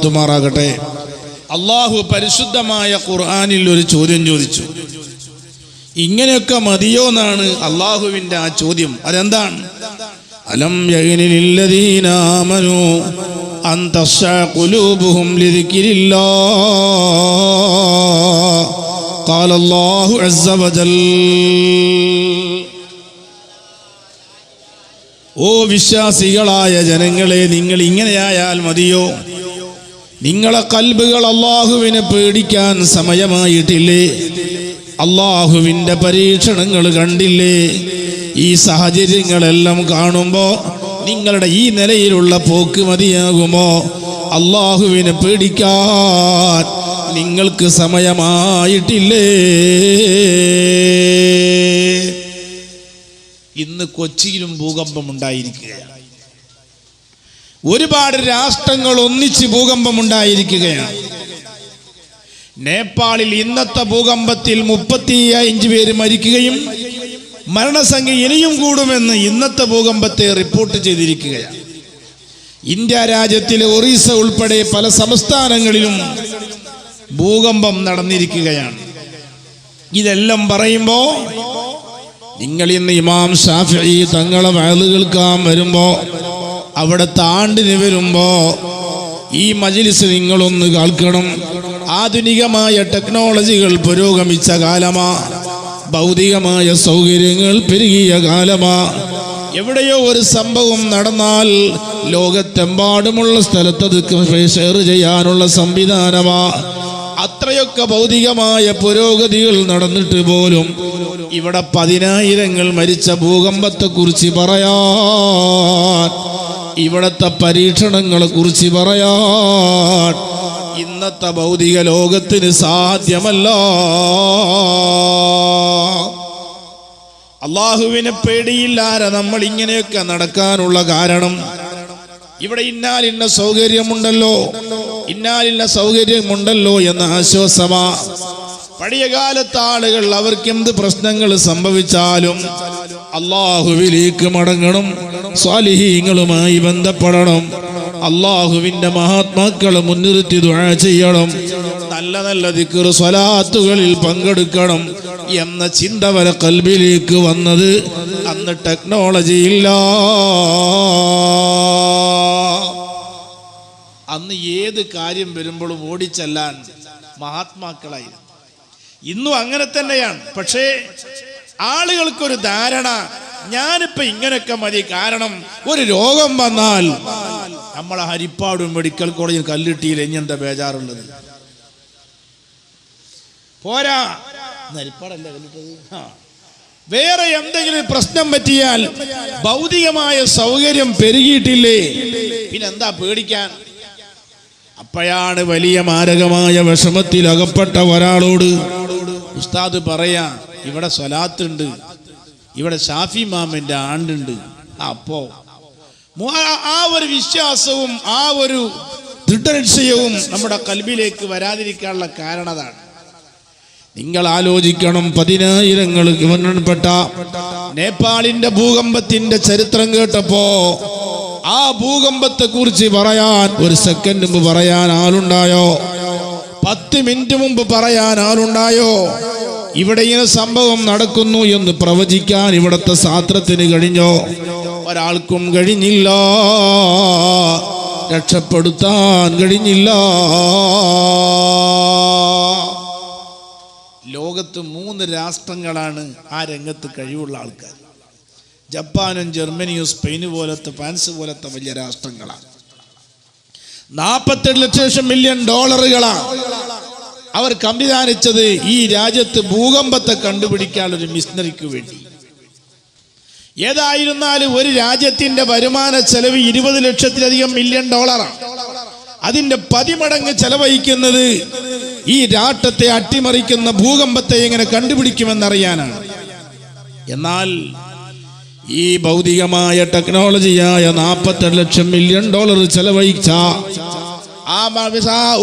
നടത്തുമാറാകട്ടെ. അള്ളാഹു പരിശുദ്ധമായ ഖുർആനിൽ ഒരു ചോദ്യം ചോദിച്ചു. ഇങ്ങനെയൊക്കെ മതിയോ എന്നാണ് അള്ളാഹുവിൻ്റെ ആ ചോദ്യം. അതെന്താണ്? അലം യഅനി ലില്ലദീന ആമനൂ അൻ തഖ്ശഅ ഖുലൂബുഹും ലിദിക്രില്ലാഹ് ഖാല അല്ലാഹു അസ്സ വജൽ. ഓ വിശ്വാസികളായ ജനങ്ങളെ, നിങ്ങൾ ഇങ്ങനെയായാൽ മതിയോ? നിങ്ങളെ കൽബുകൾ അള്ളാഹുവിനെ പേടിക്കാൻ സമയമായിട്ടില്ലേ? അള്ളാഹുവിൻ്റെ പരീക്ഷണങ്ങൾ കണ്ടില്ലേ? ഈ സാഹചര്യങ്ങളെല്ലാം കാണുമ്പോൾ നിങ്ങളുടെ ഈ നിലയിലുള്ള പോക്ക് മതിയാകുമോ? അള്ളാഹുവിനെ പേടിക്കാൻ നിങ്ങൾക്ക് സമയമായിട്ടില്ലേ? ഇന്ന് കൊച്ചിയിലും ഭൂകമ്പം ഉണ്ടായിരിക്കുകയാണ്. ഒരുപാട് രാഷ്ട്രങ്ങൾ ഒന്നിച്ച് ഭൂകമ്പമുണ്ടായിരിക്കുകയാണ്. നേപ്പാളിൽ ഇന്നത്തെ ഭൂകമ്പത്തിൽ 35 പേര് മരിക്കുകയും മരണസംഖ്യ ഇനിയും കൂടുമെന്ന് ഇന്നത്തെ ഭൂകമ്പത്തെ റിപ്പോർട്ട് ചെയ്തിരിക്കുകയാണ്. ഇന്ത്യ രാജ്യത്തിലെ ഒറീസ ഉൾപ്പെടെ പല സംസ്ഥാനങ്ങളിലും ഭൂകമ്പം നടന്നിരിക്കുകയാണ്. ഇതെല്ലാം പറയുമ്പോൾ നിങ്ങൾ ഇന്ന് ഇമാം ഷാഫിഈ തങ്ങളെ വഅദ് കേൾക്കാൻ വരുമ്പോൾ, അവിടുത്തെ ആണ്ടിന് വരുമ്പോൾ ഈ മജ്ലിസ് നിങ്ങളൊന്ന് കേൾക്കണം. ആധുനികമായ ടെക്നോളജികൾ പുരോഗമിച്ച കാലമാ, ഭൗതികമായ സൗകര്യങ്ങൾ പെരുകിയ കാലമാ. എവിടെയോ ഒരു സംഭവം നടന്നാൽ ലോകത്തെമ്പാടുമുള്ള സ്ഥലത്ത് ഷെയർ ചെയ്യാനുള്ള സംവിധാനമാ. അത്രയൊക്കെ ഭൗതികമായ പുരോഗതികൾ നടന്നിട്ട് പോലും ഇവിടെ 10,000 മരിച്ച ഭൂകമ്പത്തെ കുറിച്ച് പറയാൻ, ഇവിടത്തെ പരീക്ഷണങ്ങളെ കുറിച്ച് പറയാൻ ഇന്നത്തെ ഭൗതിക ലോകത്തിന് സാധ്യമല്ല. അള്ളാഹുവിനെ പേടിയില്ലാതെ നമ്മൾ ഇങ്ങനെയൊക്കെ നടക്കാനുള്ള കാരണം, ഇവിടെ ഇന്നാലിന്ന സൗകര്യമുണ്ടല്ലോ, ഇന്നാലിന്ന സൗകര്യമുണ്ടല്ലോ എന്ന ആശ്വാസമാ. പഴയ കാലത്തെ ആളുകൾ അവർക്ക് എന്ത് പ്രശ്നങ്ങൾ സംഭവിച്ചാലും അള്ളാഹുവിലേക്ക് മടങ്ങണം, സ്വാലിഹീങ്ങളുമായി ബന്ധപ്പെടണം, അള്ളാഹുവിന്റെ മഹാത്മാക്കളെ മുൻനിർത്തി ദുആ ചെയ്യണം, നല്ല നല്ല ദിക്ർ സ്വലാത്തുകളിൽ പങ്കെടുക്കണം എന്ന ചിന്ത വരെ കൽബിലേക്ക് വന്നത് അന്ന് ടെക്നോളജി ഇല്ല. അന്ന് ഏത് കാര്യം വരുമ്പോഴും ഓടിച്ചെല്ലാൻ മഹാത്മാക്കളായിരുന്നു. ഇന്നും അങ്ങനെ തന്നെയാണ്. പക്ഷേ ആളുകൾക്കൊരു ധാരണ, ഞാനിപ്പോ ഇങ്ങനെയൊക്കെ മതി. കാരണം ഒരു രോഗം വന്നാൽ നമ്മളെ ഹരിപ്പാടും മെഡിക്കൽ കോളേജിൽ കല്ലിട്ടിയിൽ എങ്ങനെന്താ ബേജാറുള്ളത്? പോരാ, ഹരിപ്പാടല്ലേ കല്ലിട്ടത്. വേറെ എന്തെങ്കിലും പ്രശ്നം പറ്റിയാൽ ഭൗതികമായ സൗകര്യം പെരുകിയിട്ടില്ലേ, പിന്നെന്താ പേടിക്കാൻ? അപ്പോഴാണ് വലിയ മാരകമായ വിഷമത്തിൽ അകപ്പെട്ട ഒരാളോട് ഉസ്താദ് പറയാ, ഇവിടെ സ്വലാത്തുണ്ട്, ഇവിടെ ഷാഫി മാമന്റെ ആണ്ടുണ്ട്. അപ്പോ ആ ഒരു വിശ്വാസവും ആ ഒരു ദൃഢനിശ്ചയവും നമ്മുടെ കൽബിലേക്ക് വരാതിരിക്കാനുള്ള കാരണതാണ്. നിങ്ങൾ ആലോചിക്കണം, 10,000 മരണപ്പെട്ട നേപ്പാളിന്റെ ഭൂകമ്പത്തിന്റെ ചരിത്രം കേട്ടപ്പോ ആ ഭൂകമ്പത്തെ കുറിച്ച് പറയാൻ ഒരു സെക്കൻഡ് മുമ്പ് പറയാൻ ആളുണ്ടായോ? 10 മിനിറ്റ് മുമ്പ് പറയാൻ ആളുണ്ടായോ? ഇവിടെ ഇങ്ങനെ സംഭവം നടക്കുന്നു എന്ന് പ്രവചിക്കാൻ ഇവിടുത്തെ ശാസ്ത്രത്തിന് കഴിഞ്ഞോ? ഒരാൾക്കും കഴിഞ്ഞില്ല, രക്ഷപ്പെടുത്താൻ കഴിഞ്ഞില്ല. ലോകത്ത് 3 രാഷ്ട്രങ്ങളാണ് ആ രംഗത്ത് കഴിവുള്ള ആൾക്കാർ. ജപ്പാനും ജർമ്മനിയും സ്പെയിന് പോലത്തെ ഫ്രാൻസ് പോലത്തെ വലിയ രാഷ്ട്രങ്ങളാണ്. 48 ലക്ഷം മില്യൺ ഡോളറുകളാണ് അവർ സംവിധാനിച്ചത് ഈ രാജ്യത്ത് ഭൂകമ്പത്തെ കണ്ടുപിടിക്കാനൊരു മിഷനറിക്ക് വേണ്ടി. ഏതായിരുന്നാലും ഒരു രാജ്യത്തിന്റെ വരുമാന ചെലവ് 20 ലക്ഷത്തിലധികം മില്യൺ ഡോളറാണ്. അതിന്റെ 10 മടങ്ങ് ചെലവഴിക്കുന്നത് ഈ രാഷ്ട്രത്തെ അട്ടിമറിക്കുന്ന ഭൂകമ്പത്തെ എങ്ങനെ കണ്ടുപിടിക്കുമെന്നറിയാനാണ്. എന്നാൽ ഈ ഭൗതികമായ ടെക്നോളജിയായ 48 ലക്ഷം മില്യൺ ഡോളർ ചെലവഴിച്ച ആ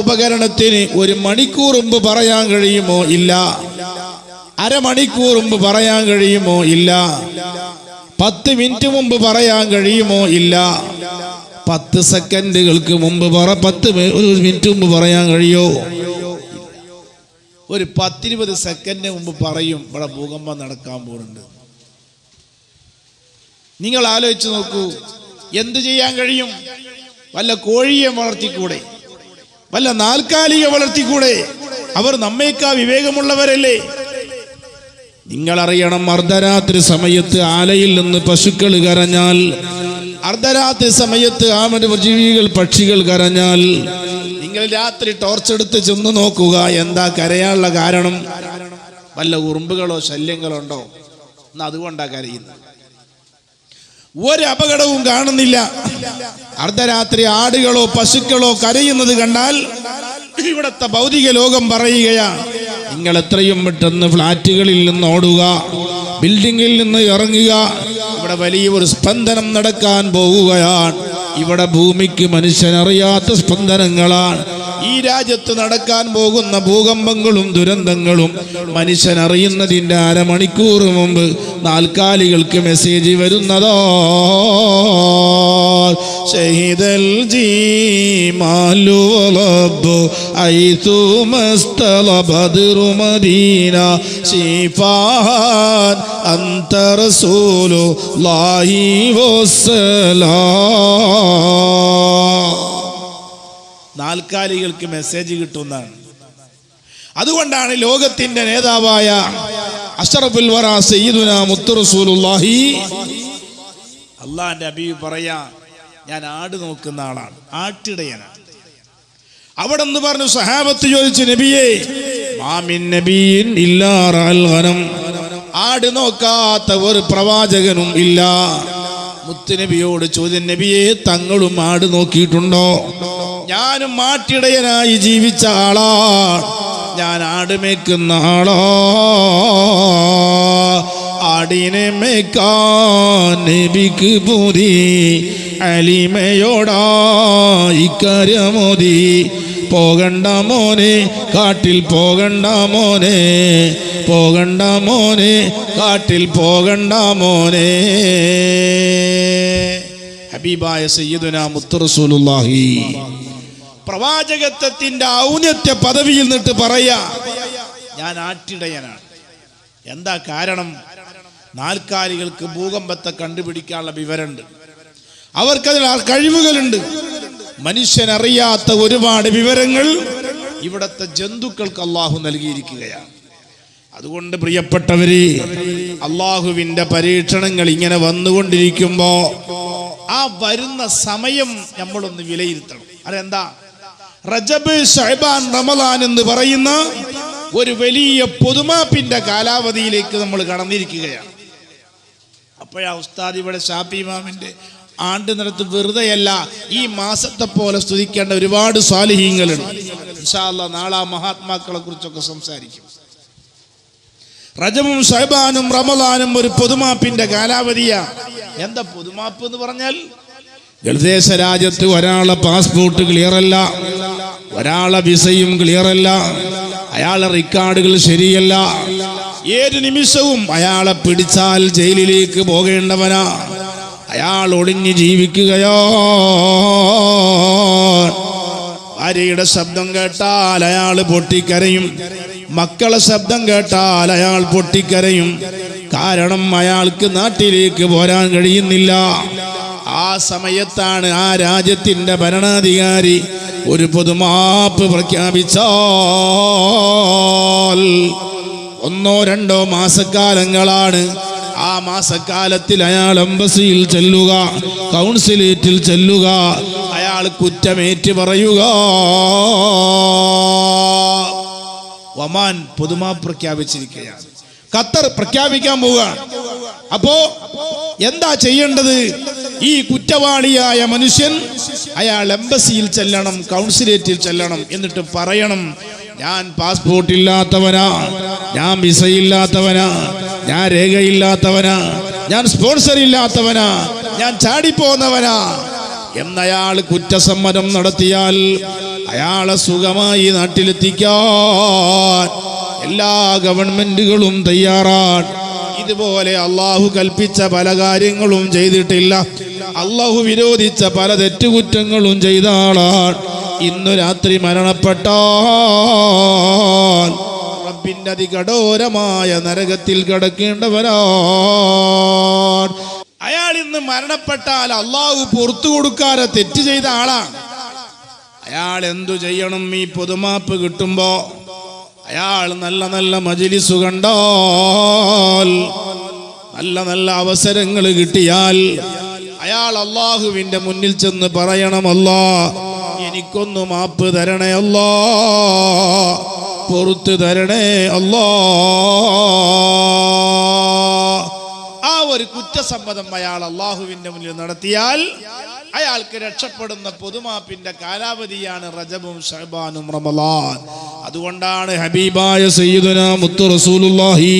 ഉപകരണത്തിന് 1 മണിക്കൂർ മുമ്പ് പറയാൻ കഴിയുമോ? ഇല്ല. അരമണിക്കൂർ മുമ്പ് പറയാൻ കഴിയുമോ? ഇല്ല. 10 മിനിറ്റ് മുമ്പ് പറയാൻ കഴിയുമോ? ഇല്ല. 10 സെക്കൻഡുകൾക്ക് മുമ്പ് 10 മിനിറ്റ് മുമ്പ് പറയാൻ കഴിയോ? ഒരു 10-20 സെക്കൻഡ് മുമ്പ് പറയും ഇവിടെ ഭൂകമ്പം നടക്കാൻ പോകുന്നുണ്ട്. നിങ്ങൾ ആലോചിച്ച് നോക്കൂ, എന്ത് ചെയ്യാൻ കഴിയും? വല്ല കോഴിയെ വളർത്തിക്കൂടെ? വല്ല നാൽക്കാലിയെ വളർത്തിക്കൂടെ? അവർ നമ്മേക്കാ വിവേകമുള്ളവരല്ലേ? നിങ്ങളറിയണം, അർദ്ധരാത്രി സമയത്ത് ആലയിൽ നിന്ന് പശുക്കൾ കരഞ്ഞാൽ, അർദ്ധരാത്രി സമയത്ത് ജീവികൾ പക്ഷികൾ കരഞ്ഞാൽ, നിങ്ങൾ രാത്രി ടോർച്ചെടുത്ത് ചെന്ന് നോക്കുക, എന്താ കരയാനുള്ള കാരണം? വല്ല ഉറുമ്പുകളോ ശല്യങ്ങളോ ഉണ്ടോ? എന്നാ അതുകൊണ്ടാ കരയുന്നത്. ഒരു അപകടവും കാണുന്നില്ല. അർദ്ധരാത്രി ആടുകളോ പശുക്കളോ കരയുന്നത് കണ്ടാൽ ഇവിടുത്തെ ഭൗതിക ലോകം പറയുകയാണ്, നിങ്ങൾ എത്രയും പെട്ടെന്ന് ഫ്ലാറ്റുകളിൽ നിന്ന് ഓടുക, ബിൽഡിങ്ങിൽ നിന്ന് ഇറങ്ങുക, ഇവിടെ വലിയൊരു സ്പന്ദനം നടക്കാൻ പോകുകയാണ്. ഇവിടെ ഭൂമിക്ക് മനുഷ്യനറിയാത്ത സ്പന്ദനങ്ങളാണ്. ഈ രാജ്യത്ത് നടക്കാൻ പോകുന്ന ഭൂകമ്പങ്ങളും ദുരന്തങ്ങളും മനുഷ്യനറിയുന്നതിൻ്റെ അരമണിക്കൂർ മുമ്പ് നാൽക്കാലികൾക്ക് മെസ്സേജ് വരുന്നതോ. ഷഹീദൽ ജീമാലു വലബ്ബു ഐതു മസ്തലബദ്റു മദീന ശിഫാൻ അൻത റസൂലുള്ളാഹി വസ്സലാം. നാൽക്കാലികൾക്ക് മെസ്സേജ് കിട്ടുന്നതാണ്. അതുകൊണ്ടാണ് ലോകത്തിന്റെ നേതാവായ അഷ്റഫുൽ വറ സയ്യിദുനാ മുത്തു റസൂലുള്ളാഹി അല്ലാഹുവിന്റെ ഹബീബ് പറയാ, ഞാൻ ആട് നോക്കുന്ന ആളാണ്, ആട്ടിടയനാണ്. അവിടെ നിന്ന് പറഞ്ഞു, സഹാബത്ത് ചോദിച്ചു, നബിയേ മാമിൻ നബിയിൻ ഇല്ലാ റഅൽ ഗനം, ആട് നോക്കാത്ത ഒരു പ്രവാചകനും ഇല്ല. മുത്തുനബിയോട് ചോദ്യം, നബിയെ തങ്ങളും ആട് നോക്കിയിട്ടുണ്ടോ? ഞാനും ആട്ടിടയനായി ജീവിച്ച ആളാണ്, ഞാൻ ആട് മേക്കുന്ന ആളാ. ആടിനെ മേക്കാൻ നബിക്ക് പൂതി, അലിമയോടാ ഇക്കാര്യമോദി. പോകണ്ട മോനെ കാട്ടിൽ പോകണ്ട മോനെ, പോകണ്ട മോനെ കാട്ടിൽ പോകണ്ട മോനെ. ഹബീബായ സയ്യിദുനാ മുത്തു റസൂലുള്ളാഹി പ്രവാചകത്വത്തിന്റെ ഔന്നത്യ പദവിയിൽ നിന്നിട്ട് പറയാ, ഞാൻ ആട്ടിടയനാണ്. എന്താ കാരണം? നാൽക്കാലികൾക്ക് ഭൂകമ്പത്തെ കണ്ടുപിടിക്കാനുള്ള വിവരമുണ്ട്, അവർക്കതിൽ കഴിവുകളുണ്ട്. മനുഷ്യനറിയാത്ത ഒരുപാട് വിവരങ്ങൾ ഇവിടത്തെ ജന്തുക്കൾക്ക് അള്ളാഹു നൽകിയിരിക്കുകയാണ്. അതുകൊണ്ട് പ്രിയപ്പെട്ടവരെ, അള്ളാഹുവിന്റെ പരീക്ഷണങ്ങൾ ഇങ്ങനെ വന്നുകൊണ്ടിരിക്കുമ്പോ ആ വരുന്ന സമയം നമ്മളൊന്ന് വിലയിരുത്തണം. അതെന്താ? റജബ്, ശഅബാൻ, റമളാൻ എന്ന് പറയുന്ന ഒരു വലിയ പൊതുമാപ്പിന്റെ കാലാവധിയിലേക്ക് നമ്മൾ കടന്നിരിക്കുകയാണ്. അപ്പോഴാ ഉസ്താദ് ഇവിടെ ഷാഫി ഇമാമിന്റെ ആണ്ട് നടത്ത് വെറുതെയല്ല, ഈ മാസത്തെ പോലെ സ്തുതിക്കേണ്ട ഒരുപാട് സ്വാലിഹീങ്ങളുണ്ട്. ഇൻഷാ അല്ലാഹ് നാളെ ആ മഹാത്മാക്കളെ കുറിച്ചൊക്കെ സംസാരിക്കും. റജബും ശഅബാനും റമളാനും ഒരു പൊതുമാപ്പിന്റെ കാലാവധിയാ. എന്താ പൊതുമാപ്പ് എന്ന് പറഞ്ഞാൽ? ഗൾഫേശ രാജ്യത്ത് ഒരാളെ പാസ്പോർട്ട് ക്ലിയർ അല്ല, ഒരാളെ വിസയും ക്ലിയർ അല്ല, അയാളെ റെക്കോർഡുകൾ ശരിയല്ല, ഏത് നിമിഷവും അയാളെ പിടിച്ചാൽ ജയിലിലേക്ക് പോകേണ്ടവനാ. അയാൾ ഒളിഞ്ഞു ജീവിക്കുകയോ. ഭാര്യയുടെ ശബ്ദം കേട്ടാൽ അയാൾ പൊട്ടിക്കരയും, മക്കളെ ശബ്ദം കേട്ടാൽ അയാൾ പൊട്ടിക്കരയും. കാരണം അയാൾക്ക് നാട്ടിലേക്ക് പോരാൻ കഴിയുന്നില്ല. ആ സമയത്താണ് ആ രാജ്യത്തിന്റെ ഭരണാധികാരി ഒരു പൊതുമാപ്പ് പ്രഖ്യാപിച്ചാൽ 1-2 മാസക്കാലങ്ങളാണ്. ആ മാസക്കാലത്തിൽ അയാൾ എംബസിയിൽ ചെല്ലുക, കൗൺസിലേറ്റിൽ ചെല്ലുക, അയാൾ കുറ്റമേറ്റ് പറയുക. ഒമാൻ പൊതുമാപ്പ് പ്രഖ്യാപിച്ചിരിക്കുകയാണ്, ഖത്തർ പ്രഖ്യാപിക്കാൻ പോവുകയാണ്. അപ്പോ എന്താ ചെയ്യേണ്ടത്? ഈ കുറ്റവാളിയായ മനുഷ്യൻ അയാൾ എംബസിയിൽ ചെല്ലണം, കൗൺസിലേറ്റിൽ ചെല്ലണം, എന്നിട്ട് പറയണം, ഞാൻ പാസ്പോർട്ട് ഇല്ലാത്തവനാ, ഞാൻ വിസയില്ലാത്തവനാ, ഞാൻ രേഖയില്ലാത്തവനാ, ഞാൻ സ്പോൺസർ ഇല്ലാത്തവനാ, ഞാൻ ചാടിപ്പോന്നവനാ എന്നയാൾ കുറ്റസമ്മതം നടത്തിയാൽ അയാളെ സുഖമായി നാട്ടിലെത്തിക്കാൻ എല്ലാ ഗവൺമെന്റുകളും തയ്യാറാണ്. ഇതുപോലെ അള്ളാഹു കൽപ്പിച്ച പല കാര്യങ്ങളും ചെയ്തിട്ടില്ല, അള്ളാഹു വിരോധിച്ച പല തെറ്റുകുറ്റങ്ങളും ചെയ്ത ആളാണ്. ഇന്നു രാത്രി മരണപ്പെട്ടാൽ റബ്ബിന്റെ അതികഠോരമായ നരകത്തിൽ കിടക്കേണ്ടവരാണ്. അയാൾ ഇന്ന് മരണപ്പെട്ടാൽ അള്ളാഹു പുറത്തു കൊടുക്കാതെ തെറ്റ് ചെയ്ത ആളാണ്. അയാൾ എന്തു ചെയ്യണം? ഈ പൊതുമാപ്പ് കിട്ടുമ്പോ അയാൾ നല്ല നല്ല മജ്‌ലിസ് കണ്ടാൽ, നല്ല നല്ല അവസരങ്ങൾ കിട്ടിയാൽ അയാൾ അള്ളാഹുവിന്റെ മുന്നിൽ ചെന്ന് പറയണം, അല്ലാ എനിക്കൊന്ന് മാപ്പ് തരണേ അല്ലാ, പുറത്തു തരണേ അല്ലാ. ആ ഒരു കുറ്റസമ്മതം അയാൾ അള്ളാഹുവിന്റെ മുന്നിൽ നടത്തിയാൽ അയാൾക്ക് രക്ഷപ്പെടുന്ന പൊതുമാപ്പിന്റെ കാലാവധിയാണ് റജബും ശഅബാനും റമളാൻ. അതുകൊണ്ടാണ് ഹബീബായ സയ്യിദുനാ മുത്തു റസൂലുള്ളാഹി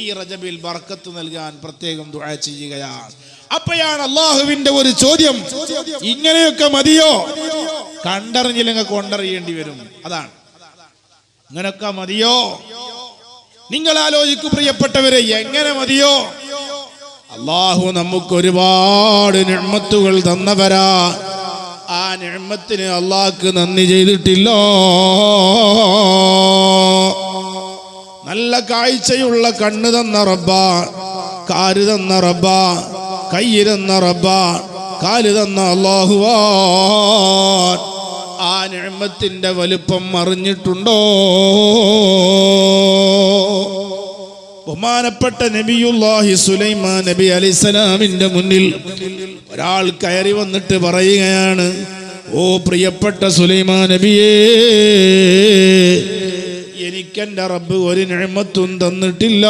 ഈ റജബിൽ ബർക്കത്ത് നൽകാൻ പ്രത്യേകം ദുആ ചെയ്യുകയാണ്. അപ്പോഴാണ് അള്ളാഹുവിന്റെ ഒരു ചോദ്യം, ഇങ്ങനെയൊക്കെ മതിയോ? കണ്ടറിഞ്ഞില്ലെങ്കിൽ കൊണ്ടറിയേണ്ടി വരും. അതാണ്, ഇങ്ങനൊക്കെ മതിയോ? നിങ്ങൾ ആലോചിക്കൂ പ്രിയപ്പെട്ടവരെ, എങ്ങനെ മതിയോ? അള്ളാഹു നമുക്ക് ഒരുപാട് നിഅ്മത്തുകൾ തന്നവരാ. ആ നിഅ്മത്തിന് അള്ളാഹ്ക്ക് നന്ദി ചെയ്തിട്ടില്ല. നല്ല കാഴ്ചയുള്ള കണ്ണ് തന്ന റബ്ബാ, കാല് തന്ന റബ്ബാ, കയ്യ് തന്ന റബ്ബാ, കാല് തന്ന അല്ലാഹുവാ. ആ നിഅ്മത്തിന്റെ വലുപ്പം അറിഞ്ഞിട്ടുണ്ടോ? ബഹുമാനപ്പെട്ട നബിയുല്ലാഹി സുലൈമാൻ നബി അലൈഹിസ്സലാമിന്റെ മുന്നിൽ ഒരാൾ കയറി വന്നിട്ട് പറയുകയാണ്, ഓ പ്രിയപ്പെട്ട സുലൈമാൻ നബിയേ, എനിക്കെന്റെ റബ്ബ് ഒരു നിഅ്മത്തും തന്നിട്ടില്ല.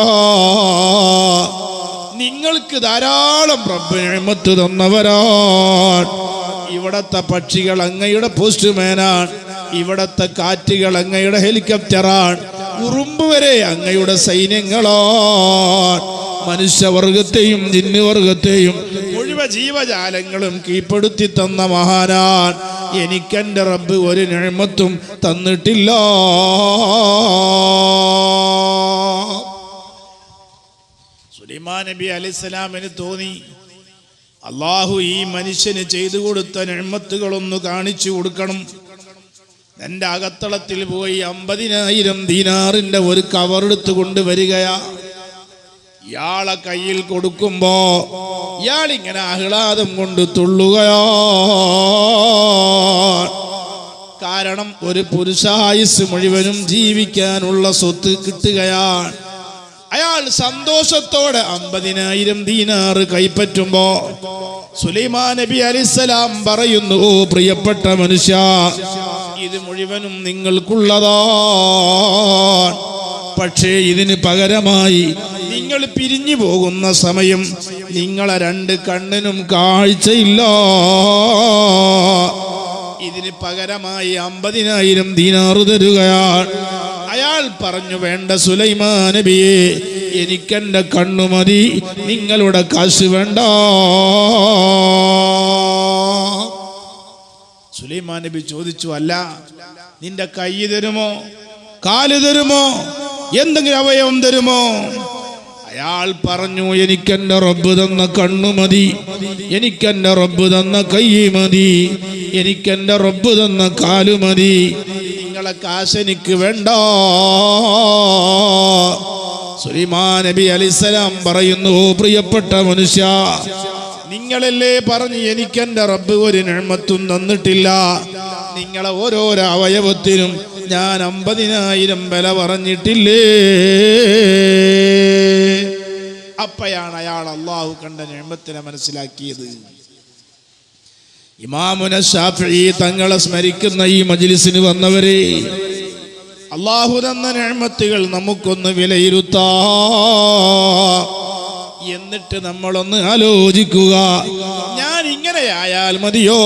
നിങ്ങൾക്ക് ധാരാളം റബ്ബ് നിഅ്മത്ത് തന്നവരാണ്. ഇവിടത്തെ പക്ഷികൾ അങ്ങയുടെ പോസ്റ്റ്മാനാണ്, ഇവിടത്തെ കാറ്റുകൾ അങ്ങയുടെ ഹെലികോപ്റ്ററാണ്, ഉറുമ്പ് വരെ അങ്ങയുടെ സൈന്യങ്ങളാണ്. മനുഷ്യവർഗത്തെയും ജിന്നുവർഗത്തെയും മുഴുവൻ ജീവജാലങ്ങളും കീഴ്പ്പെടുത്തി തന്ന മഹാനാൻ. എനിക്കെന്റെ റബ്ബ് ഒരു നിഅ്മത്തും തന്നിട്ടില്ല. സുലൈമാൻ നബി അലൈഹിസ്സലാമിന് തോന്നി, അള്ളാഹു ഈ മനുഷ്യന് ചെയ്തു കൊടുത്ത നിഅ്മത്തുകളൊന്ന് കാണിച്ചു കൊടുക്കണം. എന്റെ അകത്തളത്തിൽ പോയി 50,000 ദീനാറിന്റെ ഒരു കവറെടുത്ത് കൊണ്ടുവരികയാ. ഇയാളെ കയ്യിൽ കൊടുക്കുമ്പോ ഇയാളിങ്ങനെ ആഹ്ലാദം കൊണ്ട് തുള്ളുകയാ. കാരണം ഒരു പുരുഷായുസ് മുഴുവനും ജീവിക്കാനുള്ള സ്വത്ത് കിട്ടുകയാണ്. അയാൾ സന്തോഷത്തോടെ 50,000 ദീനാറ് കൈപ്പറ്റുമ്പോ സുലൈമാൻ നബി അലൈഹിസ്സലാം പറയുന്നു, ഓ പ്രിയപ്പെട്ട മനുഷ്യ, ഇത് മുഴുവനും നിങ്ങൾക്കുള്ളതാണ്. പക്ഷേ ഇതിന് പകരമായി നിങ്ങൾ പിരിഞ്ഞു പോകുന്ന സമയം നിങ്ങളെ 2 കണ്ണിനും കാഴ്ചയില്ല. ഇതിന് പകരമായി 50,000 ദീനാറ് തരുകയാണ്. അയാൾ പറഞ്ഞു, വേണ്ട സുലൈമാൻ നബിയെ, എനിക്കെന്റെ കണ്ണു മതി, നിങ്ങളുടെ കാശ് വേണ്ട. സുലൈമാൻ നബി ചോദിച്ചു, അല്ല നിന്റെ കൈ തരുമോ, കാല് തരുമോ, എന്തെങ്കിലും അവയവം തരുമോ? അയാൾ പറഞ്ഞു, എനിക്കെന്റെ റബ്ബ് തന്ന കണ്ണു മതി, എനിക്കെന്റെ റബ്ബ് തന്ന കൈ മതി, എനിക്കെന്റെ റബ്ബ് തന്ന കാല് മതി, നിങ്ങളെ കാശ് എനിക്ക് വേണ്ട. സുലൈമാൻ നബി അലൈഹിസ്സലാം പറയുന്നു, പ്രിയപ്പെട്ട മനുഷ്യ, നിങ്ങളല്ലേ പറഞ്ഞു എനിക്കെന്റെ റബ്ബ് ഒരു നിഅ്മത്തും തന്നിട്ടില്ല. നിങ്ങളെ ഓരോരോ അവയവത്തിനും ഞാൻ 50,000 വില പറഞ്ഞിട്ടില്ലേ? അപ്പോഴാണ് അയാൾ അള്ളാഹു കണ്ട നിഅ്മത്തിനെ മനസ്സിലാക്കിയത്. ഇമാമുന ശാഫിഈ തങ്ങളെ സ്മരിക്കുന്ന ഈ മജ്ലിസിന് വന്നവരെ, അള്ളാഹു തന്ന നിഅ്മത്തുകൾ നമുക്കൊന്ന് വിലയിരുത്താം. എന്നിട്ട് നമ്മളൊന്ന് ആലോചിക്കുക, ഞാൻ ഇങ്ങനെയായാൽ മതിയോ?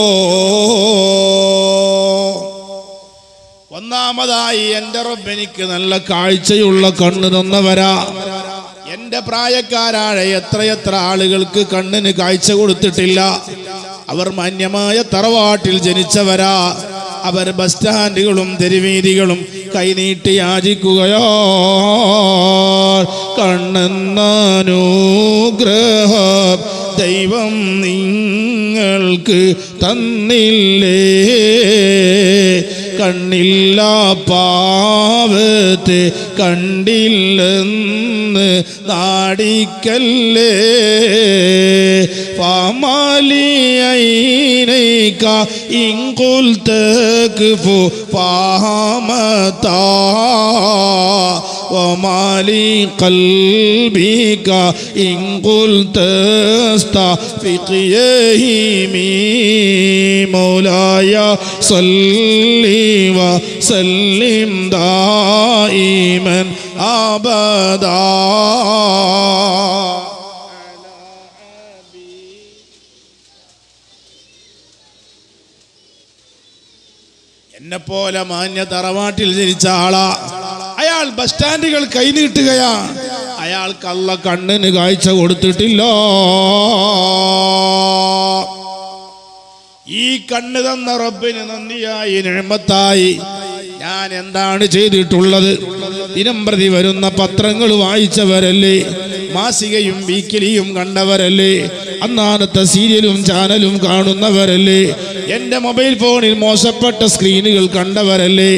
ഒന്നാമതായി എൻ്റെ റബ്ബ് എനിക്ക് നല്ല കാഴ്ചയുള്ള കണ്ണ് തന്നവരാ. എൻ്റെ പ്രായക്കാരായ എത്രയെത്ര ആളുകൾക്ക് കണ്ണിന് കാഴ്ച കൊടുത്തിട്ടില്ല. അവർ മാന്യമായ തറവാട്ടിൽ ജനിച്ചവരാ. അവർ ബസ് സ്റ്റാൻഡുകളും തെരുവീതികളും കൈനീട്ടി യാചിക്കുകയോ കണ്ണെന്നാനുഗ്രഹം ദൈവം നിങ്ങൾക്ക് തന്നില്ലേ കണ്ണില്ല പാവത്തെ കണ്ടില്ലെന്ന് നാടിക്കല്ലേ ഫമാലിയൈനൈക ഇൻ ഖുൽതക്ഫു ഫഹമതാ വമാലി ഖൽബിക ഇൻ ഖുൽതസ്തഫിഖിയഹി മൗലായ സല്ലി വസല്ലിം ദായിമൻ അബദാ. എന്നെപ്പോലെ മാന്യ തറവാട്ടിൽ ജനിച്ച ആളാ. അയാൾ ബസ് സ്റ്റാൻഡുകൾ കൈനീട്ടുകയാ. അയാൾക്ക് അള്ള കണ്ണിന് കാഴ്ച കൊടുത്തിട്ടില്ല. ഈ കണ്ണ് തന്ന റബ്ബിന് നന്ദിയായി നിഅമത്തായി ഞാൻ എന്താണ് ചെയ്തിട്ടുള്ളത്? ദിനം പ്രതി വരുന്ന പത്രങ്ങൾ വായിച്ചവരല്ലേ, മാസികയും വീക്കിലിയും കണ്ടവരല്ലേ, അന്നാനത്തെ സീരിയലും ചാനലും കാണുന്നവരല്ലേ, എൻ്റെ മൊബൈൽ ഫോണിൽ മോശപ്പെട്ട സ്ക്രീനുകൾ കണ്ടവരല്ലേ.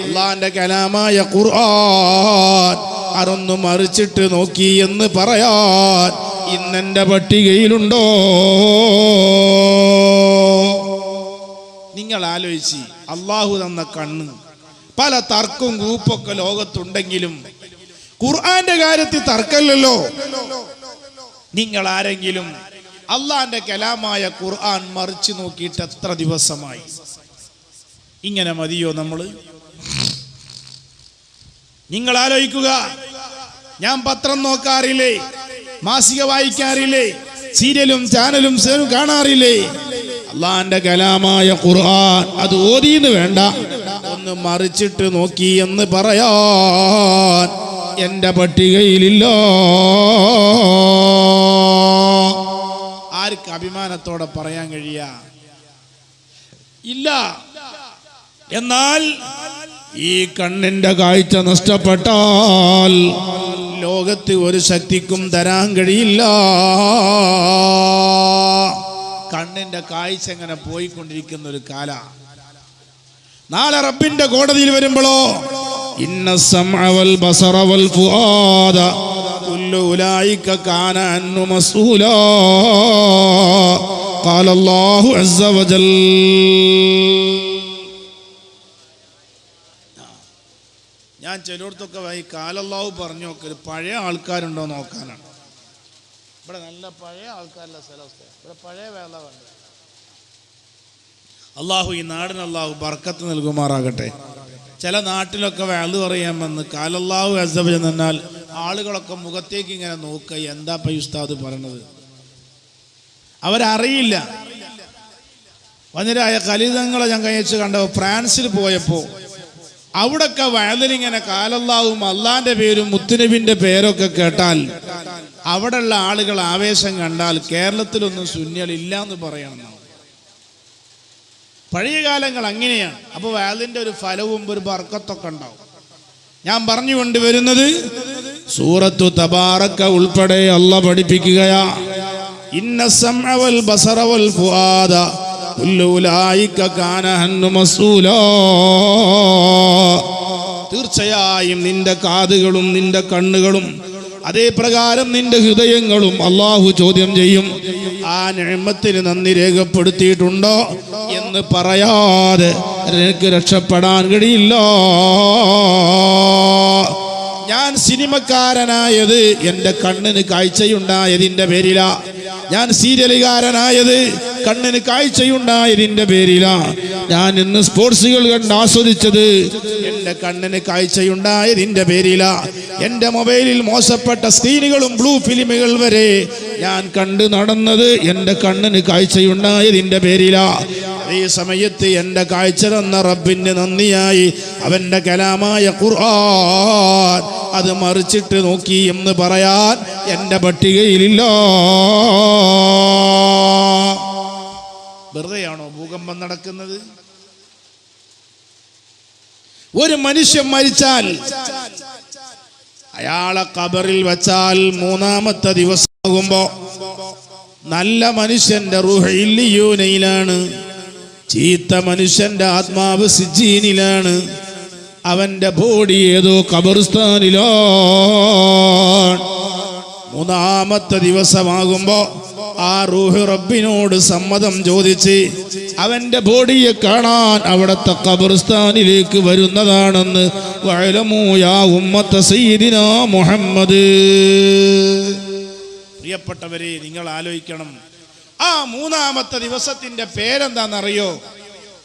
അള്ളാന്റെ കലാമായ ഖുർആൻ അതൊന്ന് മറിച്ചിട്ട് നോക്കി എന്ന് പറയാൻ ഇന്നെൻ്റെ പട്ടികയിലുണ്ടോ? നിങ്ങൾ ആലോചിച്ച്, അള്ളാഹു തന്ന കണ്ണ്, പല തർക്കവും ഗ്രൂപ്പൊക്കെ ലോകത്തുണ്ടെങ്കിലും ഖുർആന്റെ കാര്യത്തിൽ തർക്കമില്ലല്ലോ. നിങ്ങൾ ആരെങ്കിലും അള്ളാന്റെ കലാമായ ഖുർആൻ മറിച്ച് നോക്കിയിട്ട് എത്ര ദിവസമായി? ഇങ്ങനെ മതിയോ നമ്മള്? നിങ്ങൾ ആലോചിക്കുക. ഞാൻ പത്രം നോക്കാറില്ലേ, മാസിക വായിക്കാറില്ലേ, സീരിയലും ചാനലും കാണാറില്ലേ? അള്ളാന്റെ കലാമായ ഖുർആൻ അത് ഓതിന്ന് വേണ്ട, ഒന്ന് മറിച്ചിട്ട് നോക്കി എന്ന് പറയാൻ എൻ്റെ പട്ടികയിലില്ല. ആർക്ക് അഭിമാനത്തോടെ പറയാൻ കഴിയാ? ഇല്ല. എന്നാൽ ഈ കണ്ണിന്റെ കാഴ്ച നഷ്ടപ്പെട്ടാൽ ലോകത്ത് ഒരു ശക്തിക്കും തരാൻ കഴിയില്ല. കണ്ണിന്റെ കാഴ്ച എങ്ങനെ പോയിക്കൊണ്ടിരിക്കുന്ന ഒരു കാല. നാളെ റബ്ബിന്റെ കോടതിയിൽ വരുമ്പോഴോ ഇന്ന സമഅ വൽ ബസറ വൽ ഫുആദ കുല്ലു ഉലൈക കാന അൻഹു മസ്ഊലാ ഖാല അല്ലാഹു അസ്സ വജൽ. ഞാൻ ചിലയിടത്തൊക്കെ ഖാല അല്ലാഹു പറഞ്ഞു നോക്കല് പഴയ ആൾക്കാരുണ്ടോ നോക്കാനാണ്. ഇവിടെ നല്ല പഴയ ആൾക്കാരല്ല സ്ഥലം, ഇവിടെ പഴയ വേള വേണ്ട. അള്ളാഹു ഈ നാടിന് അള്ളാഹു ബർക്കത്ത് നൽകുമാറാകട്ടെ. ചില നാട്ടിലൊക്കെ വേള് പറയാൻ വന്ന് കാലല്ലാഹു അസ്സ വജൽ എന്നാൽ ആളുകളൊക്കെ മുഖത്തേക്ക് ഇങ്ങനെ നോക്കുക, എന്താ പൈ ഉസ്താദ് പറയണത്? അവരറിയില്ല. വന്നിരായ ഖലീദങ്ങളെ ഞാൻ കഴിച്ച് കണ്ടപ്പോൾ ഫ്രാൻസിൽ പോയപ്പോൾ അവിടൊക്കെ വയലിലിങ്ങനെ കാലല്ലാഹും അള്ളാന്റെ പേരും മുത്തുനബിന്റെ പേരൊക്കെ കേട്ടാൽ അവിടെയുള്ള ആളുകൾ ആവേശം കണ്ടാൽ കേരളത്തിലൊന്നും സുന്നികളില്ല എന്ന് പറയണം. പഴയ കാലങ്ങൾ അങ്ങനെയാണ്. അപ്പോൾ വയലിന്റെ ഒരു ഫലവും ഒരു ബർക്കത്തൊക്കെ ഉണ്ടാവും. ഞാൻ പറഞ്ഞു കൊണ്ടുവരുന്നത് സൂറത്തു തബാറക ഉൾപ്പെടെ അല്ലാഹ് പഠിപ്പിക്കുകയാ, ഇന്ന സമഅ വൽ ബസറ വൽ ഫുആദ കുല്ലു ഉലൈക കാന അൻഹു മസ്ഊലാ. തീർച്ചയായും നിന്റെ കാതുകളും നിന്റെ കണ്ണുകളും അതേ പ്രകാരം നിന്റെ ഹൃദയങ്ങളും അള്ളാഹു ചോദ്യം ചെയ്യും. ആ നിഅമത്തിന് നന്ദി രേഖപ്പെടുത്തിയിട്ടുണ്ടോ എന്ന് പറയാതെ നിനക്ക് രക്ഷപ്പെടാൻ കഴിയില്ല. ഞാൻ സിനിമക്കാരനായത് എൻ്റെ കണ്ണിന് കാഴ്ചയുണ്ടായതിൻ്റെ പേരിലാ. ഞാൻ സീരിയലുകാരനായത് കണ്ണിന് കാഴ്ചയുണ്ടായതിൻ്റെ പേരിലാ. ഞാൻ ഇന്ന് സ്പോർട്സുകൾ കണ്ട് ആസ്വദിച്ചത് എൻ്റെ കണ്ണിന് കാഴ്ചയുണ്ടായതിൻ്റെ പേരിലാ. എൻ്റെ മൊബൈലിൽ മോശപ്പെട്ട സ്ക്രീനുകളും ബ്ലൂ ഫിലിമുകൾ വരെ ഞാൻ കണ്ടു നടന്നത് എൻ്റെ കണ്ണിന് കാഴ്ചയുണ്ടായതിൻ്റെ പേരിലാ. ഈ സമയത്ത് എൻ്റെ കാഴ്ച തന്ന റബ്ബിന് നന്ദിയായി അവൻ്റെ കലാമായ ഖുർആൻ അത് മറിച്ചിട്ട് നോക്കി എന്ന് പറയാൻ എൻ്റെ പട്ടികയിലില്ല. വെറുതെയാണോ ഭൂകമ്പം നടക്കുന്നത്? ഒരു മനുഷ്യൻ മരിച്ചാൽ അയാളെ ഖബറിൽ വെച്ചാൽ മൂന്നാമത്തെ ദിവസമാകുമ്പോ നല്ല മനുഷ്യന്റെ റൂഹ് ഇല്ലിയൂനയിലാണ്, ചീത്ത മനുഷ്യന്റെ ആത്മാവ് സിജ്ജീനിലാണ്, അവന്റെ ബോഡി ഏതോ ഖബർസ്ഥാനിലാണ്. മൂന്നാമത്തെ ദിവസമാകുമ്പോ ആ റൂഹ് റബ്ബിനോട് സമ്മതം ചോദിച്ച് അവന്റെ ബോഡിയെ കാണാൻ അവിടത്തെ ഖബർസ്ഥാനിലേക്ക് വരുന്നതാണെന്ന് വഅലമൂ യാ ഉമ്മത്ത സയ്യിദിനാ മുഹമ്മദ്. പ്രിയപ്പെട്ടവരെ, നിങ്ങൾ ആലോചിക്കണം, ആ മൂന്നാമത്തെ ദിവസത്തിന്റെ പേരെന്താണെന്നറിയോ?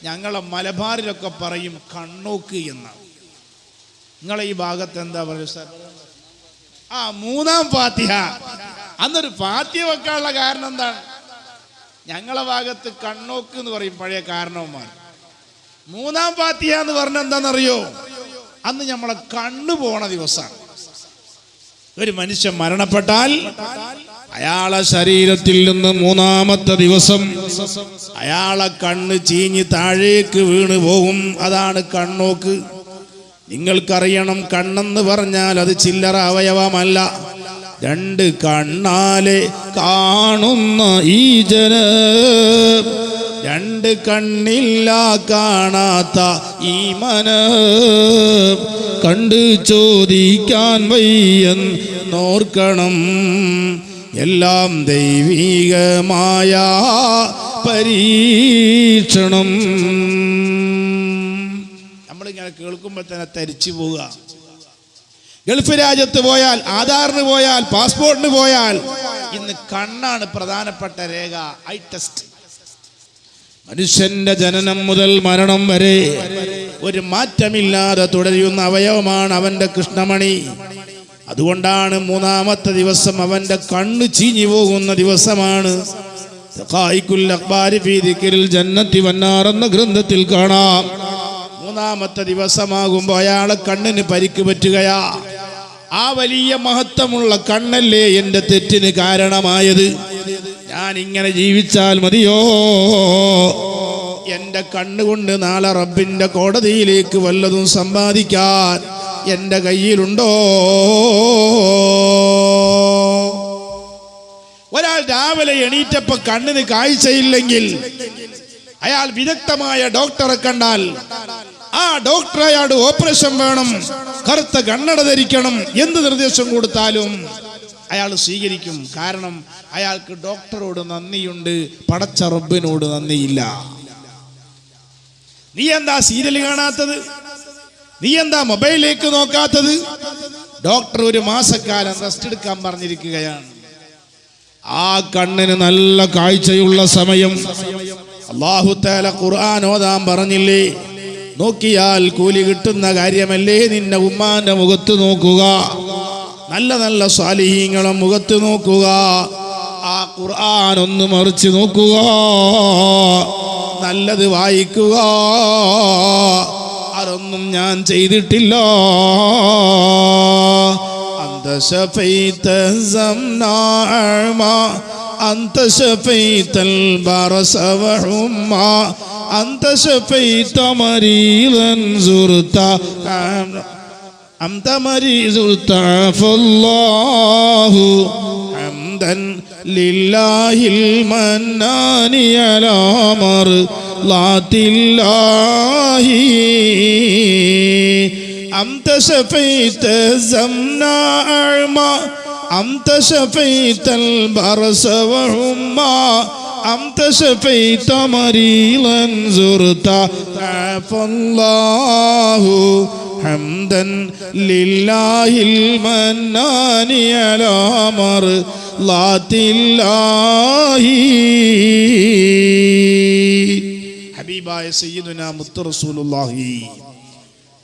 ഞങ്ങളെ മലബാറിലൊക്കെ പറയും കണ്ണോക്ക് എന്നാണ്. നിങ്ങളെ ഈ ഭാഗത്ത് എന്താ പറയുക സാർ? ആ മൂന്നാം ഫാത്തിഹ. അന്നൊരു ഫാത്തിഹ വെക്കാനുള്ള കാരണം എന്താണ്? ഞങ്ങളെ ഭാഗത്ത് കണ്ണോക്ക് എന്ന് പറയും പഴയ കാരണവന്മാർ. മൂന്നാം ഫാത്തിഹ എന്ന് പറഞ്ഞ എന്താണെന്നറിയോ? അന്ന് നമ്മളെ കണ്ണു പോണ ദിവസമാണ്. ഒരു മനുഷ്യൻ മരണപ്പെട്ടാൽ അയാളെ ശരീരത്തിൽ നിന്ന് മൂന്നാമത്തെ ദിവസം അയാളെ കണ്ണ് ചീഞ്ഞ് താഴേക്ക് വീണ് പോകും. അതാണ് കണ്ണോക്ക്. നിങ്ങൾക്കറിയണം, കണ്ണെന്ന് പറഞ്ഞാൽ അത് ചില്ലറ അവയവമല്ല. രണ്ട് കണ്ണാലെ കാണുന്ന ഈ ജനം, രണ്ട് കണ്ണില്ല കാണാത്ത ഈ മനം, കണ്ട് ചോദിക്കാൻ വയ്യെന്നോർക്കണം, എല്ലാം ദൈവികമായ പരീക്ഷണം. നമ്മളിങ്ങനെ കേൾക്കുമ്പോൾ തന്നെ തരിച്ചു പോവുക. ഗൾഫ് രാജ്യത്ത് പോയാൽ, ആധാറിന് പോയാൽ, പാസ്പോർട്ടിന് പോയാൽ ഇന്ന് കണ്ണാണ് പ്രധാനപ്പെട്ട രേഖ. Eye test. മനുഷ്യന്റെ ജനനം മുതൽ മരണം വരെ ഒരു മാറ്റമില്ലാതെ തുടരുന്ന അവയവമാണ് അവന്റെ കൃഷ്ണമണി. അതുകൊണ്ടാണ് മൂന്നാമത്തെ ദിവസം അവന്റെ കണ്ണ് ചീഞ്ഞു പോകുന്ന ദിവസമാണ്. ജന്നത്തി വന്നാർ എന്ന ഗ്രന്ഥത്തിൽ കാണാം. മൂന്നാമത്തെ ദിവസമാകുമ്പോ അയാളെ കണ്ണിന് പരിക്ക് പറ്റുകയാ. ആ വലിയ മഹത്വമുള്ള കണ്ണല്ലേ എന്റെ തെറ്റിന് കാരണമായത്. ഞാൻ ഇങ്ങനെ ജീവിച്ചാൽ മതിയോ? എന്റെ കണ്ണുകൊണ്ട് നാളെ റബ്ബിന്റെ കോടതിയിലേക്ക് വല്ലതും സമ്പാദിക്കാൻ എന്റെ കയ്യിലുണ്ടോ? ഒരാൾ രാവിലെ എണീറ്റപ്പോ കണ്ണിന് കാഴ്ചയില്ലെങ്കിൽ അയാൾ വിദഗ്ധമായ ഡോക്ടറെ കണ്ടാൽ ആ ഡോക്ടർ അയാളുടെ ഓപ്പറേഷൻ വേണം, കറുത്ത കണ്ണട ധരിക്കണം, എന്ത് നിർദ്ദേശം കൊടുത്താലും അയാൾ സ്വീകരിക്കും. കാരണം അയാൾക്ക് ഡോക്ടറോട് നന്ദിയുണ്ട്, പടച്ച റബ്ബിനോട് നന്ദിയില്ല. നീ എന്താ സീരിയൽ കാണാത്തത്? നീ എന്താ മൊബൈലിലേക്ക് നോക്കാത്തത്? ഡോക്ടർ ഒരു മാസക്കാലം റെസ്റ്റ് എടുക്കാൻ പറഞ്ഞിരിക്കുകയാണ്. ആ കണ്ണിന് നല്ല കാഴ്ചയുള്ള സമയം അല്ലാഹു തആല ഖുർആൻ ഓതാൻ പറഞ്ഞില്ലേ? നോക്കിയാൽ കൂലി കിട്ടുന്ന കാര്യമല്ലേ? നിന്റെ ഉമ്മാന്റെ മുഖത്ത് നോക്കുക, നല്ല നല്ല സ്വാലിഹീങ്ങളെ മുഖത്ത് നോക്കുക, ആ ഖുർആൻ ഒന്ന് മറിച്ച് നോക്കുക, നല്ലത് വായിക്കുക. അതൊന്നും ഞാൻ ചെയ്തിട്ടില്ല. അന്ത ശഫൈത സംനാഅമ അന്ത ശഫൈതൽ ബറസ വഹുമ്മ അന്ത ശഫൈത മരീദൻ സുർത അന്ത മരീദുത ഫല്ലാഹു ഹംദൻ ലില്ലാഹിൽ മന്നാനി അലാ മർളാത്തില്ലാഹി അന്ത ശഫൈത സംനാഅമ أنت شفيت البرص وهما أنت شفيت مريضا زرت عفى الله حمدا لله المنان على مرضات الله. ഹബീബായ സയ്യിദുനാ മുത്ത് റസൂലുള്ളാഹി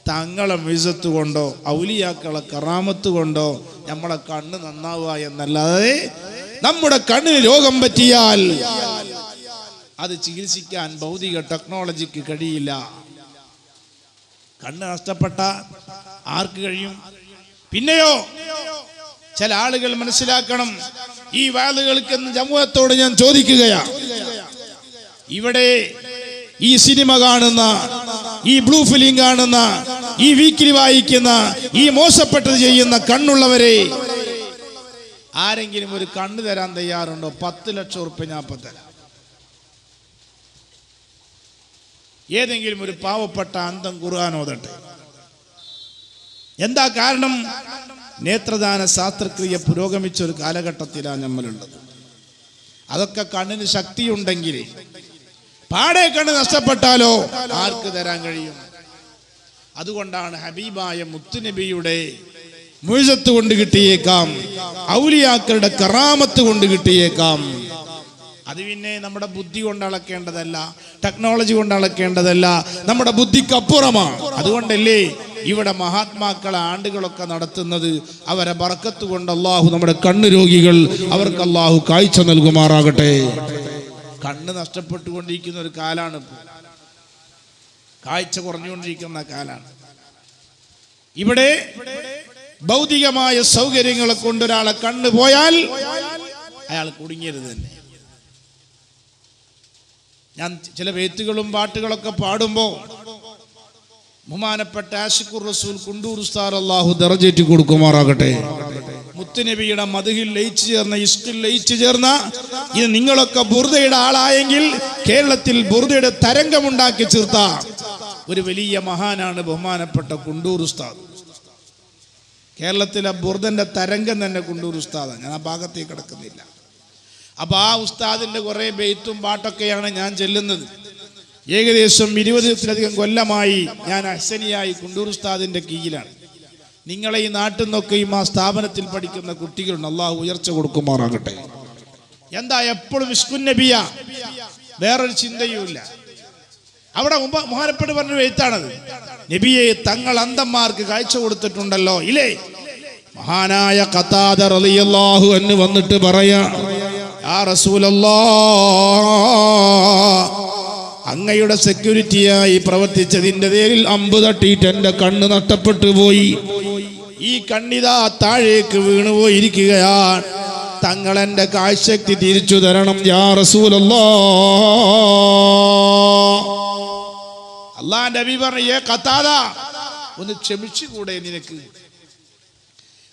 തങ്ങളെ മിസത്ത് കൊണ്ടോ ഔലിയാക്കളെ കറാമത്ത് കൊണ്ടോ നമ്മളെ കണ്ണ് നന്നാവുക എന്നല്ലാതെ നമ്മുടെ കണ്ണിന് രോഗം പറ്റിയാൽ അത് ചികിത്സിക്കാൻ ഭൗതിക ടെക്നോളജിക്ക് കഴിയില്ല. കണ്ണ് നഷ്ടപ്പെട്ട ആർക്ക് കഴിയും? പിന്നെയോ ചില ആളുകൾ മനസ്സിലാക്കണം, ഈ വാളുകൾക്ക് സമൂഹത്തോട് ഞാൻ ചോദിക്കുകയാണ്, ഇവിടെ ഈ സിനിമ കാണുന്ന, ഈ ബ്ലൂ ഫിലിം കാണുന്ന ഈ വീക്കിലി വായിക്കുന്ന, ഈ മോശപ്പെട്ടത് ചെയ്യുന്ന കണ്ണുള്ളവരെ, ആരെങ്കിലും ഒരു കണ്ണ് തരാൻ തയ്യാറുണ്ടോ? 10 ലക്ഷം ഉറുപ്പിക ഞാൻ ഇപ്പം തരാം. ഏതെങ്കിലും ഒരു പാവപ്പെട്ട അന്ധം ഖുർആൻ ഓതട്ടെ. എന്താ കാരണം? നേത്രദാന ശാസ്ത്രക്രിയ പുരോഗമിച്ച ഒരു കാലഘട്ടത്തിലാണ് നമ്മളുള്ളത്. അതൊക്കെ കണ്ണിന് ശക്തിയുണ്ടെങ്കിൽ, പാടെ കണ്ണ് നഷ്ടപ്പെട്ടാലോ ആർക്ക് തരാൻ കഴിയും? അതുകൊണ്ടാണ് ഹബീബായ മുത്തുനബിയുടെ മുഅ്ജിസത്ത് കൊണ്ട് കിട്ടിയേക്കാം, ഔലിയാക്കളുടെ കറാമത്ത് കൊണ്ട് കിട്ടിയേക്കാം. അത് പിന്നെ നമ്മുടെ ബുദ്ധി കൊണ്ട് അളക്കേണ്ടതല്ല, ടെക്നോളജി കൊണ്ട് അളക്കേണ്ടതല്ല, നമ്മുടെ ബുദ്ധിക്കപ്പുറമാണ്. അതുകൊണ്ടല്ലേ ഇവിടെ മഹാത്മാക്കളെ ആണ്ടുകളൊക്കെ നടത്തുന്നത്. അവരെ ബർക്കത്ത് കൊണ്ട് അള്ളാഹു നമ്മുടെ കണ്ണ് രോഗികൾ, അവർക്ക് അള്ളാഹു കാഴ്ച നൽകുമാറാകട്ടെ. കണ്ണ് നഷ്ടപ്പെട്ടുകൊണ്ടിരിക്കുന്ന ഒരു കാലാണ് ഇപ്പോൾ, കാഴ്ച കുറഞ്ഞുകൊണ്ടിരിക്കുന്ന കാലാണ്. ഇവിടെ ഭൗതികമായ സൗകര്യങ്ങളെ കൊണ്ട് ഒരാളെ കണ്ണ് പോയാൽ അയാൾ കുടുങ്ങിയരുത് തന്നെ. ഞാൻ ചില വേത്തുകളും പാട്ടുകളൊക്കെ പാടുമ്പോൾ ബഹുമാനപ്പെട്ട ആശിഖുർ റസൂൽ കുണ്ടൂർ ഉസ്താദ് അല്ലാഹു ദറജേറ്റി കൊടുക്കുമാറാകട്ടെ, മുത്തുനബിയുടെ മദ്ഹിൽ ലയിച്ചു ചേർന്ന, ഇഷ്കിൽ ലയിച്ചു ചേർന്ന, ഇത് നിങ്ങളൊക്കെ ബുർദയുടെ ആളായെങ്കിൽ കേരളത്തിൽ ബുർദയുടെ തരംഗമുണ്ടാക്കി ചേർത്ത ഒരു വലിയ മഹാനാണ് ബഹുമാനപ്പെട്ട കുണ്ടൂർ ഉസ്താദ്. കേരളത്തിലെ ബുർദന്റെ തരംഗം തന്നെ കുണ്ടൂർ ഉസ്താദാണ്. ഞാൻ ആ ഭാഗത്തേക്ക് കിടക്കുന്നില്ല. അപ്പൊ ആ ഉസ്താദിന്റെ കുറെ ബെയ്ത്തും പാട്ടൊക്കെയാണ് ഞാൻ ചെല്ലുന്നത്. ഏകദേശം 20-ലധികം കൊല്ലമായി ഞാൻ അഹ്സനിയായി കുണ്ടൂർ ഉസ്താദിന്റെ കീഴിലാണ്. നിങ്ങളെ ഈ നാട്ടിൽ നിന്നൊക്കെയും ആ സ്ഥാപനത്തിൽ പഠിക്കുന്ന കുട്ടികളുണ്ട്. അള്ളാഹു ഉയർച്ച കൊടുക്കുമാറാകട്ടെ. എന്താ എപ്പോഴും ഇസ്കുൻ നബിയ, വേറൊരു ചിന്തയുമില്ല. അവിടെ ബഹുമാനപ്പെട്ട് പറഞ്ഞ എഴുത്താണത്. നബിയെ തങ്ങൾ അന്ധന്മാർക്ക് കാഴ്ച കൊടുത്തിട്ടുണ്ടല്ലോ ഇല്ലേ? മഹാനായ ഖതാദ റളിയല്ലാഹു അൻഹു വന്നിട്ട് പറയാ, യാ റസൂലല്ലാഹ്, അങ്ങയുടെ സെക്യൂരിറ്റിയായി പ്രവർത്തിച്ചതിന്റെ പേരിൽ അമ്പ് തട്ടിയിട്ട് എന്റെ കണ്ണ് നഷ്ടപ്പെട്ടു പോയി. ഈ കണ്ണിതാ താഴേക്ക് വീണുപോയിരിക്കുകയാണ്. തങ്ങൾ എന്റെ കാഴ്ചശക്തി തിരിച്ചു തരണം യാ റസൂലല്ലാഹ്. അല്ലാഹുവിന്റെ നബി പറഞ്ഞു, ഏ ഖതാദ, ഒന്ന് ക്ഷമിച്ചുകൂടെ നിനക്ക്?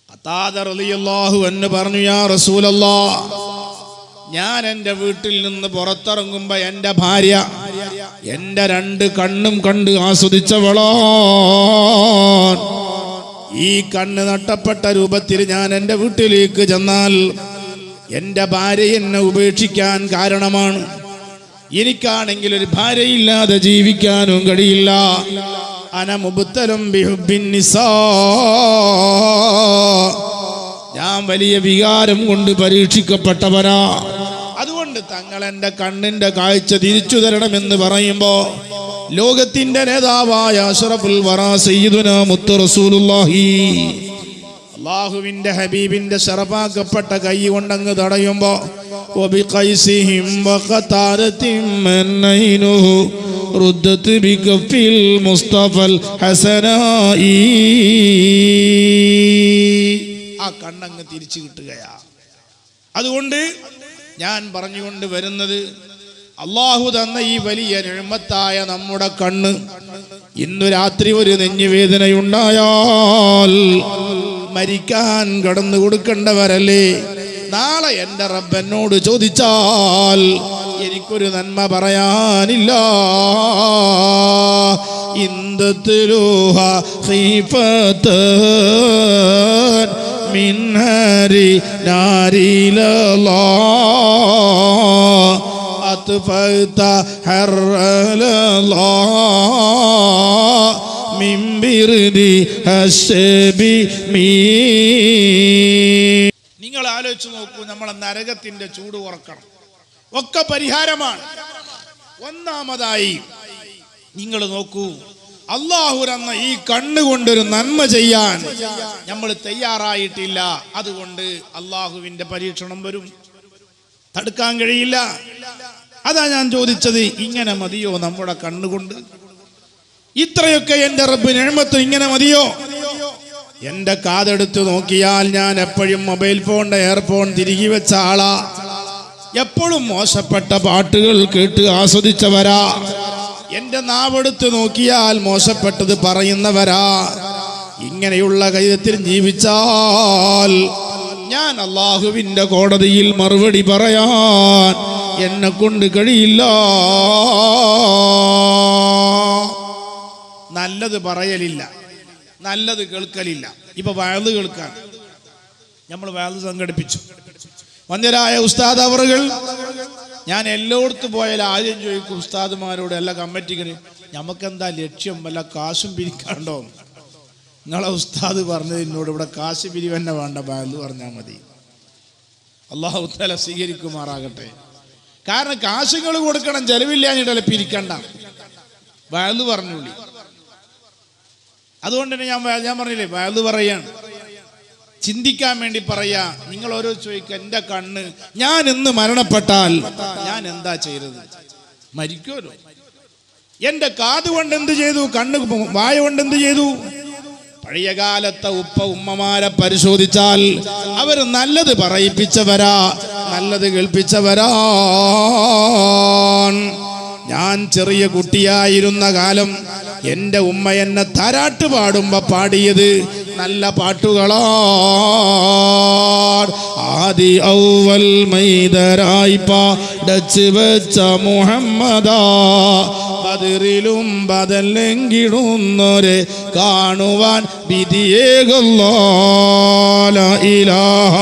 ഖതാദ റളിയല്ലാഹു അൻഹു പറഞ്ഞു, യാ റസൂലല്ലാഹ്, ഞാൻ എൻ്റെ വീട്ടിൽ നിന്ന് പുറത്തിറങ്ങുമ്പോ എൻ്റെ ഭാര്യ എൻ്റെ 2 കണ്ണും കണ്ട് ആസ്വദിച്ചവളാൻ. ഈ കണ്ണ് നഷ്ടപ്പെട്ട രൂപത്തിൽ ഞാൻ എൻ്റെ വീട്ടിലേക്ക് ചെന്നാൽ എൻ്റെ ഭാര്യ എന്നെ ഉപേക്ഷിക്കാൻ കാരണമാണ്. എനിക്കാണെങ്കിൽ ഒരു ഭാര്യയില്ലാതെ ജീവിക്കാനും കഴിയില്ല. അന മുബ്തലം ബിഹുബ്ബിൻ നിസാ, ഞാൻ വലിയ വികാരം കൊണ്ട് പരീക്ഷിക്കപ്പെട്ടവനാ. അതുകൊണ്ട് തങ്ങൾ എൻ്റെ കണ്ണിന്റെ കാഴ്ച തിരിച്ചു തരണമെന്ന് പറയുമ്പോ ലോകത്തിന്റെ നേതാവായ അഷ്റഫുൽ വറാ സയ്യിദുനാ മുത്തു റസൂലുള്ളാഹി, അല്ലാഹുവിന്റെ ഹബീബിന്റെ ശറഫാക്കപ്പെട്ട കൈ കൊണ്ടങ്ങ് തടയുമ്പോ വബിഖൈസിഹിം വഖതാരതിം മന്നൈനുഹു റുദ്ദത് ബികഫിൽ മുസ്തഫൽ ഹസനായി, ആ കണ്ണങ്ങ് തിരിച്ചു കിട്ടുകയാ. അതുകൊണ്ട് ഞാൻ പറഞ്ഞുകൊണ്ട് വരുന്നത്, അള്ളാഹു തന്ന ഈ വലിയ നിഅമത്തായ നമ്മുടെ കണ്ണ്, ഇന്നു രാത്രി ഒരു നെഞ്ഞുവേദനയുണ്ടായാൽ മരിക്കാൻ കടന്നു കൊടുക്കേണ്ടവരല്ലേ? നാളെ എൻ്റെ റബ്ബ് എന്നോട് ചോദിച്ചാൽ എനിക്കൊരു നന്മ പറയാനില്ല. ഇന്ദത്തിലൂഹ ഖീഫതൻ മിൻ ഹരി നാരിലല്ലാ അത്ഫത ഹറലല്ലാ മിൻ ബിർദി ഹസ്ബി മീ. നിങ്ങൾ ആലോചിച്ച് നോക്കൂ, നമ്മളെ നരകത്തിന്റെ ചൂട് കുറക്കണം, ഒക്കെ പരിഹാരമാണ്. ഒന്നാമതായി നിങ്ങൾ നോക്കൂ, അല്ലാഹു തന്ന ഈ കണ്ണുകൊണ്ടൊരു നന്മ ചെയ്യാൻ നമ്മൾ തയ്യാറായിട്ടില്ല. അതുകൊണ്ട് അല്ലാഹുവിന്റെ പരീക്ഷണം വരും, തടുക്കാൻ കഴിയില്ല. അതാ ഞാൻ ചോദിച്ചത്, ഇങ്ങനെ മതിയോ നമ്മുടെ കണ്ണുകൊണ്ട്? ഇത്രയൊക്കെ എൻ്റെ റബ്ബ് നിഅമത്ത് ഇങ്ങനെ മതിയോ? എൻ്റെ കാതെടുത്ത് നോക്കിയാൽ ഞാൻ എപ്പോഴും മൊബൈൽ ഫോണിന്റെ എയർഫോൺ തിരികെ വെച്ച ആളാ. എപ്പോഴും മോശപ്പെട്ട പാട്ടുകൾ കേട്ട് ആസ്വദിച്ചവരാ. എന്റെ നാവെടുത്ത് നോക്കിയാൽ മോശപ്പെട്ടത് പറയുന്നവരാ. ഇങ്ങനെയുള്ള കാര്യത്തിൽ ജീവിച്ചാൽ ഞാൻ അള്ളാഹുവിന്റെ കോടതിയിൽ മറുപടി പറയാൻ എന്നെ കൊണ്ട് കഴിയില്ല. നല്ലത് പറയലില്ല, നല്ലത് കേൾക്കലില്ല. ഇപ്പൊ വയല് കേൾക്കാൻ നമ്മൾ വയല് സംഘടിപ്പിച്ചു. വന്യരായ ഉസ്താദ് അവറുകൾ, ഞാൻ എല്ലായിടത്തും പോയാൽ ആദ്യം ചോദിക്കും ഉസ്താദുമാരോട്, എല്ലാ കമ്മിറ്റിക്കിന് നമുക്കെന്താ ലക്ഷ്യം, വല്ല കാശും പിരിക്കാണ്ടോ? നിങ്ങളെ ഉസ്താദ് പറഞ്ഞത് എന്നോട് ഇവിടെ കാശ് പിരിവ് തന്നെ വേണ്ട, വയല് പറഞ്ഞാൽ മതി. അല്ലാഹു തആല സ്വീകരിക്കുമാറാകട്ടെ. കാരണം കാശുകൾ കൊടുക്കണം, ചെലവില്ലാഞ്ഞിട്ടല്ല പിരിക്കണ്ട, വയല് പറഞ്ഞുള്ളി. അതുകൊണ്ട് തന്നെ ഞാൻ പറഞ്ഞില്ലേ, വയല് പറയാണ്, ചിന്തിക്കാൻ വേണ്ടി പറയാ. നിങ്ങൾ ഓരോ ചോദിക്കുക, എന്റെ കണ്ണ്, ഞാൻ ഇന്ന് മരണപ്പെട്ടാൽ ഞാൻ എന്താ ചെയ്തത്? മരിക്കുമല്ലോ. എന്റെ കാത് കൊണ്ട് എന്ത് ചെയ്തു? കണ്ണ് വായ കൊണ്ട് എന്ത് ചെയ്തു? പഴയ കാലത്തെ ഉമ്മമാരെ പരിശോധിച്ചാൽ അവർ നല്ലത് പറയിപ്പിച്ചവരാ, നല്ലത് കേൾപ്പിച്ചവരാ. ഞാൻ ചെറിയ കുട്ടിയായിരുന്ന കാലം എന്റെ ഉമ്മ എന്നെ താരാട്ട് പാടുമ്പോ പാടിയത് നല്ല പാട്ടുകളാ. ആദി ഔവൽ മൈദരായി പാടച്ച് വെച്ച മുഹമ്മദാ, ബദറിലും ബദലെങ്കിടുന്നോരെ കാണുവാൻ വിധിയേകല്ലാ. ലാ ഇലാഹ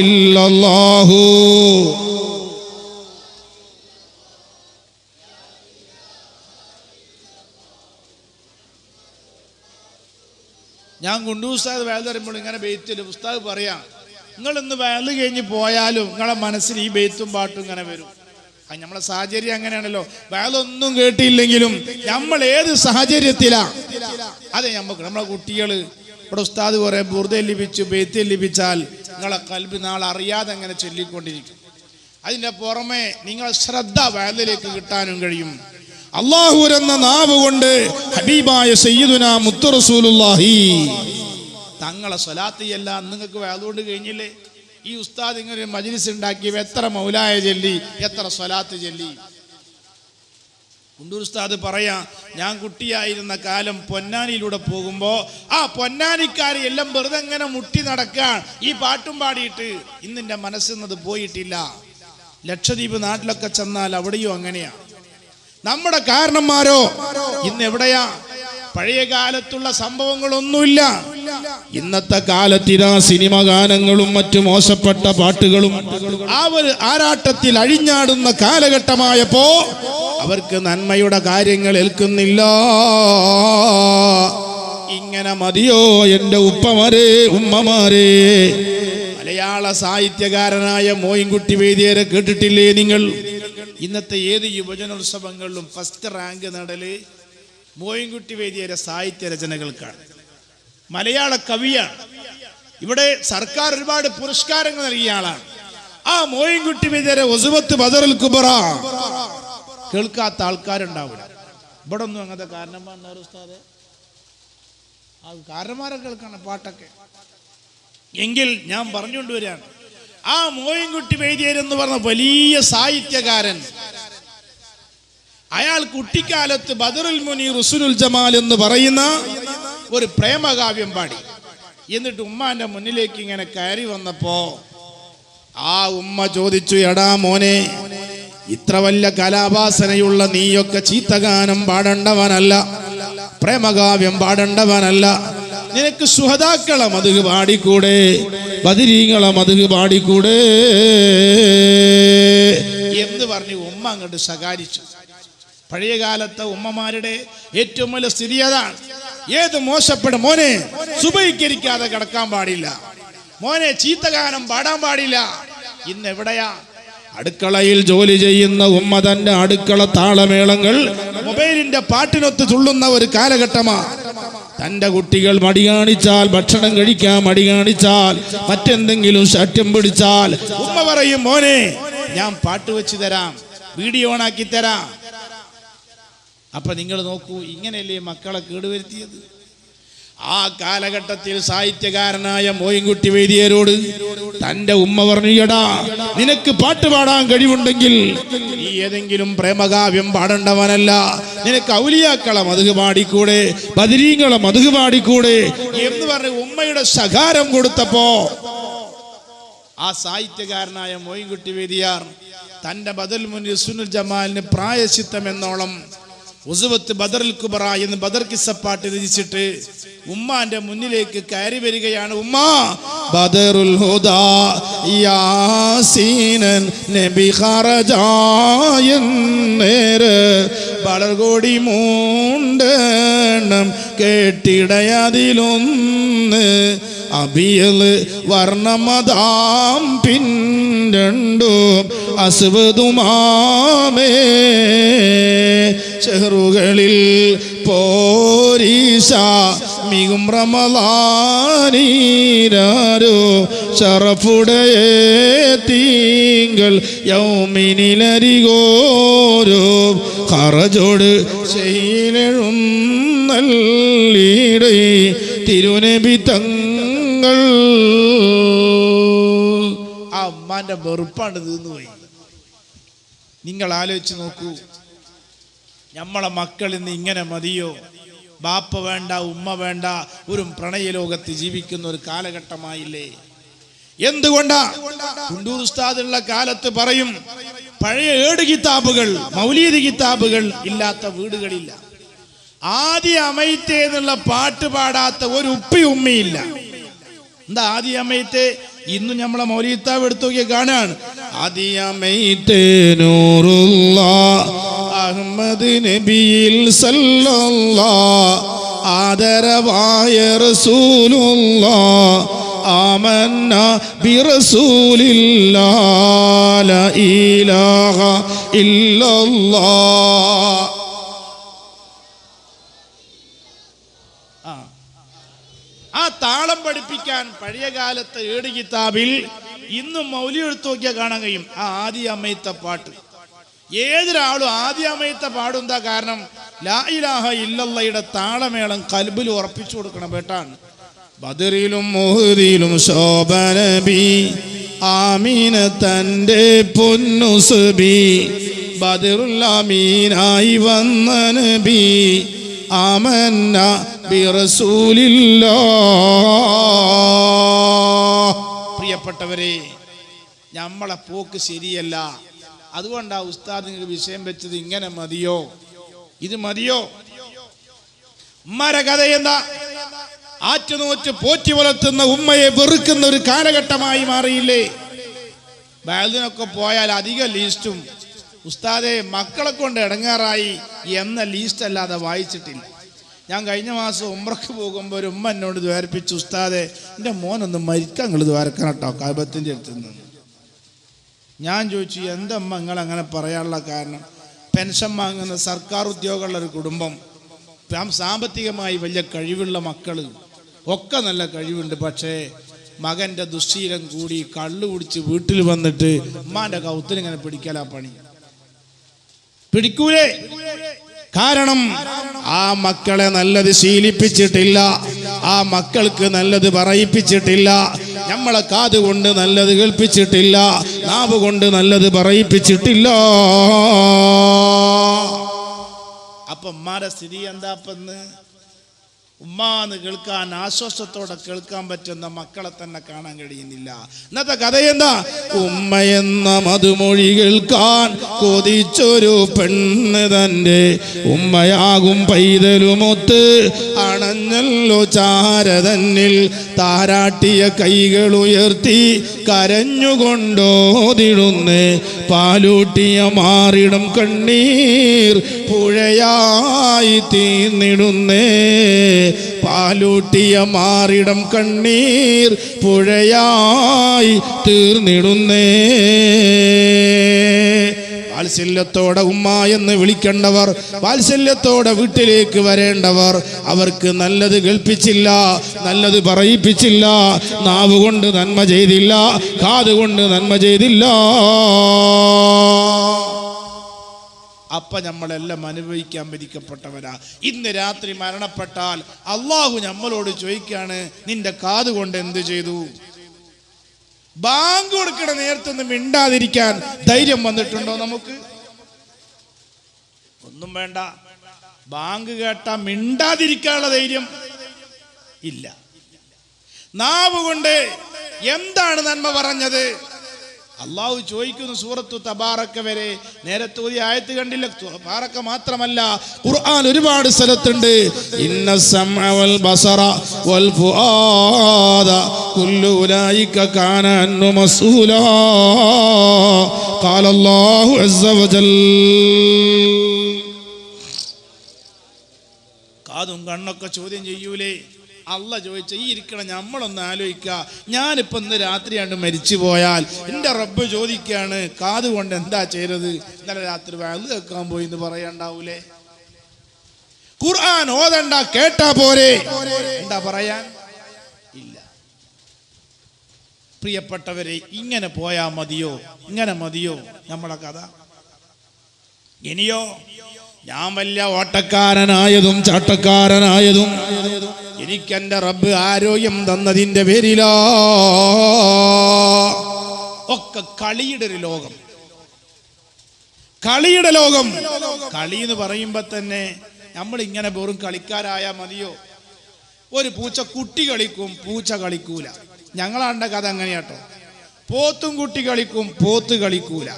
ഇല്ലല്ലാഹു. ഞാൻ കുണ്ടു ഉസ്താദ് വയല് പറയുമ്പോൾ ഇങ്ങനെ ബെയ്ത്തില് ഉസ്താദ് പറയാം, നിങ്ങൾ ഇന്ന് വയല് കഴിഞ്ഞ് പോയാലും നിങ്ങളെ മനസ്സിൽ ഈ ബെയ്ത്തും പാട്ടും ഇങ്ങനെ വരും. അത് നമ്മളെ സാഹചര്യം അങ്ങനെയാണല്ലോ. വയലൊന്നും കേട്ടില്ലെങ്കിലും നമ്മൾ ഏത് സാഹചര്യത്തിലാ, അതെ നമുക്ക് നമ്മളെ കുട്ടികള് ഇവിടെ ഉസ്താദ് കുറെ ബുർദ ലഭിച്ചു, ബെയ്ത്ത് ലഭിച്ചാൽ നിങ്ങളെ കൽബ് നാളെ അറിയാതെ അങ്ങനെ ചൊല്ലിക്കൊണ്ടിരിക്കും. അതിന്റെ പുറമെ നിങ്ങളെ ശ്രദ്ധ വയലിലേക്ക് കിട്ടാനും കഴിയും. അല്ലാഹു എന്ന നാവ് കൊണ്ട് ഹബീബായ സയ്യിദുനാ മുത്തു റസൂലുള്ളാഹി തങ്ങളെ സ്വലാത്ത് എല്ലാം നിങ്ങൾക്ക് അതുകൊണ്ട് കഴിഞ്ഞില്ലേ? ഈ ഉസ്താദ് ഇങ്ങനെ മജ്ലിസ് ഉണ്ടാക്കി എത്ര മൗലായ ചൊല്ലി, എത്ര സ്വലാത്ത് ചൊല്ലി. കുണ്ടൂർ ഉസ്താദ് പറയാ, ഞാൻ കുട്ടിയായിരുന്ന കാലം പൊന്നാനിയിലൂടെ പോകുമ്പോ ആ പൊന്നാനിക്കാര് എല്ലാം വെറുതെ ഇങ്ങനെ മുട്ടി നടക്കാൻ ഈ പാട്ടും പാടിയിട്ട് ഇന്നെന്റെ മനസ്സിന്നത് പോയിട്ടില്ല. ലക്ഷദ്വീപ് നാട്ടിലൊക്കെ ചെന്നാൽ അവിടെയും അങ്ങനെയാ. നമ്മുടെ കാരണന്മാരോ ഇന്ന് എവിടെയാ? പഴയ കാലത്തുള്ള സംഭവങ്ങളൊന്നുമില്ല. ഇന്നത്തെ കാലത്തിനാ സിനിമ ഗാനങ്ങളും മറ്റു മോശപ്പെട്ട പാട്ടുകളും അവർ ആരാട്ടത്തിൽ അഴിഞ്ഞാടുന്ന കാലഘട്ടമായപ്പോ അവർക്ക് നന്മയുടെ കാര്യങ്ങൾ ഏൽക്കുന്നില്ല. ഇങ്ങനെ മതിയോ എന്റെ ഉപ്പമാരെ, ഉമ്മമാരെ? മലയാള സാഹിത്യകാരനായ മോയിൻകുട്ടി വൈദ്യരെ കേട്ടിട്ടില്ലേ നിങ്ങൾ? ഇന്നത്തെ ഏത് യുവജനോത്സവങ്ങളിലും ഫസ്റ്റ് റാങ്ക് നേടല് മോയിൻകുട്ടി വൈദ്യരെ സാഹിത്യ രചനകൾക്കാണ്. മലയാള കവിയാണ്. ഇവിടെ സർക്കാർ ഒരുപാട് പുരസ്കാരങ്ങൾ നൽകിയ ആളാണ്. ആ മോയിൻകുട്ടി വൈദ്യരെ ഒസുബത്ത് ബദറുൽ കുബറ കേൾക്കാത്ത ആൾക്കാരുണ്ടാവില്ല. ഇവിടെ ഒന്നും അങ്ങനത്തെ കാരണന്മാർ ഉസ്താദെ, ആ കാരണന്മാരെ കേൾക്കണം പാട്ടൊക്കെ. എങ്കിൽ ഞാൻ പറഞ്ഞുകൊണ്ട് വരികയാണ്, ആ മോയിൻകുട്ടി വൈദ്യർ എന്ന് പറഞ്ഞ വലിയ സാഹിത്യകാരൻ, അയാൾ കുട്ടിക്കാലത്ത് ബദറുൽ മുനീർ ഉസുലുൽ ജമാൽ എന്ന് പറയുന്ന ഒരു പ്രേമകാവ്യം പാടി. എന്നിട്ട് ഉമ്മാന്റെ മുന്നിലേക്ക് ഇങ്ങനെ കയറി വന്നപ്പോ ആ ഉമ്മ ചോദിച്ചു, എടാ മോനെ, ഇത്ര വലിയ കലാവാസനയുള്ള നീയൊക്കെ ചീത്തഗാനം പാടേണ്ടവനല്ല, പ്രേമകാവ്യം പാടേണ്ടവനല്ല. നിനക്ക് സുഹദാക്കളെ മദ്ഹ് പാടിക്കൂടെ, ബദരീങ്ങളെ മദ്ഹ് പാടിക്കൂടെ എന്ന് പറഞ്ഞ് ഉമ്മ അങ്ങോട്ട് ശകാരിച്ചു. പഴയ കാലത്തെ ഉമ്മമാരുടെ ഏറ്റവും വലിയ സ്ഥിതി അതാണ്. ഏത് മോശപ്പെടും മോനെ, സുബഹിക്കരിക്കാതെ കിടക്കാൻ പാടില്ല, മോനെ ചീത്തഗാനം പാടാൻ പാടില്ല. ഇന്ന് എവിടെയാ? അടുക്കളയിൽ ജോലി ചെയ്യുന്ന ഉമ്മ തന്റെ അടുക്കള താളമേളങ്ങൾ മൊബൈലിന്റെ പാട്ടിനൊത്ത് തുള്ളുന്ന ഒരു കാലഘട്ടമാണ്. തന്റെ കുട്ടികൾ മടി കാണിച്ചാൽ, ഭക്ഷണം കഴിക്കാൻ മടി കാണിച്ചാൽ, മറ്റെന്തെങ്കിലും ശഠ്യം പിടിച്ചാൽ ഉമ്മ പറയും, മോനെ ഞാൻ പാട്ട് വെച്ച് തരാം, വീഡിയോ ഓണാക്കി തരാം. അപ്പൊ നിങ്ങൾ നോക്കൂ, ഇങ്ങനെയല്ലേ മക്കളെ കേടുവരുത്തിയത്? ആ കാലഘട്ടത്തിൽ സാഹിത്യകാരനായ മോയിൻകുട്ടി വൈദ്യരോട് തന്റെ ഉമ്മ പറഞ്ഞു, എടാ നിനക്ക് പാട്ട് പാടാൻ കഴിവുണ്ടെങ്കിൽ നീ ഏതെങ്കിലും പ്രേമകാവ്യം പാടേണ്ടവനല്ല. നിനക്ക് ഔലിയാക്കളെ മദ്ഹ് പാടിക്കൂടെ, ബദരീങ്ങളെ മദ്ഹ് പാടിക്കൂടെ എന്ന് പറഞ്ഞ് ഉമ്മയുടെ ശകാരം കൊടുത്തപ്പോ ആ സാഹിത്യകാരനായ മോയിൻകുട്ടി വേദിയാർ തന്റെ ബദൽ മുന്നിൽ സുനുൽ ജമാലിന് പ്രായശ്ചിത്തം എന്നോളം ഉസുവത്ത് ബദറുൽ കുബറ എന്ന് ബദർ കിസ്സപ്പാട്ട് രചിച്ചിട്ട് ഉമ്മാന്റെ മുന്നിലേക്ക് കയറി വരികയാണ്. ഉമ്മ ബദറുൽ ഹുദാ യാസീനൻ നബി ഖറജായന്നേര് ബളർകോടി മൂണ്ടെണ്ണം കേട്ടിടയതിലൊന്ന് അബിയല് വർണ്ണമതാം പിന്നണ്ടും അസ്വദുമാമേ ഷഹറുകളിൽ പോരീശ മികും റമളാനീരാരോ ഷറഫുടയേ തിങ്കൾ യൗമിനിലരികോരോ ഖറജോട് ശൈലെഴുന്നള്ളീടേ തിരുനബി തങ്ങൾ. ആ ഉമ്മാന്റെ വെറുപ്പാണ് തീർന്നു പോയി. നിങ്ങൾ ആലോചിച്ച് നോക്കൂ, നമ്മളെ മക്കൾ ഇന്ന് ഇങ്ങനെ മതിയോ? ബാപ്പ വേണ്ട, ഉമ്മ വേണ്ട, ഒരു പ്രണയലോകത്ത് ജീവിക്കുന്ന ഒരു കാലഘട്ടമായില്ലേ? എന്തുകൊണ്ടാ? കുണ്ടൂർ ഉസ്താദുള്ള കാലത്ത് പറയും, പഴയ ഏട് കിതാബുകൾ, മൗലീദ് കിതാബുകൾ ഇല്ലാത്ത വീടുകളില്ല. ആദ്യ അമൈത്തെ എന്നുള്ള പാട്ട് പാടാത്ത ഒരു ഉപ്പി ഉമ്മയില്ല. എന്താ ആദ്യ അമൈത്തെ? ഇന്നും നമ്മളെ മൗലവി കിതാബ് എടുത്തു നോക്കിയ കാണാണ്. ആദ്യ അമൈത്തെ നൂറുല്ലാഹ് അഹ്മദ് നബിയിൽ സല്ലല്ലാഹ് ആദരവായ റസൂലുള്ളാഹ് ആമന്ന ബിറസൂലില്ലാഹ് ലാ ഇലാഹ ഇല്ലല്ലാഹ്. ആ താളം പഠിപ്പിക്കാൻ പഴയ കാലത്തെ ഏട് കിതാബിൽ ഇന്നും മൗലവി എടുത്തു നോക്കിയാൽ കാണാൻ കഴിയും ആ ആദ്യ അമ്മയത്തെ പാട്ട്. ഏതൊരാളും ആദ്യ അമ്മയത്തെ പാടുന്താ കാരണം? ലാ ഇലാഹ ഇല്ലല്ലാഹയുടെ താളമേളം കൽബിൽ ഉറപ്പിച്ചു കൊടുക്കണം കേട്ടാണ്. ബദറിലും മുഹദിലും ശോഭനബി ആമീന തന്റെ പൊന്നുസുബി ബദറുൽ ആമീനായി വന്ന നബി ആമന്ന ബിറസൂലില്ലാഹ്. പ്രിയപ്പെട്ടവരെ, നമ്മളെ പോക്ക് ശരിയല്ല. അതുകൊണ്ടാ ഉസ്താദ് നിങ്ങൾക്ക് വിഷയം വെച്ചത് ഇങ്ങനെ മതിയോ, ഇത് മതിയോ? ഉമ്മയുടെ കഥ എന്താ? ആറ്റുനോറ്റ് പോറ്റി വളർത്തുന്ന ഉമ്മയെ വെറുക്കുന്ന ഒരു കാലഘട്ടമായി മാറിയില്ലേ? ബാലിനൊക്കെ പോയാൽ അധിക ലീസ്റ്റും ഉസ്താദെ മക്കളെ കൊണ്ട് ഇടങ്ങാറായി എന്ന ലീസ്റ്റ് അല്ലാതെ വായിച്ചിട്ടില്ല. ഞാൻ കഴിഞ്ഞ മാസം ഉംറക്ക് പോകുമ്പോൾ ഒരു ഉമ്മ എന്നോട് ദ്വാരപ്പിച്ചു, ഉസ്താദെ എൻ്റെ മോനൊന്ന് മരിക്കാൻ നിങ്ങൾ ദ്വാരക്കണം കേട്ടോ കാബത്തിന്റെ അടുത്ത് നിന്ന്. ഞാൻ ചോദിച്ചു, എന്താ അമ്മ നിങ്ങൾ അങ്ങനെ പറയാനുള്ള കാരണം? പെൻഷൻ വാങ്ങുന്ന സർക്കാർ ഉദ്യോഗമുള്ള ഒരു കുടുംബം, സാമ്പത്തികമായി വലിയ കഴിവുള്ള മക്കള് ഒക്കെ നല്ല കഴിവുണ്ട്. പക്ഷേ മകന്റെ ദുശ്ശീലം കൂടി കള്ളു കുടിച്ച് വീട്ടിൽ വന്നിട്ട് ഉമ്മാന്റെ കൗത്തിൽ ഇങ്ങനെ പിടിക്കലാ പണി. പിടിക്കൂലേ? കാരണം ആ മക്കളെ നല്ലത് ശീലിപ്പിച്ചിട്ടില്ല, ആ മക്കൾക്ക് നല്ലത് പറയിപ്പിച്ചിട്ടില്ല, നമ്മളെ കാതുകൊണ്ട് നല്ലത് കേൾപ്പിച്ചിട്ടില്ല, നാവ് കൊണ്ട് നല്ലത് പറയിപ്പിച്ചിട്ടില്ല. അപ്പൊ ഉമ്മാന്റെ സ്ഥിതി എന്താപ്പെന്ന്? ഉമ്മാന്ന് കേൾക്കാൻ ആശ്വാസത്തോടെ കേൾക്കാൻ പറ്റുന്ന മക്കളെ തന്നെ കാണാൻ കഴിയുന്നില്ല. ഇന്നത്തെ കഥ എന്താ? ഉമ്മയെന്ന മധുമൊഴി കേൾക്കാൻ കൊതിച്ചൊരു പെണ്ണ് തന്റെ ഉമ്മയാകും പൈതലുമൊത്ത് അണഞ്ഞല്ലോ ചാരതന്നിൽ താരാട്ടിയ കൈകൾ ഉയർത്തി കരഞ്ഞുകൊണ്ടോതിടുന്നേ പാലൂട്ടിയ മാറിടം കണ്ണീർ പുഴയായി തീർന്നിടുന്നേ പാലൂട്ടിയ മാറിടം കണ്ണീർ പുഴയായി തീർന്നിടുന്നേ. വാത്സല്യത്തോടെ ഉമ്മ എന്ന് വിളിക്കേണ്ടവർ, വാത്സല്യത്തോടെ വീട്ടിലേക്ക് വരേണ്ടവർ അവർക്ക് നല്ലത് കേൾപ്പിച്ചില്ല, നല്ലത് പറയിപ്പിച്ചില്ല, നാവ് കൊണ്ട് നന്മ ചെയ്തില്ല, കാതുകൊണ്ട് നന്മ ചെയ്തില്ല. അപ്പൊ നമ്മളെല്ലാം അനുഭവിക്കാൻ വിധിക്കപ്പെട്ടവരാ. ഇന്ന് രാത്രി മരണപ്പെട്ടാൽ അള്ളാഹു നമ്മളോട് ചോദിക്കാണ്, നിന്റെ കാതുകൊണ്ട് എന്ത് ചെയ്തു? ബാങ്ക് കൊടുക്കണ നേരത്തൊന്നും മിണ്ടാതിരിക്കാൻ ധൈര്യം വന്നിട്ടുണ്ടോ നമുക്ക്? ഒന്നും വേണ്ട, ബാങ്ക് കേട്ടാ മിണ്ടാതിരിക്കാനുള്ള ധൈര്യം ഇല്ല. നാവ് കൊണ്ട് എന്താണ് നന്മ പറഞ്ഞത്? അള്ളാഹു ചോദിക്കുന്നു സൂറത്തു തബാറക്ക വരെ. നേരത്തെ ഒരു ആയത്ത് കണ്ടില്ല, തബാറക്ക മാത്രമല്ല ഖുർആൻ ഒരുപാട് സ്ഥലത്തുണ്ട്. ഇന്ന സമഅ വൽ ബസറ വൽ ഫുആദ കുല്ലു ഉലൈക കാന അൻഹു മസ്ഊലാ ഖാല അല്ലാഹു അസ്സ വജൽ. കാതും കണ്ണൊക്കെ ചോദ്യം ചെയ്യൂലേ? അള്ള ചോദിച്ച ഈ ഇരിക്കണം, നമ്മളൊന്ന് ആലോചിക്കുക. ഞാനിപ്പോ ഇന്ന് രാത്രി കണ്ട് മരിച്ചു പോയാൽ എൻ്റെ റബ്ബ് ചോദിക്കുകയാണ്, കാത് കൊണ്ട് എന്താ ചെയ്തത്? ഇന്നലെ രാത്രി വയല് കേൾക്കാൻ പോയി എന്ന് പറയണ്ടാവൂലേ? ഖുർആൻ ഓതണ്ട, കേട്ടാ പോരെ, എന്താ പറയാൻ? ഇല്ല. പ്രിയപ്പെട്ടവരെ, ഇങ്ങനെ പോയാ മതിയോ? ഇങ്ങനെ മതിയോ നമ്മളെ കഥ? ഇനിയോ ഞാൻ വലിയ ഓട്ടക്കാരനായതും ചാട്ടക്കാരനായതും എനിക്കെന്റെ റബ്ബ് ആരോഗ്യം തന്നതിന്റെ പേരിലാ. ഒക്കെ കളിയുടെ ഒരു ലോകം, കളിയുടെ ലോകം. കളി എന്ന് പറയുമ്പോ തന്നെ നമ്മൾ ഇങ്ങനെ വെറും കളിക്കാരായാ മതിയോ? ഒരു പൂച്ച കുട്ടി കളിക്കും, പൂച്ച കളിക്കൂല. ഞങ്ങളാണ്ട കഥ അങ്ങനെയാട്ടോ. പോത്തും കുട്ടി കളിക്കും, പോത്ത് കളിക്കൂല.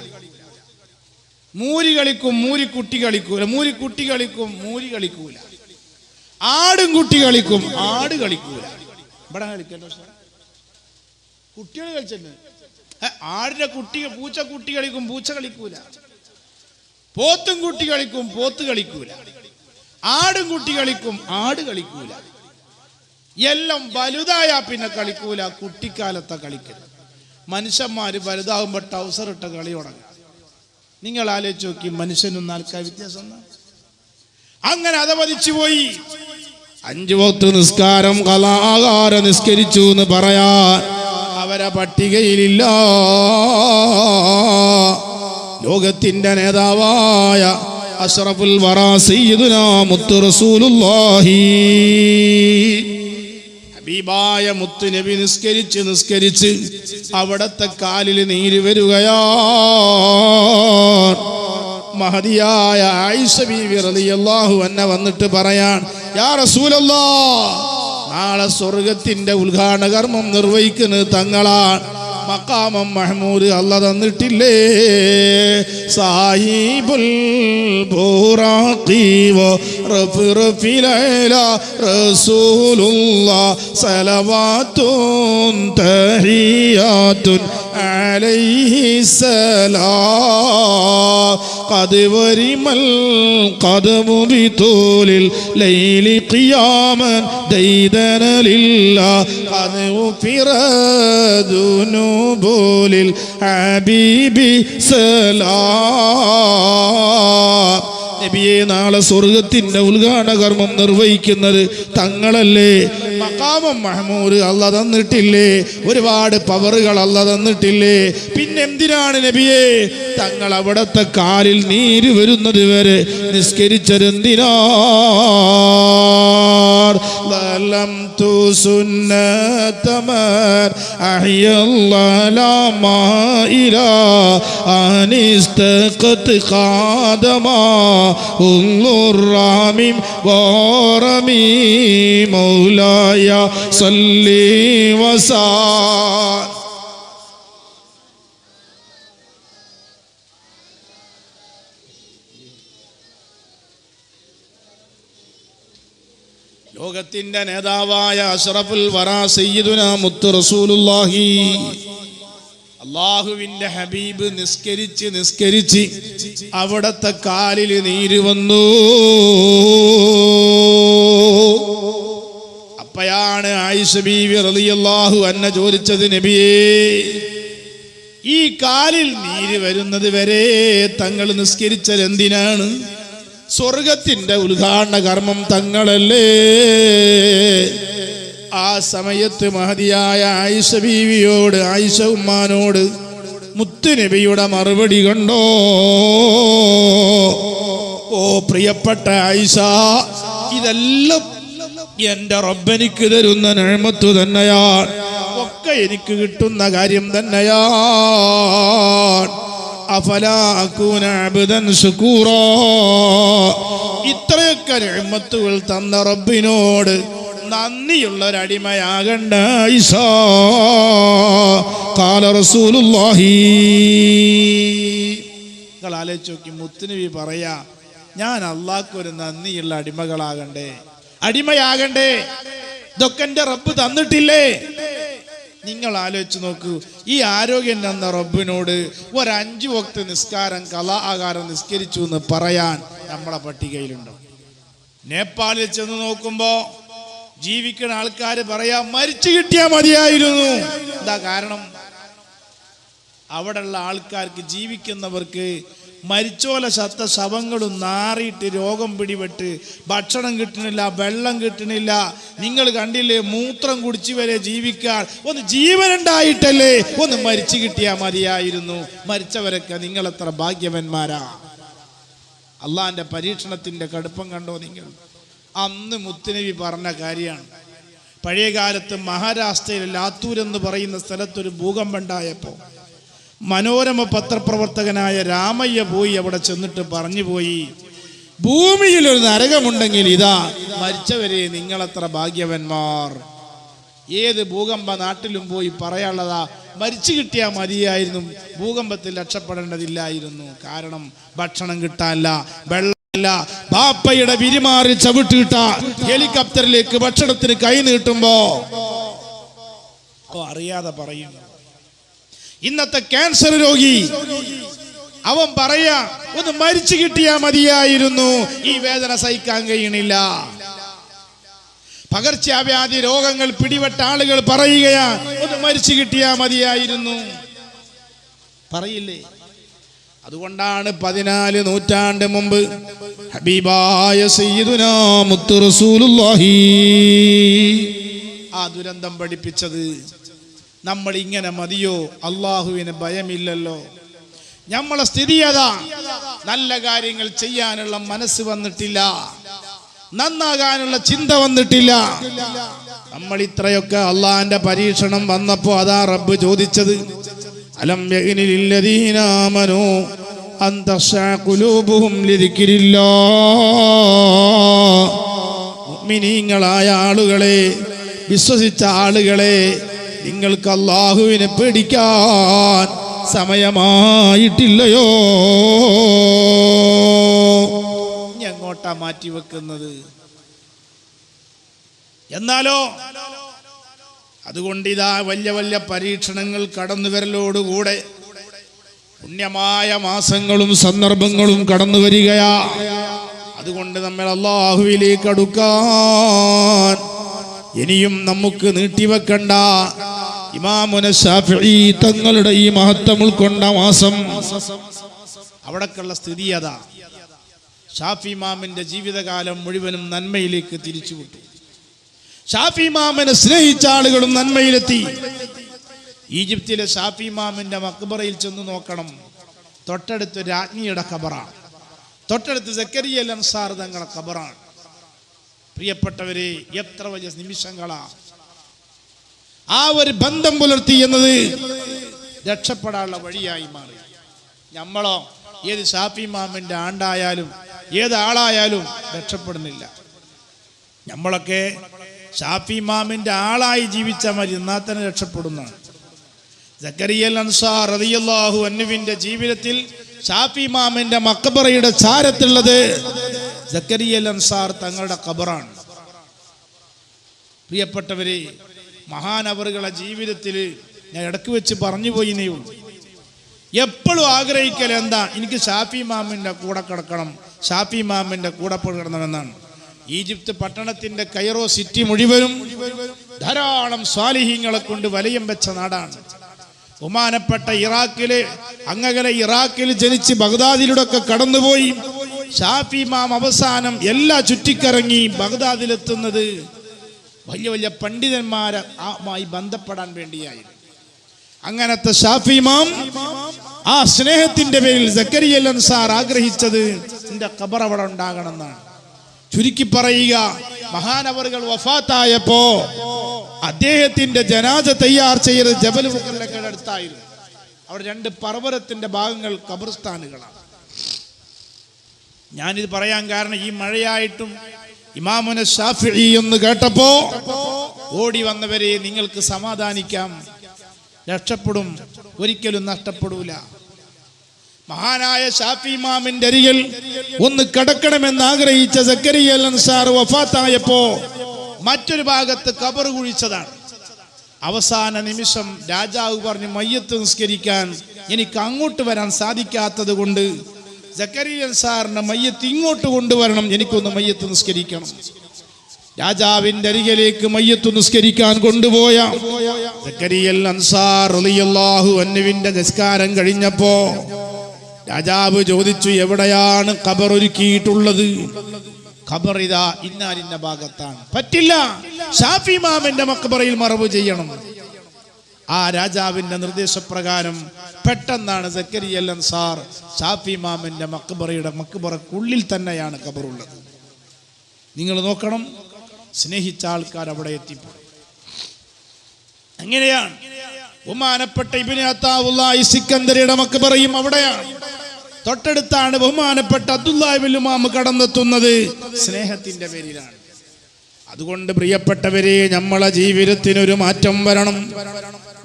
മൂരി കളിക്കും, മൂരിക്കുട്ടി കളിക്കൂല. മൂരിക്കുട്ടി കളിക്കും, മൂരി കളിക്കൂല. ആടും കുട്ടി കളിക്കും, ആട് കളിക്കൂല. ഇവിടെ കളിക്കല്ലോ കുട്ടികൾ കളിച്ചല്ലേ. ആടിന്റെ കുട്ടി, പൂച്ച കുട്ടി കളിക്കും, പൂച്ച കളിക്കൂല. പോത്തും കുട്ടി കളിക്കും, പോത്ത് കളിക്കൂല. ആടും കുട്ടി കളിക്കും, ആട് കളിക്കൂല. എല്ലാം വലുതായാ പിന്നെ കളിക്കൂല. കുട്ടിക്കാലത്തെ കളിക്കുന്നത്. മനുഷ്യന്മാര് വലുതാകുമ്പോ ടൗസർ ഇട്ട കളി തുടങ്ങും. നിങ്ങൾ ആലോചിച്ച് നോക്കി, മനുഷ്യനും ആൾക്കാർ വ്യത്യാസം. അങ്ങനെ അതപതിച്ചു പോയി. 5 വക്ത് നിസ്കാരം ഖളാകാര നിസ്കരിച്ചു എന്ന് പറയാൻ അവരെ പട്ടികയിലില്ല. ലോകത്തിന്റെ നേതാവായ അഷ്റഫുൽ വറാ സയ്യിദുനാ മുത്തു റസൂലുള്ളാഹി ഹബീബായ മുത്തു നബി നിസ്കരിച്ച് അവിടത്തെ കാലിൽ നീര് വരികയാ. മഹദിയായ ആയിഷ ബീവി റളിയല്ലാഹു അൻഹ വന്നിട്ട് പറയാൻ, യാ റസൂലല്ലാഹ്, നാളെ സ്വർഗത്തിന്റെ ഉദ്ഘാടന കർമ്മം നിർവഹിക്കുന്നത് തങ്ങളാണ്. മഖാമം മഹ്മൂദ് അല്ല തന്നിട്ടില്ലേ? സാഹിബുൽ ബുറാഖി വ റഫില റസൂലുള്ളാഹ് സലവാത്തുൻ തഹിയാത്തുൻ അലൈഹി സലാം ഖദ് വരിമൽ ഖദമു ബിതൂലിൽ ലൈലി ഖിയാമൻ ദൈദന ലില്ലാഹ് ഖദ് ഫിറദുനു ബോലിൽ ഹബീബി സലാം. നബിയെ, നാളെ സ്വർഗത്തിന്റെ ഉദ്ഘാടന കർമ്മം നിർവഹിക്കുന്നത് തങ്ങളല്ലേ? മഖാമം മഹ്മൂദ് അല്ല തന്നിട്ടില്ലേ? ഒരുപാട് പവറുകൾ അല്ല തന്നിട്ടില്ലേ? പിന്നെന്തിനാണ് നബിയെ തങ്ങൾ അവിടത്തെ കാലിൽ നീര് വരുന്നത് വരെ നിസ്കരിച്ചതെന്തിനാ? സുന്നത മൻ അഹ്യല്ലാഹ ഇലാ അനിസ്തഖത് ഖാദമാ ഉൽറാമിം വറമി മൗലായ സല്ലി വസല്ലം. ലോകത്തിന്റെ നേതാവായ അഷ്റഫുൽ വറാ സയ്യിദുനാ മുത്തു റസൂലുള്ളാഹി അല്ലാഹുവിന്റെ ഹബീബ് നിസ്കരിച്ച് അവിടത്തെ കാലിൽ നീര് വന്നു. അപ്പോഴാണ് ആയിഷ ബീവി റളിയല്ലാഹു അൻഹ ചോദിച്ചത്, നബിയേ, ഈ കാലിൽ നീര് വരുന്നത് വരെ തങ്ങൾ നിസ്കരിച്ചത് എന്തിനാണ്? സ്വർഗത്തിന്റെ ഉദ്ഘാടന കർമ്മം തങ്ങളല്ലേ? ആ സമയത്ത് മഹദിയായ ആയിഷ ബീവിയോട്, ആയിഷ ഉമ്മാനോട് മുത്തു നബിയുടെ മറുപടി കണ്ടോ? ഓ പ്രിയപ്പെട്ട ആയിഷ, ഇതെല്ലാം എന്റെ റബ്ബെനിക്ക് തരുന്ന നിഅമത്ത് തന്നെയാണ്. ഒക്കെ എനിക്ക് കിട്ടുന്ന കാര്യം തന്നെയാണ്. അഫലാ അകൂന അബ്ദൻ ശുകൂറാ, ഇത്രയൊക്കെ നിഅമത്തുകൾ തന്ന റബ്ബിനോട് നന്ദിയുള്ള ഒരടിമയാകണ്ട ഈസാ. ഖാല റസൂലുള്ളാഹി, നിങ്ങൾ ആലോചിച്ച് നോക്കി, മുത്തുനബി പറയാ ഞാൻ അള്ളാഹ്ക്ക് ഒരു നന്ദിയുള്ള അടിമയാകണ്ടേ. ഇതൊക്കെ എൻ്റെ റബ്ബ് തന്നിട്ടില്ലേ? നിങ്ങൾ ആലോചിച്ച് നോക്കൂ, ഈ ആരോഗ്യം തന്ന റബ്ബിനോട് 5 വക്ത് നിസ്കാരം ഖളാ ആകാരം നിസ്കരിച്ചു എന്ന് പറയാൻ നമ്മളെ പട്ടികയിലുണ്ടോ? നേപ്പാളിൽ ചെന്ന് നോക്കുമ്പോ ജീവിക്കുന്ന ആൾക്കാർ പറയാ മരിച്ചു കിട്ടിയാൽ മതിയായിരുന്നു. എന്താ കാരണം? അവിടെയുള്ള ആൾക്കാർക്ക്, ജീവിക്കുന്നവർക്ക് മരിച്ചോല ചത്ത ശവങ്ങളും നാറിയിട്ട് രോഗം പിടിപെട്ട് ഭക്ഷണം കിട്ടണില്ല, വെള്ളം കിട്ടണില്ല. നിങ്ങൾ കണ്ടില്ലേ, മൂത്രം കുടിച്ചു വരെ ജീവിക്കാൻ ഒന്ന് ജീവനുണ്ടായിട്ടല്ലേ ഒന്ന് മരിച്ചു കിട്ടിയാൽ മതിയായിരുന്നു. മരിച്ചവരൊക്കെ നിങ്ങൾ എത്ര ഭാഗ്യവന്മാരാ. അള്ളാന്റെ പരീക്ഷണത്തിന്റെ കടുപ്പം കണ്ടോ നിങ്ങൾ? അന്ന് മുത്തുനബി പറഞ്ഞ കാര്യമാണ്. പഴയ കാലത്ത് മഹാരാഷ്ട്രയിലെ ലാത്തൂർ എന്ന് പറയുന്ന സ്ഥലത്തൊരു ഭൂകമ്പം ഉണ്ടായപ്പോ മനോരമ പത്രപ്രവർത്തകനായ രാമയ്യ പോയി അവിടെ ചെന്നിട്ട് പറഞ്ഞു പോയി, ഭൂമിയിൽ ഒരു നരകമുണ്ടെങ്കിൽ ഇതാ, മരിച്ചവരെ നിങ്ങളെത്ര ഭാഗ്യവന്മാർ. ഏത് ഭൂകമ്പ നാട്ടിലും പോയി പറയാനുള്ളതാ, മരിച്ചു കിട്ടിയാൽ മതിയായിരുന്നു, ഭൂകമ്പത്തിൽ രക്ഷപ്പെടേണ്ടതില്ലായിരുന്നു. കാരണം ഭക്ഷണം കിട്ടാനില്ല, വെള്ളമില്ല. ബാപ്പയുടെ വിരിമാറി ചവിട്ടിട്ട ഹെലികോപ്റ്ററിലേക്ക് ഭക്ഷണത്തിന് കൈ നീട്ടുമ്പോ അറിയാതെ പറയും. ഇന്നത്തെ ക്യാൻസർ രോഗി അവൻ പറയാ ഒന്ന് മരിച്ചു കിട്ടിയാ മതിയായിരുന്നു, ഈ വേദന സഹിക്കാൻ കഴിയണില്ല. പകർച്ചവ്യാധി രോഗങ്ങൾ പിടിപെട്ട ആളുകൾ പറയുകയാ ഒന്ന് മരിച്ചു കിട്ടിയാ മതിയായിരുന്നു. പറയില്ലേ? അതുകൊണ്ടാണ് 14 നൂറ്റാണ്ട് മുമ്പ് ഹബീബായ സയ്യിദുനാ മുത്തു റസൂലുള്ളാഹി ആ ദുരന്തം പഠിപ്പിച്ചത്. നമ്മൾ ഇങ്ങനെ മതിയോ? അള്ളാഹുവിന് ഭയമില്ലല്ലോ. നമ്മളെ സ്ഥിതി അതാ. നല്ല കാര്യങ്ങൾ ചെയ്യാനുള്ള മനസ്സ് വന്നിട്ടില്ല, നന്നാകാനുള്ള ചിന്ത വന്നിട്ടില്ല. നമ്മൾ ഇത്രയൊക്കെ അള്ളാന്റെ പരീക്ഷണം വന്നപ്പോ അതാ റബ്ബ് ചോദിച്ചത്, അലം യഗ്നി ലില്ലദീന ആമനൂ അൻ തഖ്ശഅ ഖുലൂബുഹും ലിദിക്രില്ലാഹ്. മുഅ്മിനീങ്ങളായ ആളുകളെ, വിശ്വസിച്ച ആളുകളെ, നിങ്ങൾക്ക് അല്ലാഹുവിനെ പേടിക്കാൻ സമയമായിട്ടില്ലയോ? എങ്ങോട്ടാ മാറ്റി വെക്കുന്നത്? എന്നാലോ അതുകൊണ്ട് ഇതാ വലിയ വലിയ പരീക്ഷണങ്ങൾ കടന്നു വരലോടുകൂടെ പുണ്യമായ മാസങ്ങളും സന്ദർഭങ്ങളും കടന്നു വരികയാ. അതുകൊണ്ട് നമ്മൾ അല്ലാഹുവിലേക്ക് അടുക്കാൻ ഇനിയും നമുക്ക് നീട്ടിവെക്കണ്ട. ഇമാമുന ശാഫിഈ തങ്ങളുടെ ഈ മഹത്വം ഉൾക്കൊണ്ട മാസം, അവിടക്കുള്ള സ്ഥിതി അതാ. ഷാഫി ഇമാമിന്റെ ജീവിതകാലം മുഴുവനും നന്മയിലേക്ക് തിരിച്ചുവിട്ടു. ഷാഫി ഇമാമിനെ സ്നേഹിച്ച ആളുകളും നന്മയിലെത്തി. ഈജിപ്തിലെ ഷാഫി ഇമാമിന്റെ മക്ബറയിൽ ചെന്ന് നോക്കണം. തൊട്ടടുത്ത് രാജ്ഞിയുടെ ഖബറാണ്, തൊട്ടടുത്ത് സക്കരിയ അൻസാർ തങ്ങളുടെ ഖബറാണ്. പ്രിയപ്പെട്ടവരെ, എത്ര വലിയ നിമിഷങ്ങളാ! ആ ഒരു ബന്ധം പുലർത്തി എന്നത് രക്ഷപ്പെടാനുള്ള വഴിയായി മാറി. നമ്മളോ ഏത് ഷാഫി ഇമാമിന്റെ ആണ്ടായാലും ഏതാളായാലും രക്ഷപ്പെടുന്നില്ല. നമ്മളൊക്കെ ഷാഫി ഇമാമിന്റെ ആളായി ജീവിച്ചാൽ മതി, എന്നാൽ തന്നെ രക്ഷപ്പെടുന്നതാണ്. സക്കരിയ അൻസാർ റളിയല്ലാഹു അൻഹുവിന്റെ ജീവിതത്തിൽ ഷാഫി ഇമാമിന്റെ മക്ബറയുടെ ചാരത്തുള്ളത് സക്കരിയ അൻസാർ തങ്ങളുടെ ഖബറാണ്. പ്രിയപ്പെട്ടവരെ, മഹാനവറുകളുടെ ജീവിതത്തിൽ ഞാൻ ഇടയ്ക്ക് വെച്ച് പറഞ്ഞു പോയിനേ ഉള്ളൂ, എപ്പോഴും ആഗ്രഹിക്കൽ എന്താ? എനിക്ക് ഷാഫി ഇമാമിന്റെ കൂടെ കിടക്കണം, ഷാഫി ഇമാമിന്റെ കൂടെ കിടക്കണമെന്നാണ്. ഈജിപ്ത് പട്ടണത്തിന്റെ കൈറോ സിറ്റി മുഴുവനും ധാരാളം സ്വാലിഹീങ്ങളെ കൊണ്ട് വലയം വെച്ച നാടാണ്. ബഹുമാനപ്പെട്ട അങ്ങകലെ ഇറാഖിൽ ജനിച്ച് ബഗ്ദാദിലൂടെ കടന്നുപോയി ഷാഫി ഇമാം അവസാനം എല്ലാ ചുറ്റിക്കറങ്ങി ബഗ്ദാദിലെത്തുന്നത് വലിയ വലിയ പണ്ഡിതന്മാരുമായി ബന്ധപ്പെടാൻ വേണ്ടിയായിരുന്നു. അങ്ങനത്തെ ഷാഫി ഇമാം ആ സ്നേഹത്തിന്റെ പേരിൽ സക്കരിയ അൻസാർ ആഗ്രഹിച്ചത് എന്റെ ഖബർ അവിടെ ഉണ്ടാകണമെന്നാണ്. ചുരുക്കി പറയുക, മഹാനവറുകൾ വഫാത്തായപ്പോ അദ്ദേഹത്തിന്റെ ജനാസ തയ്യാർ ചെയ്ത് ജബൽ മുഖറിന്റെ അടുത്തായിരുന്നു. അവിടെ 2 പർവ്വതത്തിന്റെ ഭാഗങ്ങൾ ഖബർസ്ഥാനുകളാണ്. ഞാനിത് പറയാൻ കാരണം ഈ മഴയായിട്ടും ഇമാമുന ശാഫിഈ എന്ന് കേട്ടപ്പോ ഓടി വന്നവരെ നിങ്ങൾക്ക് സമാധാനിക്കാം, രക്ഷപ്പെടും, ഒരിക്കലും നഷ്ടപ്പെടൂല. മഹാനായ ശാഫി ഇമാമിന്റെ അരികിൽ ഒന്ന് കിടക്കണമെന്ന് ആഗ്രഹിച്ച സക്കരിയ അൽ അൻസാർ വഫാത്തായപ്പോ മറ്റൊരു ഭാഗത്ത് ഖബർ കുഴിച്ചതാണ്. അവസാന നിമിഷം രാജാവ് പറഞ്ഞു, മയ്യത്ത് നിസ്കരിക്കാൻ എനിക്ക് അങ്ങോട്ട് വരാൻ സാധിക്കാത്തത് കൊണ്ട് സക്കരിയ അൻസാറിന്റെ മയ്യത്ത് ഇങ്ങോട്ട് കൊണ്ടുവരണം, എനിക്കൊന്ന് മയ്യത്ത് നിസ്കരിക്കണം. രാജാവിന്റെ അരികിലേക്ക് മയ്യത്ത് നിസ്കരിക്കാൻ കൊണ്ടുപോയ സക്കരിയ അൽ അൻസാർ റളിയല്ലാഹു അൻഹുവിന്റെ നിസ്കാരം കഴിഞ്ഞപ്പോ രാജാവ് ചോദിച്ചു, എവിടെയാണ് ഖബർ ഒരുക്കിയിട്ടുള്ളത്? ഖബർ ഇതാ ഇന്നാലിന്ന ഭാഗത്താണ്. പറ്റില്ല, ശാഫി ഇമാമിന്റെ മഖ്ബറയിൽ മറവ് ചെയ്യണം. ആ രാജാവിന്റെ നിർദ്ദേശപ്രകാരം പെട്ടെന്നാണ് സക്കരിയ അൽ അൻസാർ ശാഫി ഇമാമിന്റെ മഖ്ബറക്കുള്ളിൽ തന്നെയാണ് ഖബറുള്ളത്. നിങ്ങൾ നോക്കണം, സ്നേഹിച്ച ആൾക്കാർ അവിടെ എത്തിപ്പോയി. അങ്ങനെയാണ് ബഹുമാനപ്പെട്ട ഇബ്നു അത്താഉല്ലാഹി സിക്കന്ദരിയുടെ മഖ്ബറയും അവിടെയാണ്. തൊട്ടടുത്താണ് ബഹുമാനപ്പെട്ട അബ്ദുല്ലാഹി ഇബ്നു ഉമാം കടന്നെത്തുന്നത്. സ്നേഹത്തിന്റെ പേരിലാണ്. അതുകൊണ്ട് പ്രിയപ്പെട്ടവരെ, നമ്മളെ ജീവിതത്തിനൊരു മാറ്റം വരണം.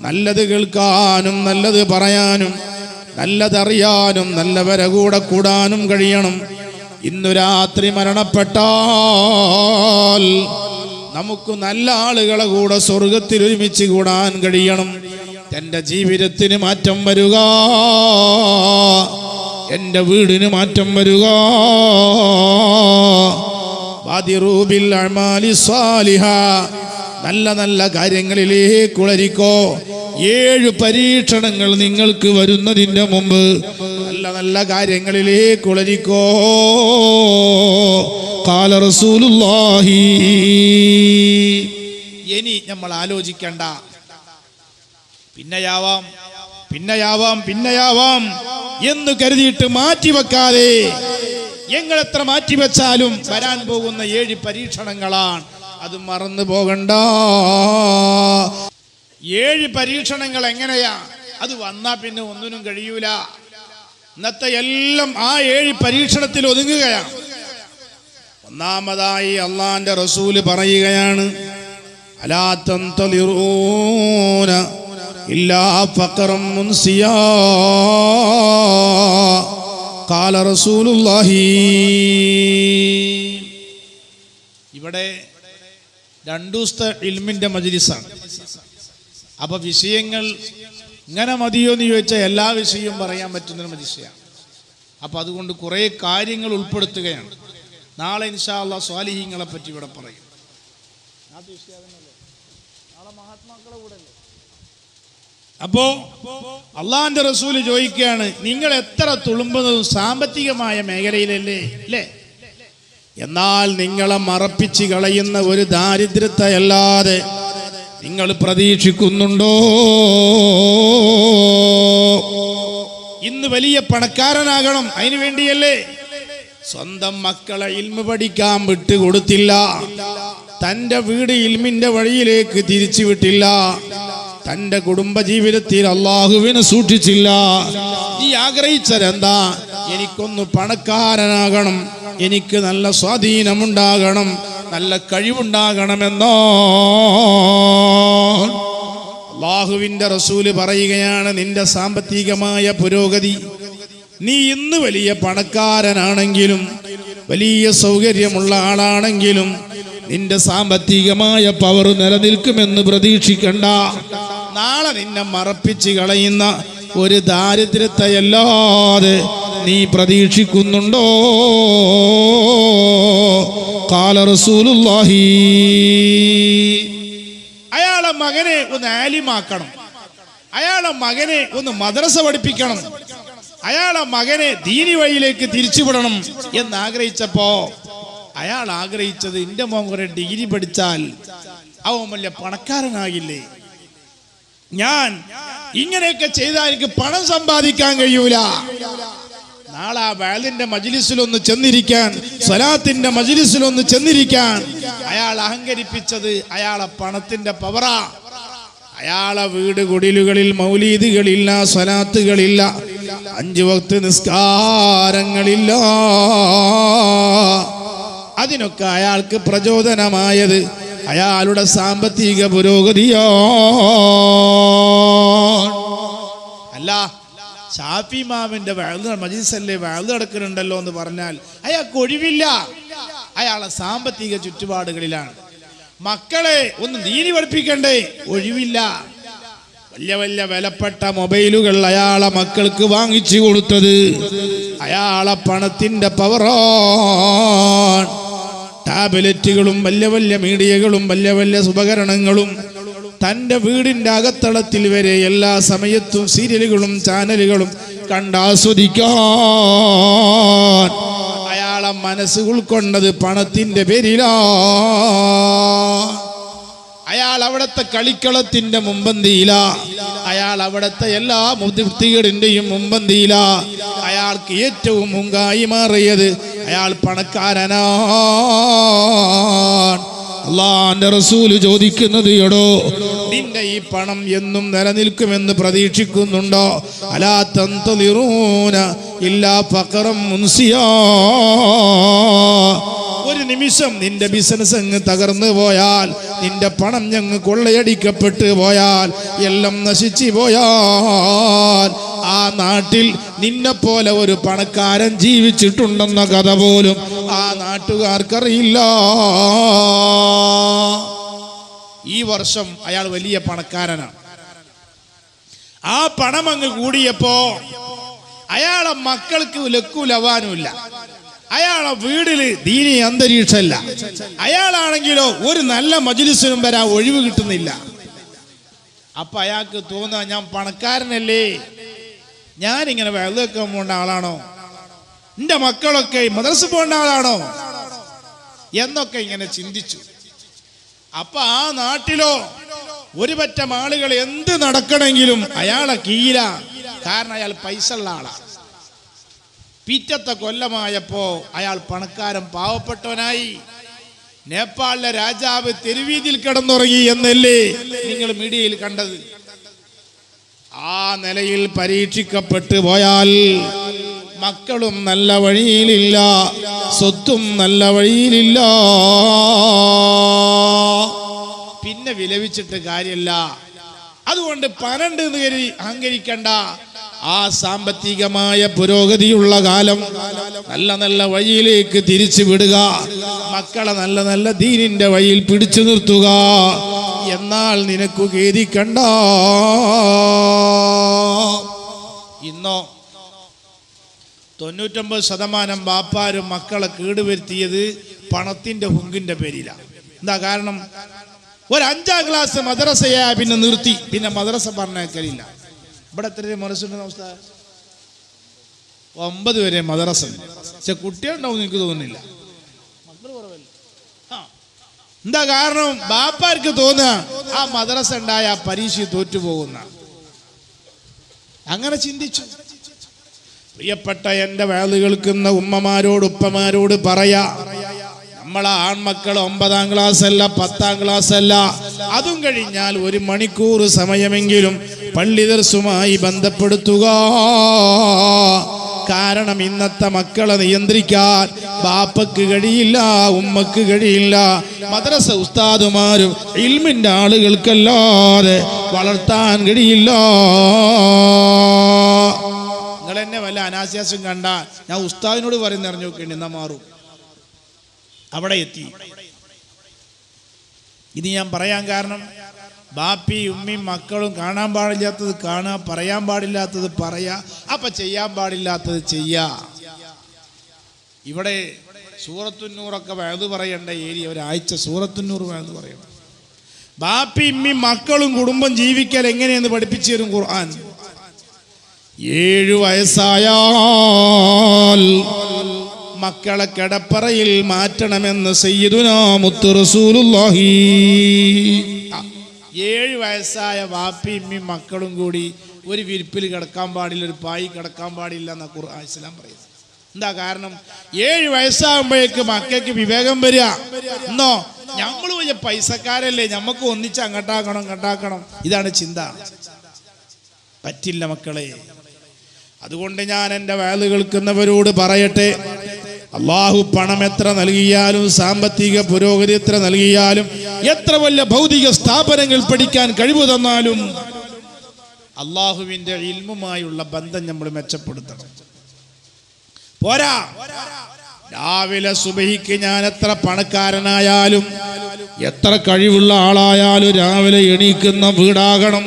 നല്ലത് കേൾക്കാനും നല്ലത് പറയാനും നല്ലതറിയാനും നല്ലവരെ കൂടെ കൂടാനും കഴിയണം. ഇന്നു രാത്രി മരണപ്പെട്ടാൽ നമുക്ക് നല്ല ആളുകളെ കൂടെ സ്വർഗത്തിൽ ഒരുമിച്ച് കൂടാൻ കഴിയണം. എൻ്റെ ജീവിതത്തിന് മാറ്റം വരുക, എൻ്റെ വീടിന് മാറ്റം വരുക. ബാദിറൂ ബിൽ അഅ്മാലി സ്വാലിഹ, നല്ല നല്ല കാര്യങ്ങളിലേക്ക് ഉളരിക്കോ. 7 പരീക്ഷണങ്ങൾ നിങ്ങൾക്ക് വരുന്നതിന്റെ മുമ്പ് നല്ല നല്ല കാര്യങ്ങളിലേക്ക് ഉളരിക്കോ. ഖാല റസൂലുള്ളാഹി. ഇനി നമ്മൾ ആലോചിക്കണ്ട, പിന്നെയാവാം എന്ന് കരുതിയിട്ട് മാറ്റിവെക്കാതെ, നിങ്ങൾ എത്ര മാറ്റിവെച്ചാലും വരാൻ പോകുന്ന 7 പരീക്ഷണങ്ങളാണ്. അത് മറന്നു പോകണ്ട. 7 പരീക്ഷണങ്ങൾ എങ്ങനെയാ? അത് വന്നാ പിന്നെ ഒന്നിനും കഴിയൂല. ഇന്നത്തെ എല്ലാം ആ 7 പരീക്ഷണത്തിൽ ഒതുങ്ങുകയാണ്. ഒന്നാമതായി അള്ളാന്റെ റസൂല് പറയുകയാണ്, അലാ തന്തളിറൂന ഇല്ലാ ഫഖറൻ മുൻസിയാ. ഖാല റസൂലുള്ളാഹി. ഇവിടെ 2 ദിവസത്തെ ഇൽമിന്റെ മജ്ലിസാണ്. അപ്പൊ വിഷയങ്ങൾ ഇങ്ങനെ മതിയോ എന്ന് ചോദിച്ചാൽ എല്ലാ വിഷയവും പറയാൻ പറ്റുന്നൊരു മജ്ലിസാണ്. അപ്പൊ അതുകൊണ്ട് കുറെ കാര്യങ്ങൾ ഉൾപ്പെടുത്തുകയാണ്. നാളെ ഇൻഷാ അല്ലാഹ് സ്വാലിഹീങ്ങളെ പറ്റി ഇവിടെ പറയും. അപ്പോ അള്ളാന്റെ റസൂല് ചോദിക്കുകയാണ്, നിങ്ങൾ എത്ര തുളുമ്പുന്നതും സാമ്പത്തികമായ മേഖലയിലല്ലേ അല്ലേ? എന്നാൽ നിങ്ങളെ മറപ്പിച്ച് കളയുന്ന ഒരു ദാരിദ്ര്യത്തെ അല്ലാതെ നിങ്ങൾ പ്രതീക്ഷിക്കുന്നുണ്ടോ? ഇന്ന് വലിയ പണക്കാരനാകണം, അതിനു വേണ്ടിയല്ലേ സ്വന്തം മക്കളെ ഇൽമു പഠിക്കാൻ വിട്ടുകൊടുത്തില്ല, തന്റെ വീട് ഇൽമിന്റെ വഴിയിലേക്ക് തിരിച്ചു വിട്ടില്ല, തന്റെ കുടുംബ ജീവിതത്തിൽ അള്ളാഹുവിനെ സൂക്ഷിച്ചില്ല. നീ ആഗ്രഹിച്ചതെന്താ? എനിക്കൊന്ന് പണക്കാരനാകണം, എനിക്ക് നല്ല സ്വാധീനമുണ്ടാകണം, നല്ല കഴിവുണ്ടാകണമെന്നോ? അള്ളാഹുവിന്റെ റസൂല് പറയുകയാണ്, നിന്റെ സാമ്പത്തികമായ പുരോഗതി, നീ ഇന്ന് വലിയ പണക്കാരനാണെങ്കിലും വലിയ സൗകര്യമുള്ള ആളാണെങ്കിലും നിന്റെ സാമ്പത്തികമായ പവർ നിലനിൽക്കുമെന്ന് പ്രതീക്ഷിക്കണ്ട. നാളെ നിന്നെ മറപ്പിച്ച് കളയുന്ന ഒരു ദാരിദ്ര്യത്തെയല്ലാതെ നീ പ്രതീക്ഷിക്കുന്നുണ്ടോ? ഖാല റസൂലുള്ളാഹി. അയാളെ മകനെ ഒന്ന് ആലിമാക്കണം, അയാളെ മകനെ ഒന്ന് മദ്രസ പഠിപ്പിക്കണം, അയാളെ മകനെ ദീനി വഴിയിലേക്ക് തിരിച്ചുവിടണം എന്നാഗ്രഹിച്ചപ്പോ അയാൾ ആഗ്രഹിച്ചത്, എന്റെ മോൻ കുറെ ഡിഗ്രി പഠിച്ചാൽ അവൻ വലിയ പണക്കാരനാകില്ലേ, ഞാൻ ഇങ്ങനെയൊക്കെ ചെയ്താൽ എനിക്ക് പണം സമ്പാദിക്കാൻ കഴിയൂല. നാളെ ആ വഅലിന്റെ മജ്ലിസിലൊന്ന് ചെന്നിരിക്കാൻ, സ്വലാത്തിന്റെ മജ്ലിസിലൊന്ന് ചെന്നിരിക്കാൻ അയാൾ അഹങ്കരിപ്പിച്ചത് അയാളെ പണത്തിന്റെ പവറാ. അയാളെ വീട് കുടിലുകളിൽ മൗലീദുകളില്ല, സ്വലാത്തുകളില്ല, 5 വക്ത് നിസ്കാരങ്ങളില്ല. അതിനൊക്കെ അയാൾക്ക് പ്രചോദനമായത് അയാളുടെ സാമ്പത്തിക പുരോഗതിയോ അല്ല. ഷാഫി ഇമാമിന്റെ വഅദ് മജ്ലിസല്ലേ വഅദ് നടക്കുന്നുണ്ടല്ലോ എന്ന് പറഞ്ഞാൽ അയാൾക്ക് ഒഴിവില്ല, അയാളെ സാമ്പത്തിക ചുറ്റുപാടുകളിലാണ്. മക്കളെ ഒന്ന് ദീനി പഠിപ്പിക്കണ്ടേ, ഒഴിവില്ല. വലിയ വലിയ വിലപ്പെട്ട മൊബൈലുകൾ അയാളെ മക്കൾക്ക് വാങ്ങിച്ചു കൊടുത്തത് അയാളെ പണത്തിന്റെ പവറാണ്. ടാബ്ലറ്റുകളും വലിയ വലിയ മീഡിയകളും വലിയ വലിയ ഉപകരണങ്ങളും തൻ്റെ വീടിൻ്റെ അകത്തളത്തിൽ വരെ എല്ലാ സമയത്തും സീരിയലുകളും ചാനലുകളും കണ്ടാസ്വദിക്കാൻ അയാളെ മനസ്സ് ഉൾക്കൊണ്ടത് പണത്തിൻ്റെ പേരിലാ. അയാൾ അവിടുത്തെ കളിക്കളത്തിന്റെ മുമ്പന്തിയില, അയാൾ അവിടുത്തെ എല്ലാ വൃത്തികേടിന്റെയും മുമ്പന്തിയില. അയാൾക്ക് ഏറ്റവും മുങ്കായി മാറിയത് അയാൾ പണക്കാരനാണ്. അല്ലാഹുവിന്റെ റസൂൽ ചോദിക്കുന്നത്, എടോ നിന്റെ ഈ പണം എന്നും നിലനിൽക്കുമെന്ന് പ്രതീക്ഷിക്കുന്നുണ്ടോ? അലാ തന്തളിറൂന ഇല്ലാ ഫഖറം മുൻസിയാ. ഒരു നിമിഷം നിന്റെ ബിസിനസ് അങ്ങ് തകർന്നു പോയാൽ, നിന്റെ പണം ഞങ്ങ് കൊള്ളയടിക്കപ്പെട്ടു പോയാൽ, എല്ലാം നശിച്ചു പോയാൽ, ആ നാട്ടിൽ നിന്നെ പോലെ ഒരു പണക്കാരൻ ജീവിച്ചിട്ടുണ്ടെന്ന കഥ പോലും ആ നാട്ടുകാർക്കറിയില്ല. ഈ വർഷം അയാൾ വലിയ പണക്കാരനാണ്. ആ പണം അങ്ങ് കൂടിയപ്പോ അയാളെ മക്കൾക്ക് ലക്കുലവാനുമില്ല, അയാളെ വീടില് ദീനി അന്തരീക്ഷമല്ല, അയാളാണെങ്കിലോ ഒരു നല്ല മജ്ലിസിനും വരാൻ ഒഴിവ് കിട്ടുന്നില്ല. അപ്പൊ അയാൾക്ക് തോന്നുക, ഞാൻ പണക്കാരനല്ലേ, ഞാനിങ്ങനെ വെള്ളമൊക്കെ പോകേണ്ട ആളാണോ, എന്റെ മക്കളൊക്കെ മദ്രസ പോകേണ്ട ആളാണോ എന്നൊക്കെ ഇങ്ങനെ ചിന്തിച്ചു. അപ്പൊ ആ നാട്ടിലോ ഒരു പറ്റം ആളുകൾ എന്ത് നടക്കണമെങ്കിലും അയാളെ കീഴിലാ. കാരണം അയാൾ പൈസ ഉള്ള ആളാണ്. പിറ്റത്തെ കൊല്ലമായപ്പോ അയാൾ പണക്കാരൻ പാവപ്പെട്ടവനായി. നേപ്പാളിലെ രാജാവ് തെരുവീതിയിൽ കിടന്നുറങ്ങി എന്നല്ലേ നിങ്ങൾ മീഡിയയിൽ കണ്ടത്. ആ നിലയിൽ പരീക്ഷിക്കപ്പെട്ടു പോയാൽ മക്കളും നല്ല വഴിയിലില്ല, സ്വത്തും നല്ല വഴിയിലില്ല, പിന്നെ വിലപിച്ചിട്ട് കാര്യമില്ല. അതുകൊണ്ട് പണണ്ട് എന്ന് കരുതി അഹങ്കരിക്കണ്ട. ആ സാമ്പത്തികമായ പുരോഗതിയുള്ള കാലം നല്ല നല്ല വഴിയിലേക്ക് തിരിച്ചു വിടുക, മക്കളെ നല്ല നല്ല ദീനിന്റെ വഴിയിൽ പിടിച്ചു നിർത്തുക. എന്നാൽ നിനക്കു ഖേദിക്കണ്ട. ഇന്നോ 99% ബാപ്പാരും മക്കളെ കേടുവരുത്തിയത് പണത്തിന്റെ ഹുങ്കിന്റെ പേരിലാണ്. എന്താ കാരണം? ഒരു 5ാം ക്ലാസ് മദ്രസയാ പിന്നെ നിർത്തി, പിന്നെ മദ്രസ പറഞ്ഞേക്കലില്ല. ഇവിടെ എത്ര മദ്രസുണ്ട്? അവസ്ഥ 9 വരെ മദ്രസ. പക്ഷെ കുട്ടികളുണ്ടാവും എനിക്ക് തോന്നുന്നില്ല. എന്താ കാരണം? ബാപ്പാർക്ക് തോന്നുക ആ മദ്രസ ഉണ്ടായ പരീക്ഷ തോറ്റുപോകുന്ന. അങ്ങനെ ചിന്തിച്ചു. പ്രിയപ്പെട്ട എൻ്റെ വഅദ് കേൾക്കുന്ന ഉമ്മമാരോട് ഉപ്പമാരോട് പറയാ, നമ്മളെ ആൺമക്കൾ 9ാം ക്ലാസ് അല്ല 10ാം ക്ലാസ് അല്ല, അതും കഴിഞ്ഞാൽ 1 മണിക്കൂർ സമയമെങ്കിലും പള്ളി ദർസുമായി ബന്ധപ്പെടുത്തുക. കാരണം ഇന്നത്തെ മക്കളെ നിയന്ത്രിക്കാൻ ബാപ്പക്ക് കഴിയില്ല, ഉമ്മക്ക് കഴിയില്ല, മദ്രസ ഉസ്താദുമാരും ഇൽമിന്റെ ആളുകൾക്കല്ലാതെ വളർത്താൻ കഴിയില്ല. നിങ്ങൾ എന്നെ വല്ല അനാശാസ്യം കണ്ട ഞാൻ ഉസ്താദിനോട് പറയുന്ന അറിഞ്ഞു നോക്കേണ്ടി, എന്നാ മാറും. അവിടെ എത്തി. ഇത് ഞാൻ പറയാൻ കാരണം, ബാപ്പി ഉമ്മയും മക്കളും കാണാൻ പാടില്ലാത്തത് കാണുക, പറയാൻ പാടില്ലാത്തത് പറയാ, അപ്പൊ ചെയ്യാൻ പാടില്ലാത്തത് ചെയ്യാ. ഇവിടെ സൂറത്തുന്നൂറൊക്കെ വഅദ് പറയേണ്ട ഏരിയ, ഒരാഴ്ച സൂറത്തുന്നൂർ വഅദ് പറയണം. ബാപ്പി ഉമ്മയും മക്കളും കുടുംബം ജീവിക്കൽ എങ്ങനെയെന്ന് പഠിപ്പിച്ചു തരും ഖുർആൻ. 7 വയസ്സായാൽ മക്കളെ കിടപ്പറയിൽ മാറ്റണമെന്ന് സയ്യിദുനാ മുത്ത് റസൂലുള്ളാഹി. 7 വയസ്സായ വാപ്പി മക്കളും കൂടി ഒരു വിരിപ്പിൽ കിടക്കാൻ പാടില്ല, ഒരു പായി കിടക്കാൻ പാടില്ല എന്ന ഖുർആൻ ഇസ്ലാം പറയുന്നത്. എന്താ കാരണം? 7 വയസ്സാകുമ്പോഴേക്ക് മക്കൾക്ക് വിവേകം വരിക. എന്നോ നമ്മൾ വലിയ പൈസക്കാരല്ലേ, നമുക്ക് ഒന്നിച്ച് അങ്ങോട്ടാക്കണം. ഇതാണ് ചിന്ത. പറ്റില്ല മക്കളെ. അതുകൊണ്ട് ഞാൻ എൻ്റെ വയല് കേൾക്കുന്നവരോട് പറയട്ടെ, അള്ളാഹു പണം എത്ര നൽകിയാലും, സാമ്പത്തിക പുരോഗതി എത്ര നൽകിയാലും, എത്ര വലിയ ഭൗതിക സ്ഥാപനങ്ങൾ പഠിക്കാൻ കഴിവ് തന്നാലും അള്ളാഹുവിൻ്റെ ഇൽമുമായുള്ള ബന്ധം നമ്മൾ മെച്ചപ്പെടുത്തണം. പോരാ, രാവിലെ സുബഹിക്ക് ഞാൻ എത്ര പണക്കാരനായാലും, എത്ര കഴിവുള്ള ആളായാലും രാവിലെ എണീക്കുന്ന വീടാകണം.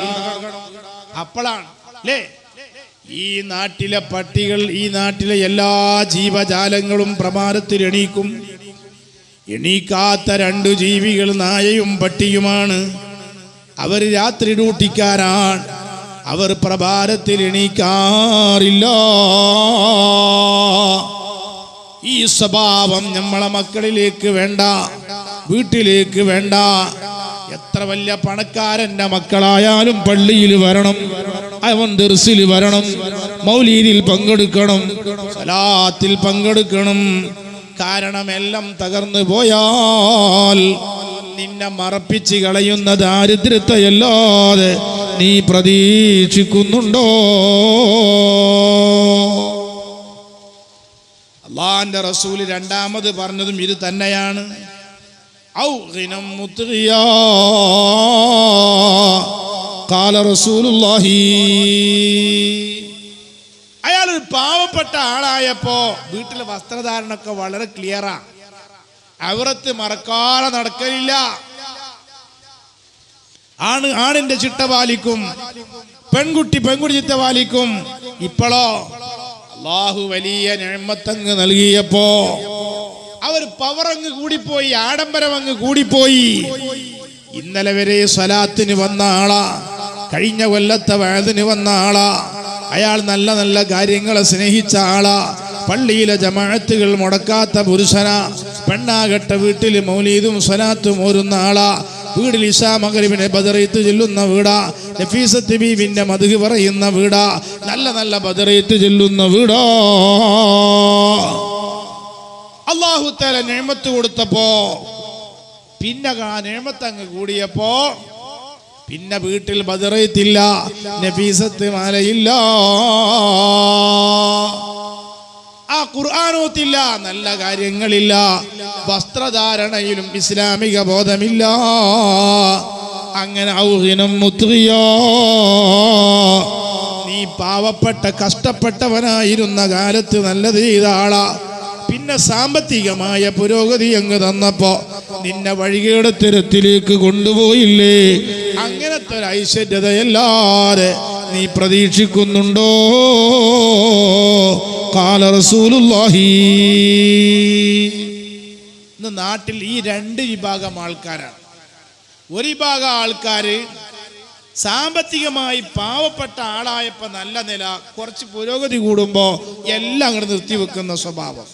അപ്പോഴാണ് അല്ലേ ഈ നാട്ടിലെ പട്ടികൾ, ഈ നാട്ടിലെ എല്ലാ ജീവജാലങ്ങളും പ്രഭാതത്തിൽ എണീക്കും. എണീക്കാത്ത 2 ജീവികൾ നായയും പട്ടിയുമാണ്. അവർ രാത്രി ഡ്യൂട്ടിക്കാരാണ്. അവർ പ്രഭാതത്തിൽ എണീക്കാറില്ല. ഈ സ്വഭാവം നമ്മളെ മക്കളിലേക്ക് വേണ്ട, വീട്ടിലേക്ക് വേണ്ട. എത്ര വലിയ പണക്കാരന്റെ മക്കളായാലും പള്ളിയിൽ വരണം, അവൻ ദർസിൽ വരണം, മൗലീദിൽ പങ്കെടുക്കണം, സലാത്തിൽ പങ്കെടുക്കണം. കാരണം എല്ലാം തകർന്നു പോയാൽ നിന്നെ മറപ്പിച്ച് കളയുന്ന ദാരിദ്ര്യത്തെയല്ലാതെ നീ പ്രതീക്ഷിക്കുന്നുണ്ടോ? അല്ലാഹുവിന്റെ റസൂൽ രണ്ടാമത് പറഞ്ഞതും ഇത് തന്നെയാണ്. ഔ ഗിനം മുത്ഗിയാ ഖാല റസൂലുള്ളാഹി. അയാൾ ഒരു പാവപ്പെട്ട ആളായപ്പോ വീട്ടിലെ വസ്ത്രധാരണമൊക്കെ വളരെ ക്ലിയറാ. അവറത്ത് മറക്കാതെ നടക്കലില്ല. ആണിന്റെ ചിട്ട പാലിക്കും, പെൺകുട്ടി ചിട്ട പാലിക്കും. ഇപ്പോഴോ അല്ലാഹു വലിയ നിഅമത്തങ്ങ് നൽകിയപ്പോ അവർ പവറങ്ങ് കൂടിപ്പോയി, ആഡംബരം അങ്ങ് കൂടിപ്പോയി. ഇന്നലെ വരെ സ്വലാത്തിന് വന്ന ആളാ, കഴിഞ്ഞ കൊല്ലത്തെ വഅദിന് വന്ന ആളാ, അയാൾ നല്ല നല്ല കാര്യങ്ങളെ സ്നേഹിച്ച ആളാ, പള്ളിയിലെ ജമാഅത്തുകൾ മുടക്കാത്ത പുരുഷനാ, പെണ്ണാകട്ടെ വീട്ടിൽ മൗലീദും സ്വലാത്തും ഓരുന്ന ആളാ, വീടിൽ ഇശാ മഗ്രിബിനെ ബദറീത്ത് ചൊല്ലുന്ന വീടാ, നഫീസത്ത് ബീവിന്റെ മദ്ഹ് പറയുന്ന വീടാ, നല്ല നല്ല ബദറീത്ത് ചൊല്ലുന്ന വീടാ. അല്ലാഹു തആല നിഅമത്ത് കൊടുത്തപ്പോ പിന്നെ നിഅമത്ത് അങ്ങ് കൂടിയപ്പോ പിന്നെ വീട്ടിൽ ബദറീത്തില്ല, നഫീസത്ത് മാലയില്ല, ആ ഖുർആനോത്തില്ല, നല്ല കാര്യങ്ങളില്ല, വസ്ത്രധാരണയിലും ഇസ്ലാമിക ബോധമില്ല. അങ്ങനെ ഔഹിനം മുത്ഗിയാ, നീ പാവപ്പെട്ട കഷ്ടപ്പെട്ടവനായിരുന്ന കാലത്ത് നല്ലത് ചെയ്ത ആളാ, പിന്നെ സാമ്പത്തികമായ പുരോഗതി അങ്ങ് തന്നപ്പോ നിന്നെ വഴികേട് തരത്തിലേക്ക് കൊണ്ടുപോയില്ലേ? അങ്ങനത്തെ ഒരു ഐശ്വര്യതയല്ലാതെ നീ പ്രതീക്ഷിക്കുന്നുണ്ടോ? ഖാല റസൂലുള്ളാഹി. ഇന്ന് നാട്ടിൽ ഈ 2 വിഭാഗം ആൾക്കാരാണ്. ഒരു വിഭാഗം ആൾക്കാര് സാമ്പത്തികമായി പാവപ്പെട്ട ആളായപ്പോ നല്ല നില, കുറച്ച് പുരോഗതി കൂടുമ്പോ എല്ലാം അങ്ങോട്ട് നിർത്തിവെക്കുന്ന സ്വഭാവം.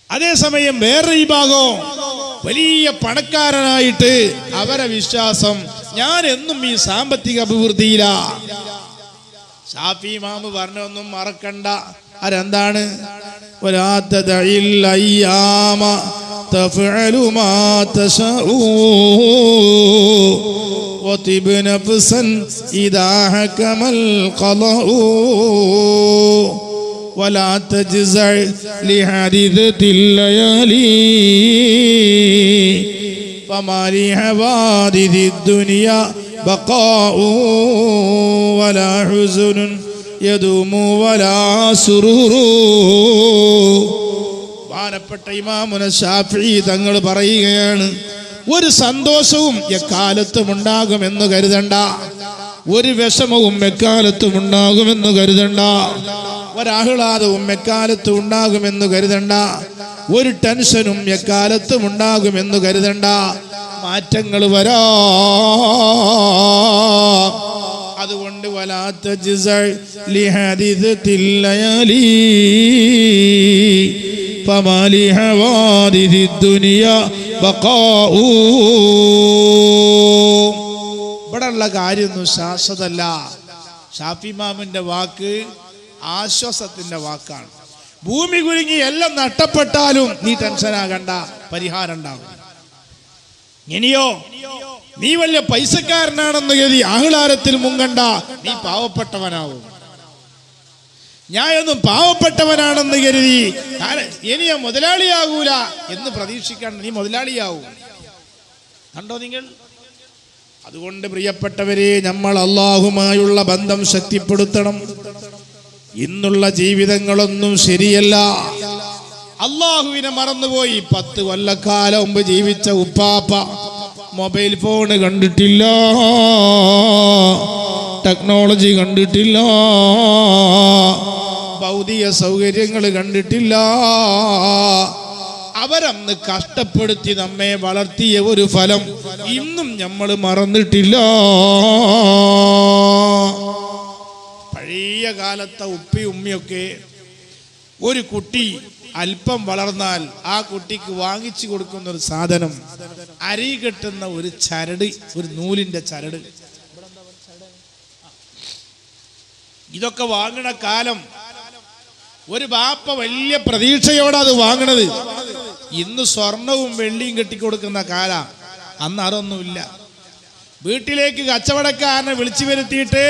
അതേസമയം വേറെ വിഭാഗം വലിയ പണക്കാരനായിട്ട് അവരെ വിശ്വാസം ഞാൻ എന്നും ഈ സാമ്പത്തിക അഭിവൃദ്ധിയിലാ. ഷാഫി ഇമാമ് പറഞ്ഞൊന്നും മറക്കണ്ട. അതെന്താണ്? വലാ തദഇൽ അയ്യാമ തഫഅലു മാ തശഉ വതിബ് നഫ്സൻ ഇദാ ഹകമൽ ഖളഉ ولا تجزع لحادثة الليالي فما لحوادث الدنيا بقاء ولا حزن يدوم ولا سرور. ബഹുമാനപ്പെട്ട ഇമാമുന ശാഫിഈ തങ്ങൾ പറയുകയാണ്, ഒരു സന്തോഷവും എക്കാലത്തും ഉണ്ടാകുമെന്ന് കരുതണ്ട, ഒരു വിഷമവും എക്കാലത്തും ഉണ്ടാകുമെന്ന് കരുതണ്ട, ഒരാഹ്ലാദവും എക്കാലത്തും ഉണ്ടാകുമെന്ന് കരുതണ്ട, ഒരു ടെൻഷനും എക്കാലത്തും ഉണ്ടാകുമെന്ന് കരുതണ്ട. മാറ്റങ്ങൾ വരാ. അതുകൊണ്ട് വലാ തജ്സഅ ലിഹദിഥത്തിൽ ലയാലി ഫമാ ലിഹവാദിഥിദ് ദുനിയ ബഖാഉ. ഇവിടെയുള്ള കാര്യമൊന്നും ശാശ്വതമല്ല. ഷാഫി ഇമാമിന്റെ വാക്ക് ആശ്വാസത്തിന്റെ വാക്കാണ്. ഭൂമി കുലുങ്ങി എല്ലാം നഷ്ടപ്പെട്ടാലും നീ ടെൻഷനാകണ്ട, പരിഹാരം ഉണ്ടാകും. ഇനിയോ നീ വലിയ പൈസക്കാരനാണെന്ന് കരുതി ആഹ്ലാദത്തിൽ മുങ്ങണ്ട, നീ പാവപ്പെട്ടവനാവും. ഞാനൊന്നും പാവപ്പെട്ടവനാണെന്ന് കരുതി ഇനിയ മുതലാളിയാകൂല എന്ന് പ്രതീക്ഷിക്കണം, നീ മുതലാളിയാവും. കണ്ടോ നിങ്ങൾ? അതുകൊണ്ട് പ്രിയപ്പെട്ടവരെ, നമ്മൾ അല്ലാഹുമായുള്ള ബന്ധം ശക്തിപ്പെടുത്തണം. ഇന്നുള്ള ജീവിതങ്ങളൊന്നും ശരിയല്ല. അല്ലാഹുവിനെ മറന്നുപോയി. 10 കൊല്ലക്കാലം മുമ്പ് ജീവിച്ച ഉപ്പാപ്പ മൊബൈൽ ഫോൺ കണ്ടിട്ടില്ല, ടെക്നോളജി കണ്ടിട്ടില്ല, ഭൗതിക സൗകര്യങ്ങൾ കണ്ടിട്ടില്ല. അവരന്ന് കഷ്ടപ്പെടുത്തി നമ്മെ വളർത്തിയ ഒരു ഫലം ഇന്നും നമ്മൾ മറന്നിട്ടില്ല. പഴയ കാലത്തെ ഉപ്പി ഉമ്മിയൊക്കെ ഒരു കുട്ടി അല്പം വളർന്നാൽ ആ കുട്ടിക്ക് വാങ്ങിച്ചു കൊടുക്കുന്ന ഒരു സാധനം, അരി കെട്ടുന്ന ഒരു ചരട്, ഒരു നൂലിന്റെ ചരട്. ഇതൊക്കെ വാങ്ങണ കാലം ഒരു ബാപ്പ വലിയ പ്രതീക്ഷയോടെ അത് വാങ്ങണത്. ഇന്ന് സ്വർണവും വെള്ളിയും കെട്ടിക്കൊടുക്കുന്ന കാല, അന്ന് അതൊന്നുമില്ല. വീട്ടിലേക്ക് കച്ചവടക്കാരനെ വിളിച്ചു വരുത്തിയിട്ട്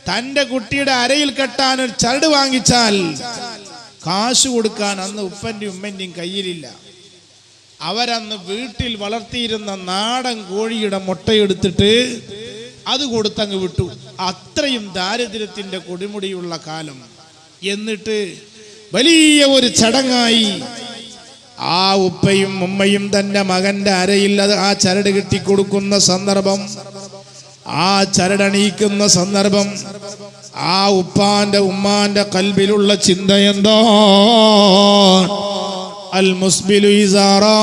തന്റെ കുട്ടിയുടെ അരയിൽ കെട്ടാൻ ഒരു ചരട് വാങ്ങിച്ചാൽ കാശ് കൊടുക്കാൻ അന്ന് ഉപ്പന്റെയും ഉമ്മന്റെയും കയ്യിലില്ല. അവരന്ന് വീട്ടിൽ വളർത്തിയിരുന്ന നാടൻ കോഴിയുടെ മുട്ടയെടുത്തിട്ട് അത് കൊടുത്തങ്ങ് വിട്ടു. അത്രയും ദാരിദ്ര്യത്തിന്റെ കൊടുമുടിയുള്ള കാലം. എന്നിട്ട് വലിയ ഒരു ചടങ്ങായി ആ ഉപ്പയും ഉമ്മയും തന്റെ മകന്റെ അരയിൽ ആ ചരട് കെട്ടിക്കൊടുക്കുന്ന സന്ദർഭം, ആ ചരടണിയിക്കുന്ന സന്ദർഭം, ആ ഉപ്പാന്റെ ഉമ്മാന്റെ കൽബിലുള്ള ചിന്ത എന്താ? അൽ മുസ്ബിലു ഇസാറാ,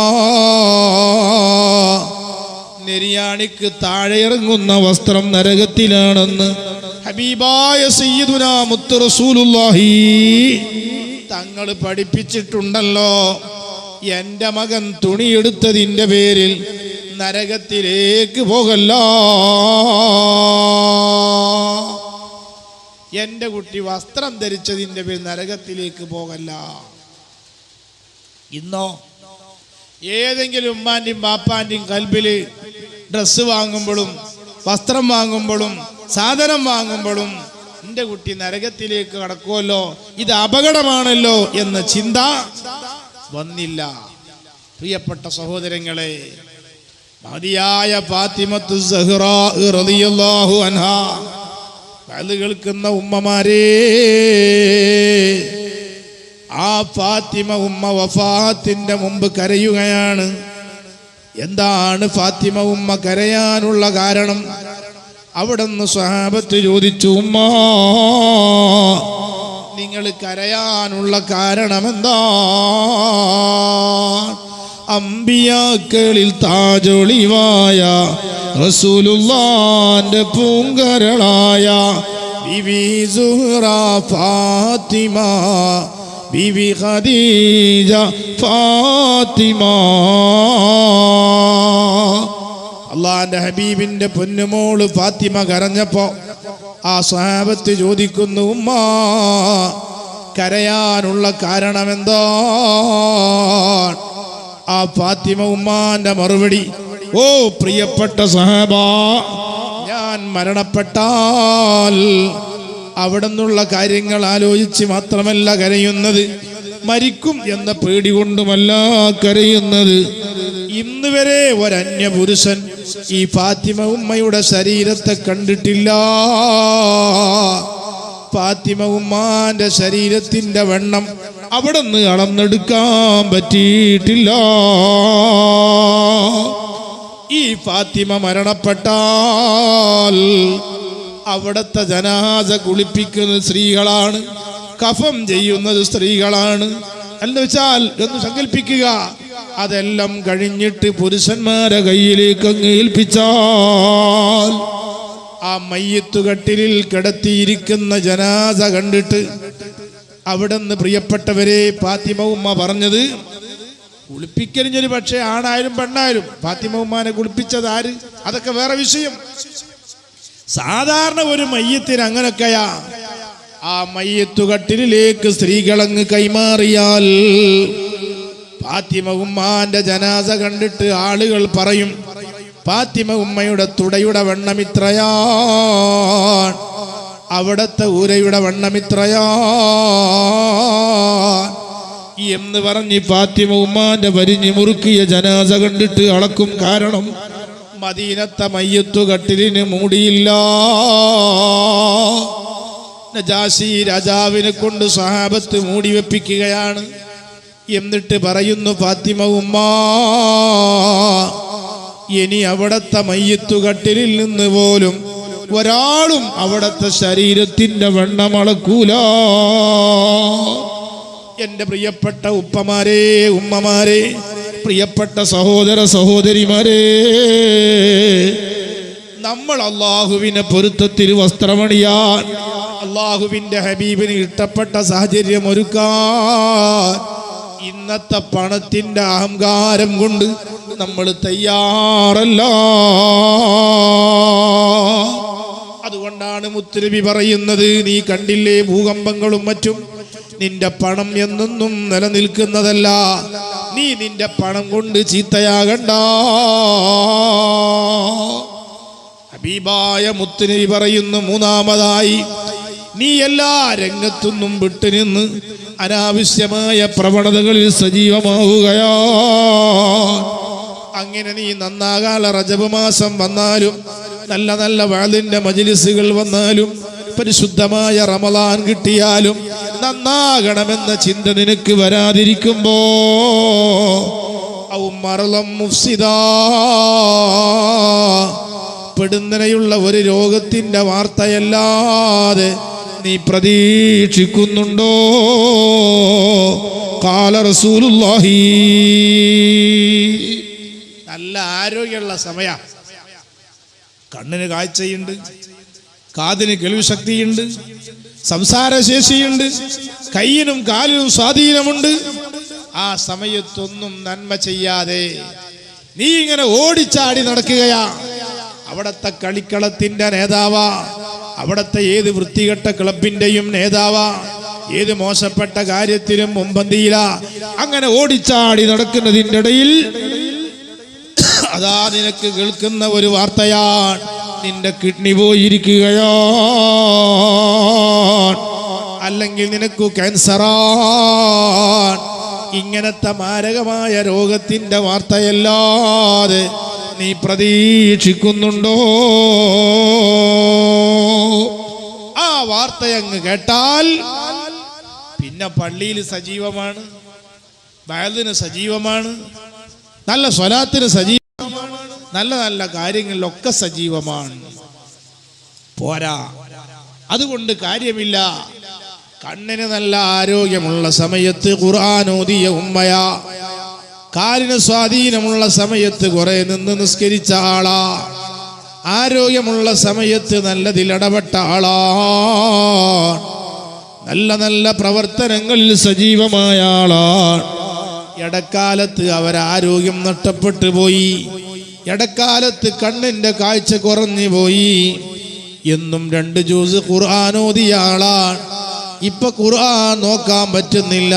നെരിയാണിക്ക് താഴെ ഇറങ്ങുന്ന വസ്ത്രം നരകത്തിലാണെന്ന് ഹബീബായ സയ്യിദുനാ മുത്ത് റസൂലുള്ളാഹി തങ്ങൾ പഠിപ്പിച്ചിട്ടുണ്ടല്ലോ. എന്റെ മകൻ തുണിയെടുത്തതിന്റെ പേരിൽ നരകത്തിലേക്ക് പോകല്ല, എന്റെ കുട്ടി വസ്ത്രം ധരിച്ചതിന്റെ പേരിൽ നരകത്തിലേക്ക് പോകല്ല. ഇന്നോ ഏതെങ്കിലും ഉമ്മാന്റെയും ബാപ്പാന്റെയും കൽബില് ഡ്രസ്സ് വാങ്ങുമ്പോഴും വസ്ത്രം വാങ്ങുമ്പോഴും സാധനം വാങ്ങുമ്പോഴും എന്റെ കുട്ടി നരകത്തിലേക്ക് കടക്കുമല്ലോ, ഇത് അപകടമാണല്ലോ എന്ന ചിന്ത വന്നില്ല. പ്രിയപ്പെട്ട സഹോദരങ്ങളെ, മഹദിയായ ഫാത്തിമത്തു സഹ്റാ റളിയല്ലാഹു അൻഹാ, അത് കേൾക്കുന്ന ഉമ്മമാരെ, ആ ഫാത്തിമ ഉമ്മ വഫാത്തിന്റെ മുമ്പ് കരയുകയാണ്. എന്താണ് ഫാത്തിമ ഉമ്മ കരയാനുള്ള കാരണം? അവിടുന്ന് സ്വഹാബത്ത് ചോദിച്ചു, ഉമ്മ നിങ്ങൾ കരയാനുള്ള കാരണമെന്താ? അമ്പിയാക്കളിൽ താജൊളിവായ റസൂലുള്ളാന്റെ പൂങ്കരളായ ബിബി സുഹ്റ ഫാത്തിമ, ബിബി ഖദീജ ഫാത്തിമ. അള്ളാന്റെ ഹബീബിന്റെ പൊന്നുമോള് ഫാത്തിമ കരഞ്ഞപ്പോ ആ സ്വഹാബത്ത് ചോദിക്കുന്നു, ഉമ്മ കരയാനുള്ള കാരണമെന്തോ? ആ ഫാത്തിമ ഉമ്മാന്റെ മറുപടി, ഓ പ്രിയപ്പെട്ട സഹാബ, ഞാൻ മരണപ്പെട്ടാൽ അവിടെ നിന്നുള്ള കാര്യങ്ങൾ ആലോചിച്ച് മാത്രമല്ല കരയുന്നത്, മരിക്കും എന്ന പേടി കൊണ്ടുമല്ല കരയുന്നത്. ഇന്ന് വരെ ഒരന്യ പുരുഷൻ ഈ ഫാത്തിമ ഉമ്മയുടെ ശരീരത്തെ കണ്ടിട്ടില്ല. ഫാത്തിമ ഉമ്മാന്റെ ശരീരത്തിന്റെ വണ്ണം അവിടെ നിന്ന് അളന്നെടുക്കാൻ പറ്റിയിട്ടില്ല. ഈ ഫാത്തിമ മരണപ്പെട്ടാൽ അവിടത്തെ ജനാസ കുളിപ്പിക്കുന്നത് സ്ത്രീകളാണ്, കഫം ചെയ്യുന്നത് സ്ത്രീകളാണ്. എന്ന് വെച്ചാൽ എന്ന് സങ്കല്പിക്കുക, അതെല്ലാം കഴിഞ്ഞിട്ട് പുരുഷന്മാരെ കയ്യിലേക്ക് അങ്ങ് ഏൽപ്പിച്ചാൽ ആ മയ്യത്ത് കട്ടിലിൽ കിടത്തിയിരിക്കുന്ന ജനാസ കണ്ടിട്ട് അവിടുന്ന് പ്രിയപ്പെട്ടവരെ ഫാത്തിമ ഉമ്മ പറഞ്ഞത്, കുളിപ്പിക്കരിഞ്ഞൊരു പക്ഷേ ആണായാലും പെണ്ണായാലും ഫാത്തിമ ഉമ്മാനെ കുളിപ്പിച്ചത് ആര്? അതൊക്കെ വേറെ വിഷയം. സാധാരണ ഒരു മയ്യത്തിന് അങ്ങനൊക്കെയാ. ആ മയ്യത്തുകട്ടിലേക്ക് സ്ത്രീകളങ്ങ് കൈമാറിയാൽ ഫാത്തിമ ഉമ്മാന്റെ ജനാസ കണ്ടിട്ട് ആളുകൾ പറയും, ഫാത്തിമ ഉമ്മയുടെ തുടയുടെ വണ്ണമിത്രയാണ്, അവിടത്തെ ഊരയുടെ വണ്ണമിത്രയാണ് എന്ന് പറഞ്ഞ് ഫാത്തിമ ഉമ്മാന്റെ വരിഞ്ഞ് മുറുക്കിയ ജനാസ കണ്ടിട്ട് അളക്കും. കാരണം മദീനത്തെ മയ്യത്തുകട്ടിലിന് മൂടിയില്ല. നജാശി രാജാവിനെ കൊണ്ട് സ്വഹാബത്ത് മൂടി വെപ്പിക്കുകയാണ്. എന്നിട്ട് പറയുന്നു, ഫാത്തിമ ഉമ്മ, ഇനി അവിടത്തെ മയ്യത്തുകട്ടിലിൽ നിന്ന് പോലും ഒരാളും അവിടത്തെ ശരീരത്തിന്റെ വണ്ണം അളക്കൂല. എന്റെ പ്രിയപ്പെട്ട ഉപ്പമാരെ, ഉമ്മമാരെ, പ്രിയപ്പെട്ട സഹോദര സഹോദരിമാരെ, നമ്മൾ അള്ളാഹുവിനെ പൊരുത്തത്തിൽ വസ്ത്രമണിയാൻ, അള്ളാഹുവിന്റെ ഹബീബിന് ഇഷ്ടപ്പെട്ട സാഹചര്യം ഒരുക്കാൻ ഇന്നത്തെ പണത്തിന്റെ അഹങ്കാരം കൊണ്ട് നമ്മൾ തയ്യാറല്ല. അതുകൊണ്ടാണ് മുത്തുനബി പറയുന്നത്, നീ കണ്ടില്ലേ ഭൂകമ്പങ്ങളും മറ്റും, നിന്റെ പണം എന്നൊന്നും നിലനിൽക്കുന്നതല്ല, നീ നിന്റെ പണം കൊണ്ട് ചീത്തയാകണ്ട. ഹബീബായ മുത്തുനബി പറയുന്നു, മൂന്നാമതായി, നീ എല്ലാ രംഗത്തുനിന്നും വിട്ടുനിന്ന് അനാവശ്യമായ പ്രവണതകളിൽ സജീവമാവുകയാ. അങ്ങനെ നീ നന്നാകാല റജബ് മാസം വന്നാലും, നല്ല നല്ല വാളിന്റെ മജ്‌ലിസുകൾ വന്നാലും, പരിശുദ്ധമായ റമളാൻ കിട്ടിയാലും നന്നാകണമെന്ന ചിന്ത നിനക്ക് വരാതിരിക്കുമ്പോ ഔ മറളം മുഫ്സിദാ, പെടുന്നതിനുള്ള ഒരു രോഗത്തിന്റെ വാർത്തയല്ലാതെ നീ പ്രതീക്ഷിക്കുന്നുണ്ടോ? ഖാല റസൂലുള്ളാഹി. നല്ല ആരോഗ്യമുള്ള സമയ, കണ്ണിന് കാഴ്ചയുണ്ട്, കാതിന് കേൾവി ശക്തിയുണ്ട്, സംസാരശേഷിയുണ്ട്, കയ്യിനും കാലിനും സ്വാധീനമുണ്ട്. ആ സമയത്തൊന്നും നന്മ ചെയ്യാതെ നീ ഇങ്ങനെ ഓടിച്ചാടി നടക്കുകയാ. അവിടത്തെ കളിക്കളത്തിന്റെ നേതാവാ, അവിടത്തെ ഏത് വൃത്തികെട്ട ക്ലബിന്റെയും നേതാവാ, ഏത് മോശപ്പെട്ട കാര്യത്തിലും മുമ്പന്തിയില. അങ്ങനെ ഓടിച്ചാടി നടക്കുന്നതിൻ്റെ ഇടയിൽ അതാ നിനക്ക് കേൾക്കുന്ന ഒരു വാർത്തയാണ്, നിന്റെ കിഡ്നി പോയിരിക്കുകയാണ്, അല്ലെങ്കിൽ നിനക്ക് ക്യാൻസറാണ്. ഇങ്ങനത്തെ മാരകമായ രോഗത്തിന്റെ വാർത്തയല്ലാതെ നീ പ്രതീക്ഷിക്കുന്നുണ്ടോ? ആ വാർത്തയങ്ങ് കേട്ടാൽ പിന്നെ പള്ളിയിൽ സജീവമാണ്, വഅദിന് സജീവമാണ്, നല്ല സ്വലാത്തിന് സജീവമാണ്, നല്ല നല്ല കാര്യങ്ങളിലൊക്കെ സജീവമാണ്. പോരാ, അതുകൊണ്ട് കാര്യമില്ല. കണ്ണിന് നല്ല ആരോഗ്യമുള്ള സമയത്ത് ഖുർആൻ ഓതിയ ഉമ്മയാ, കാലിന് സ്വാധീനമുള്ള സമയത്ത് കുറെ നിന്ന് നിസ്കരിച്ച ആളാ, ആരോഗ്യമുള്ള സമയത്ത് നല്ലതിലിടപെട്ട ആളാ, നല്ല നല്ല പ്രവർത്തനങ്ങളിൽ സജീവമായ ആളാണ്. ഇടക്കാലത്ത് അവരാരോഗ്യം നഷ്ടപ്പെട്ടു പോയി, ഇടക്കാലത്ത് കണ്ണിന്റെ കാഴ്ച കുറഞ്ഞു പോയി. എന്നും 2 ജൂസ് ഖുർആൻ ഓതിയ ആളാണ്, ഇപ്പൊ ഖുർആൻ നോക്കാൻ പറ്റുന്നില്ല.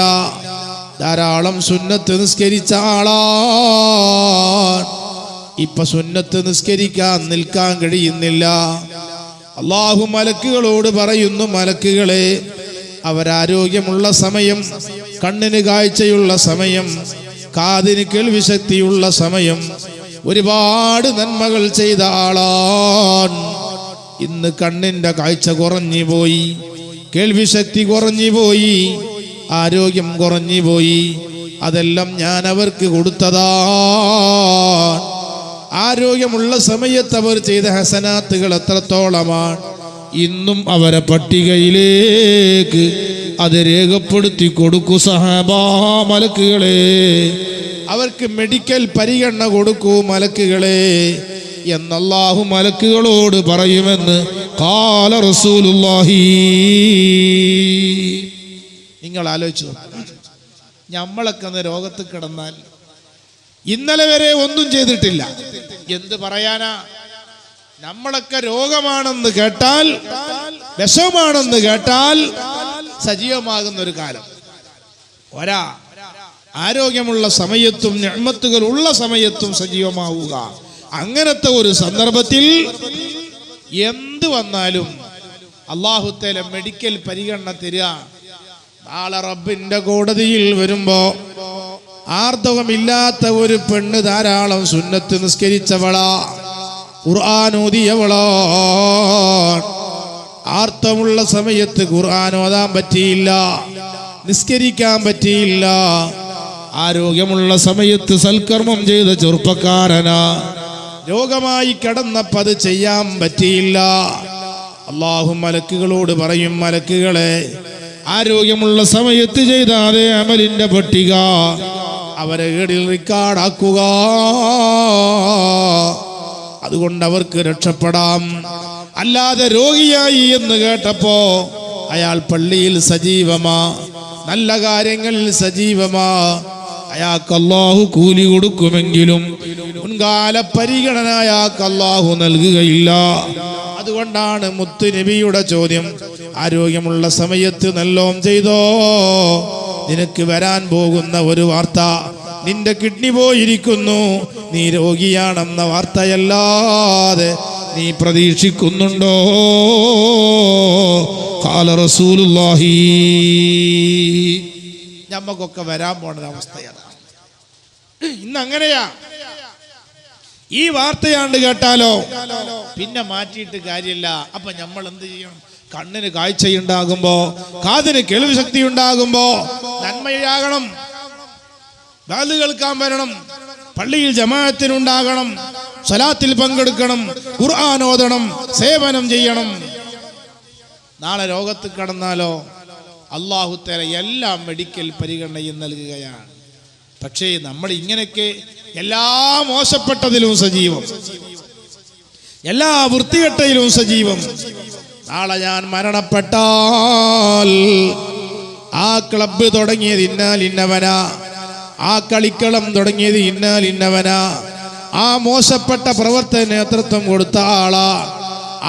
ധാരാളം സുന്നത്ത് നിസ്കരിച്ച ആളാണ്, ഇപ്പൊ സുന്നത്ത് നിസ്കരിക്കാൻ നിൽക്കാൻ കഴിയുന്നില്ല. അല്ലാഹു മലക്കുകളോട് പറയുന്നു, മലക്കുകളെ, അവരാരോഗ്യമുള്ള സമയം, കണ്ണിന് കാഴ്ചയുള്ള സമയം, കാതിന് കേൾവി ശക്തിയുള്ള സമയം, ഒരുപാട് നന്മകൾ ചെയ്ത ആളാണ്. ഇന്ന് കണ്ണിന്റെ കാഴ്ച കുറഞ്ഞു പോയി, കേൾവി ശക്തി കുറഞ്ഞു പോയി, ആരോഗ്യം കുറഞ്ഞു പോയി. അതെല്ലാം ഞാൻ അവർക്ക് കൊടുത്തതാണ്. ആരോഗ്യമുള്ള സമയത്ത് അവർ ചെയ്ത ഹസനാത്തുകൾ എത്രത്തോളമാണ്, ഇന്നും അവരെ പട്ടികയിലേക്ക് അത് രേഖപ്പെടുത്തി കൊടുക്കൂ സഹാബാ മലക്കുകളെ. അവർക്ക് മെഡിക്കൽ പരിഗണന കൊടുക്കൂ മലക്കുകളെ എന്നല്ലാഹു മലക്കുകളോട് പറയുമെന്ന് ഖാല റസൂലുള്ളാഹി. നിങ്ങൾ ആലോചിച്ചു, നമ്മളൊക്കെ അന്ന് രോഗത്ത് കിടന്നാൽ ഇന്നലെ വരെ ഒന്നും ചെയ്തിട്ടില്ല, എന്ത് പറയാനാ? നമ്മളൊക്കെ രോഗമാണെന്ന് കേട്ടാൽ വിഷമാണെന്ന് കേട്ടാൽ സജീവമാകുന്ന ഒരു കാലം. ആരോഗ്യമുള്ള സമയത്തും നിഅ്മത്തുകൾ ഉള്ള സമയത്തും സജീവമാവുക. അങ്ങനത്തെ ഒരു സന്ദർഭത്തിൽ എന്ത് വന്നാലും അല്ലാഹു തആല മെഡിക്കൽ പരിഗണന തരിക. നാളെ റബ്ബിന്റെ കോടതിയിൽ വരുമ്പോ ആർത്തവമില്ലാത്ത ഒരു പെണ്ണ് ധാരാളം സുന്നത്ത് നിസ്കരിച്ചവളാ, ഖുർആൻ ഓതിയവളാ, ആർത്തവമുള്ള സമയത്ത് ഖുർആൻ ഓതാൻ പറ്റിയില്ല, നിസ്കരിക്കാൻ പറ്റിയില്ല. ആരോഗ്യമുള്ള സമയത്ത് സൽക്കർമ്മം ചെയ്ത ചെറുപ്പക്കാരനാ, രോഗമായി കിടന്നപ്പോൾ അത് ചെയ്യാൻ പറ്റിയില്ല. അല്ലാഹു മലക്കുകളോട് പറയും, മലക്കുകളെ ആരോഗ്യമുള്ള സമയത്ത് ചെയ്ത അതേ അമലിന്റെ പട്ടിക അവരെ ഏടിൽ റെക്കോർഡാക്കുക. അതുകൊണ്ട് അവർക്ക് രക്ഷപ്പെടാം. അല്ലാതെ രോഗിയായി എന്ന് കേട്ടപ്പോ അയാൾ പള്ളിയിൽ സജീവമാ, നല്ല കാര്യങ്ങളിൽ സജീവമാ, അയാൾക്ക് അല്ലാഹു കൂലി കൊടുക്കുമെങ്കിലും മുൻകാല പരിഗണന അയാൾക്ക് അല്ലാഹു നൽകുകയില്ല. അതുകൊണ്ടാണ് മുത്ത് നബിയുടെ ചോദ്യം, ആരോഗ്യമുള്ള സമയത്ത് നല്ലോം ചെയ്തോ, നിനക്ക് വരാൻ പോകുന്ന ഒരു വാർത്ത നിന്റെ കിഡ്നി പോയിരിക്കുന്നു, നീ രോഗിയാണെന്ന വാർത്തയല്ലാതെ നീ പ്രതീക്ഷിക്കുന്നുണ്ടോ? ഖാല റസൂലുള്ളാഹി. നമുക്കൊക്കെ വരാൻ പോണ അവസ്ഥയാണ് ഇന്ന്. അങ്ങനെയാ. ഈ വാർത്തയാണ്ട് കേട്ടാലോ പിന്നെ മാറ്റിയിട്ട് കാര്യമില്ല. അപ്പൊ നമ്മൾ എന്ത് ചെയ്യണം? കണ്ണിന് കാഴ്ചയുണ്ടാകുമ്പോ, കാതിന് കേൾവി ശക്തി ഉണ്ടാകുമ്പോ നന്മയാകണം, ബാദ് കേൾക്കാൻ വരണം, പള്ളിയിൽ ജമാഅത്തിനുണ്ടാകണം, സ്വലാത്തിൽ പങ്കെടുക്കണം, ഖുർആൻ ഓതണം, സേവനം ചെയ്യണം. നാളെ രോഗത്ത് കടന്നാലോ അല്ലാഹു തആല എല്ലാ മെഡിക്കൽ പരിഗണനയും നൽകുകയാണ്. പക്ഷേ നമ്മൾ ഇങ്ങനെയൊക്കെ എല്ലാ മോശപ്പെട്ടതിലും സജീവം, എല്ലാ വൃത്തികെട്ടയിലും സജീവം. നാളെ ഞാൻ മരണപ്പെട്ടാൽ ആ ക്ലബ്ബ് തുടങ്ങിയത് ഇന്നാൽ ഇന്നവനാ, ആ കളിക്കളം തുടങ്ങിയത് ഇന്നാൽ ഇന്നവനാ, ആ മോശപ്പെട്ട പ്രവർത്തന നേതൃത്വം കൊടുത്ത ആളാ,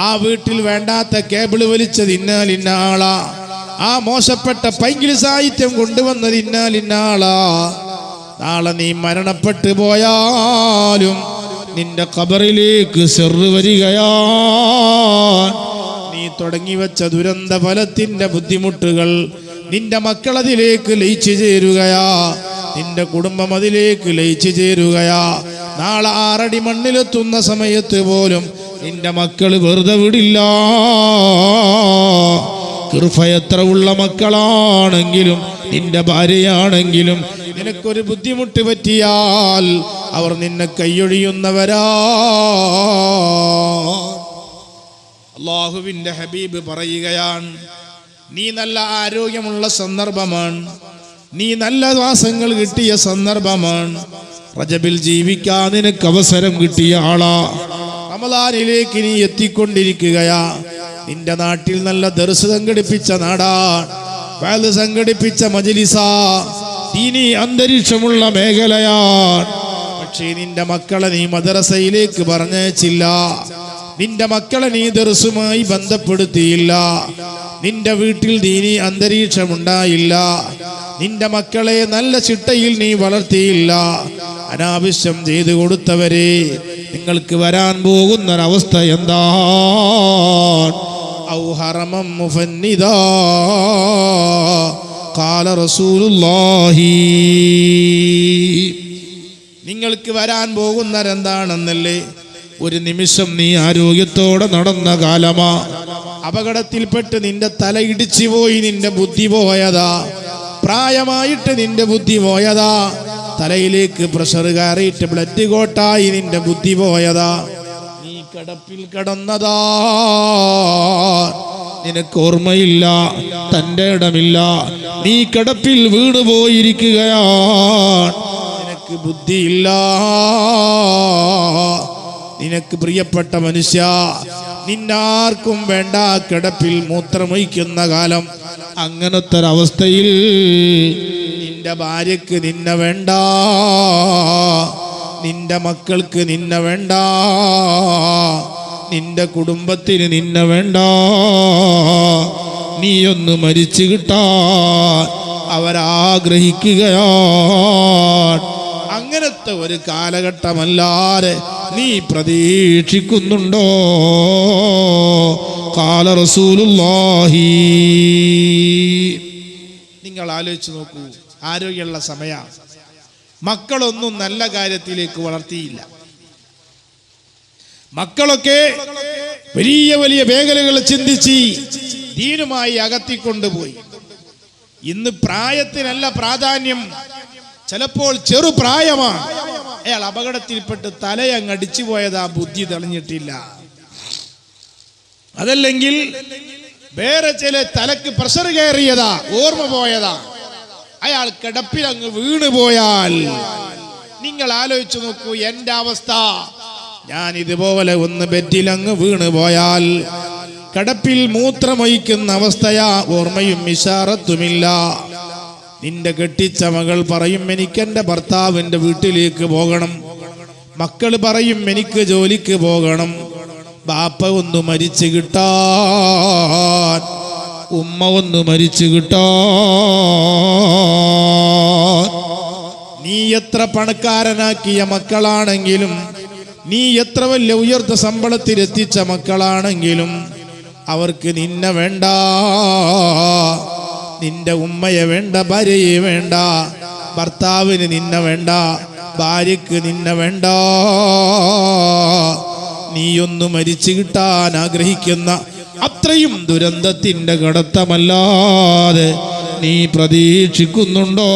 ആ വീട്ടിൽ വേണ്ടാത്ത കേബിള് വലിച്ചത് ഇന്നാൽ ഇന്ന ആളാ, ആ മോശപ്പെട്ട പൈങ്കിളി സാഹിത്യം കൊണ്ടുവന്നത് ഇന്നാൽ ഇന്ന ആളാ. നാളെ നീ മരണപ്പെട്ടു പോയാലും നിന്റെ ഖബറിലേക്ക് സിർറ് വരികയാ. നീ തുടങ്ങി വെച്ച ദുരന്ത ഫലത്തിന്റെ ബുദ്ധിമുട്ടുകൾ നിന്റെ മക്കളതിലേക്ക് ലയിച്ചു ചേരുകയാ, നിന്റെ കുടുംബം അതിലേക്ക് ലയിച്ചു ചേരുകയാ. നാളെ 6 അടി മണ്ണിലെത്തുന്ന സമയത്ത് പോലും നിന്റെ മക്കള് വെറുതെ വിടില്ല. കൃപ എത്ര ഉള്ള മക്കളാണെങ്കിലും നിന്റെ ഭാര്യയാണെങ്കിലും നിനക്കൊരു ബുദ്ധിമുട്ട് പറ്റിയാൽ അവർ നിന്നെ കൈയൊഴിയുന്നവരാ. അല്ലാഹുവിന്റെ ഹബീബ് പറയുകയാണ്, നീ നല്ല ആരോഗ്യമുള്ള സന്ദർഭമാണ്, നീ നല്ല മാസങ്ങൾ കിട്ടിയ സന്ദർഭമാണ്, റജബിൽ ജീവിക്കാൻ നിനക്ക് അവസരം കിട്ടിയ ആളാ, റമദാനിലേക്ക് നീ എത്തിക്കൊണ്ടിരിക്കുകയാ. നിന്റെ നാട്ടിൽ നല്ല ദർസ് സംഘടിപ്പിച്ച നാടാണ്, വഅദ് സംഘടിപ്പിച്ച മജ്ലിസാ, ദീനി അന്തരീക്ഷമുള്ള മേഖലയാണ്. പക്ഷേ നിന്റെ മക്കളെ നീ മദ്രസയിലേക്ക് പറഞ്ഞയച്ചില്ല, നിന്റെ മക്കളെ നീ ദർസുമായി ബന്ധപ്പെടുത്തിയില്ല, നിന്റെ വീട്ടിൽ ദീനി അന്തരീക്ഷമുണ്ടായില്ല, നിന്റെ മക്കളെ നല്ല ചിട്ടയിൽ നീ വളർത്തിയില്ല. അനാവശ്യം ചെയ്തു കൊടുത്തവരെ, നിങ്ങൾക്ക് വരാൻ പോകുന്നൊരവസ്ഥ എന്താണ്? ഔ ഹറമം മുഫന്നിദാ ഖാല റസൂലുള്ളാഹി. നിങ്ങൾക്ക് വരാൻ പോകുന്നതെന്താണെന്നല്ലേ? ഒരു നിമിഷം നീ ആരോഗ്യത്തോടെ നടന്ന കാലമാ, അപകടത്തിൽപ്പെട്ട് നിന്റെ തല ഇടിച്ചു പോയി, നിന്റെ ബുദ്ധി പോയതാ, പ്രായമായിട്ട് നിന്റെ ബുദ്ധി പോയതാ, തലയിലേക്ക് പ്രഷർ കയറിയിട്ട് ബ്ലഡ് കോട്ടായി നിന്റെ ബുദ്ധി പോയതാ, നീ കിടപ്പിൽ കിടന്നതാ, നിനക്ക് ഓർമ്മയില്ല, തന്റെ ഇടമില്ല, നീ കിടപ്പിൽ വീണു പോയിരിക്കുകയാണ്, നിനക്ക് ബുദ്ധിയില്ല. നിനക്ക് പ്രിയപ്പെട്ട മനുഷ്യ, നിന്നാർക്കും വേണ്ട കിടപ്പിൽ മൂത്രമൊഴിക്കുന്ന കാലം. അങ്ങനത്തെ ഒരവസ്ഥയിൽ നിന്റെ ഭാര്യക്ക് നിന്നെ വേണ്ട, നിന്റെ മക്കൾക്ക് നിന്നെ വേണ്ട, നിന്റെ കുടുംബത്തിന് നിന്നെ വേണ്ട, നീയൊന്ന് മരിച്ചു കിട്ടാൻ അവരാഗ്രഹിക്കുകയാണ്. അങ്ങനത്തെ ഒരു കാലഘട്ടമല്ലാതെ നീ പ്രതീക്ഷിക്കുന്നുണ്ടോ? ഖാല റസൂലുള്ളാഹി. നിങ്ങൾ ആലോചിച്ച് നോക്കൂ, ആരോഗ്യമുള്ള സമയമാണ്. മക്കളൊന്നും നല്ല കാര്യത്തിലേക്ക് വളർത്തിയില്ല. മക്കളൊക്കെ വലിയ വലിയ മേഖലകൾ ചിന്തിച്ച് ദീനുമായി അകത്തിക്കൊണ്ടുപോയി. ഇന്ന് പ്രായത്തിനല്ല പ്രാധാന്യം, ചിലപ്പോൾ ചെറുപ്രായമാണ്. അയാൾ അപകടത്തിൽപ്പെട്ട് തലയങ്ങടിച്ചു പോയതാ, ബുദ്ധി തെളിഞ്ഞിട്ടില്ല. അതല്ലെങ്കിൽ വേറെ ചില തലക്ക് പ്രഷർ കയറിയതാ, ഓർമ്മ പോയതാ. അയാൾ കിടപ്പിലങ്ങ് വീണുപോയാൽ നിങ്ങൾ ആലോചിച്ചു നോക്കൂ എന്റെ അവസ്ഥ. ഞാൻ ഇതുപോലെ ഒന്ന് ബെഡിലങ്ങ് വീണുപോയാൽ കിടപ്പിൽ മൂത്രമൊഴിക്കുന്ന അവസ്ഥയാ, ഓർമ്മയും ഇശാറത്തുമില്ല. നിന്റെ കെട്ടിച്ച മകൾ പറയും എനിക്കെന്റെ ഭർത്താവിന്റെ വീട്ടിലേക്ക് പോകണം, മക്കൾ പറയും എനിക്ക് ജോലിക്ക് പോകണം. ബാപ്പ ഒന്ന് മരിച്ചു കിട്ടാൻ, ഉമ്മ ഒന്ന് മരിച്ചു കിട്ടാൻ. നീ എത്ര പണക്കാരനാക്കിയ മക്കളാണെങ്കിലും, നീ എത്ര വലിയ ഉയർന്ന ശമ്പളത്തിലെത്തിച്ച മക്കളാണെങ്കിലും അവർക്ക് നിന്നെ വേണ്ട, നിന്റെ ഉമ്മയെ വേണ്ട, ഭാര്യയെ വേണ്ട, ഭർത്താവിന് നിന്നെ വേണ്ട, ഭാര്യക്ക് നിന്നെ വേണ്ട. നീയൊന്ന് മരിച്ചു കിട്ടാൻ ആഗ്രഹിക്കുന്ന അത്രയും ദുരന്തത്തിന്റെ കടത്തമല്ലാതെ നീ പ്രതീക്ഷിക്കുന്നുണ്ടോ?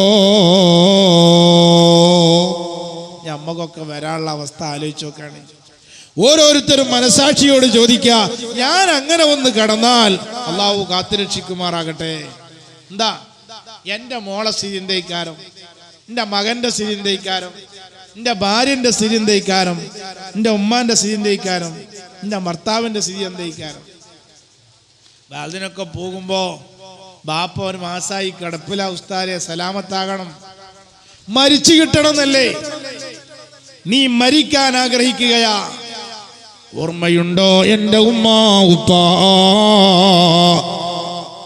നമ്മക്കൊക്കെ വരാനുള്ള അവസ്ഥ ആലോചിച്ച് നോക്കാണ്. ഓരോരുത്തരും മനസാക്ഷിയോട് ചോദിക്കുക, ഞാൻ അങ്ങനെ ഒന്ന് കടന്നാൽ അള്ളാഹു കാത്തുരക്ഷിക്കുമാറാകട്ടെ. എന്താ എന്റെ മോളെ സ്ഥിതി എന്തേക്കാരം, എന്റെ മകന്റെ സ്ഥിതി എന്തേക്കാരം, എന്റെ ഭാര്യന്റെ സ്ഥിതി എന്തേക്കാരം, എന്റെ ഉമ്മാന്റെ സ്ഥിതി എന്തേക്കാരം, എന്റെ ഭർത്താവിന്റെ സ്ഥിതി എന്തേക്കാരം. അതിനൊക്കെ പോകുമ്പോ ബാപ്പ ഒരു മാസമായി കിടപ്പില, ഉസ്താദെ സലാമത്താകണം, മരിച്ചു കിട്ടണം എന്നല്ലേ നീ മരിക്കാൻ ആഗ്രഹിക്കുകയാ. ഓർമ്മയുണ്ടോ എന്റെ ഉമ്മ ഉപ്പ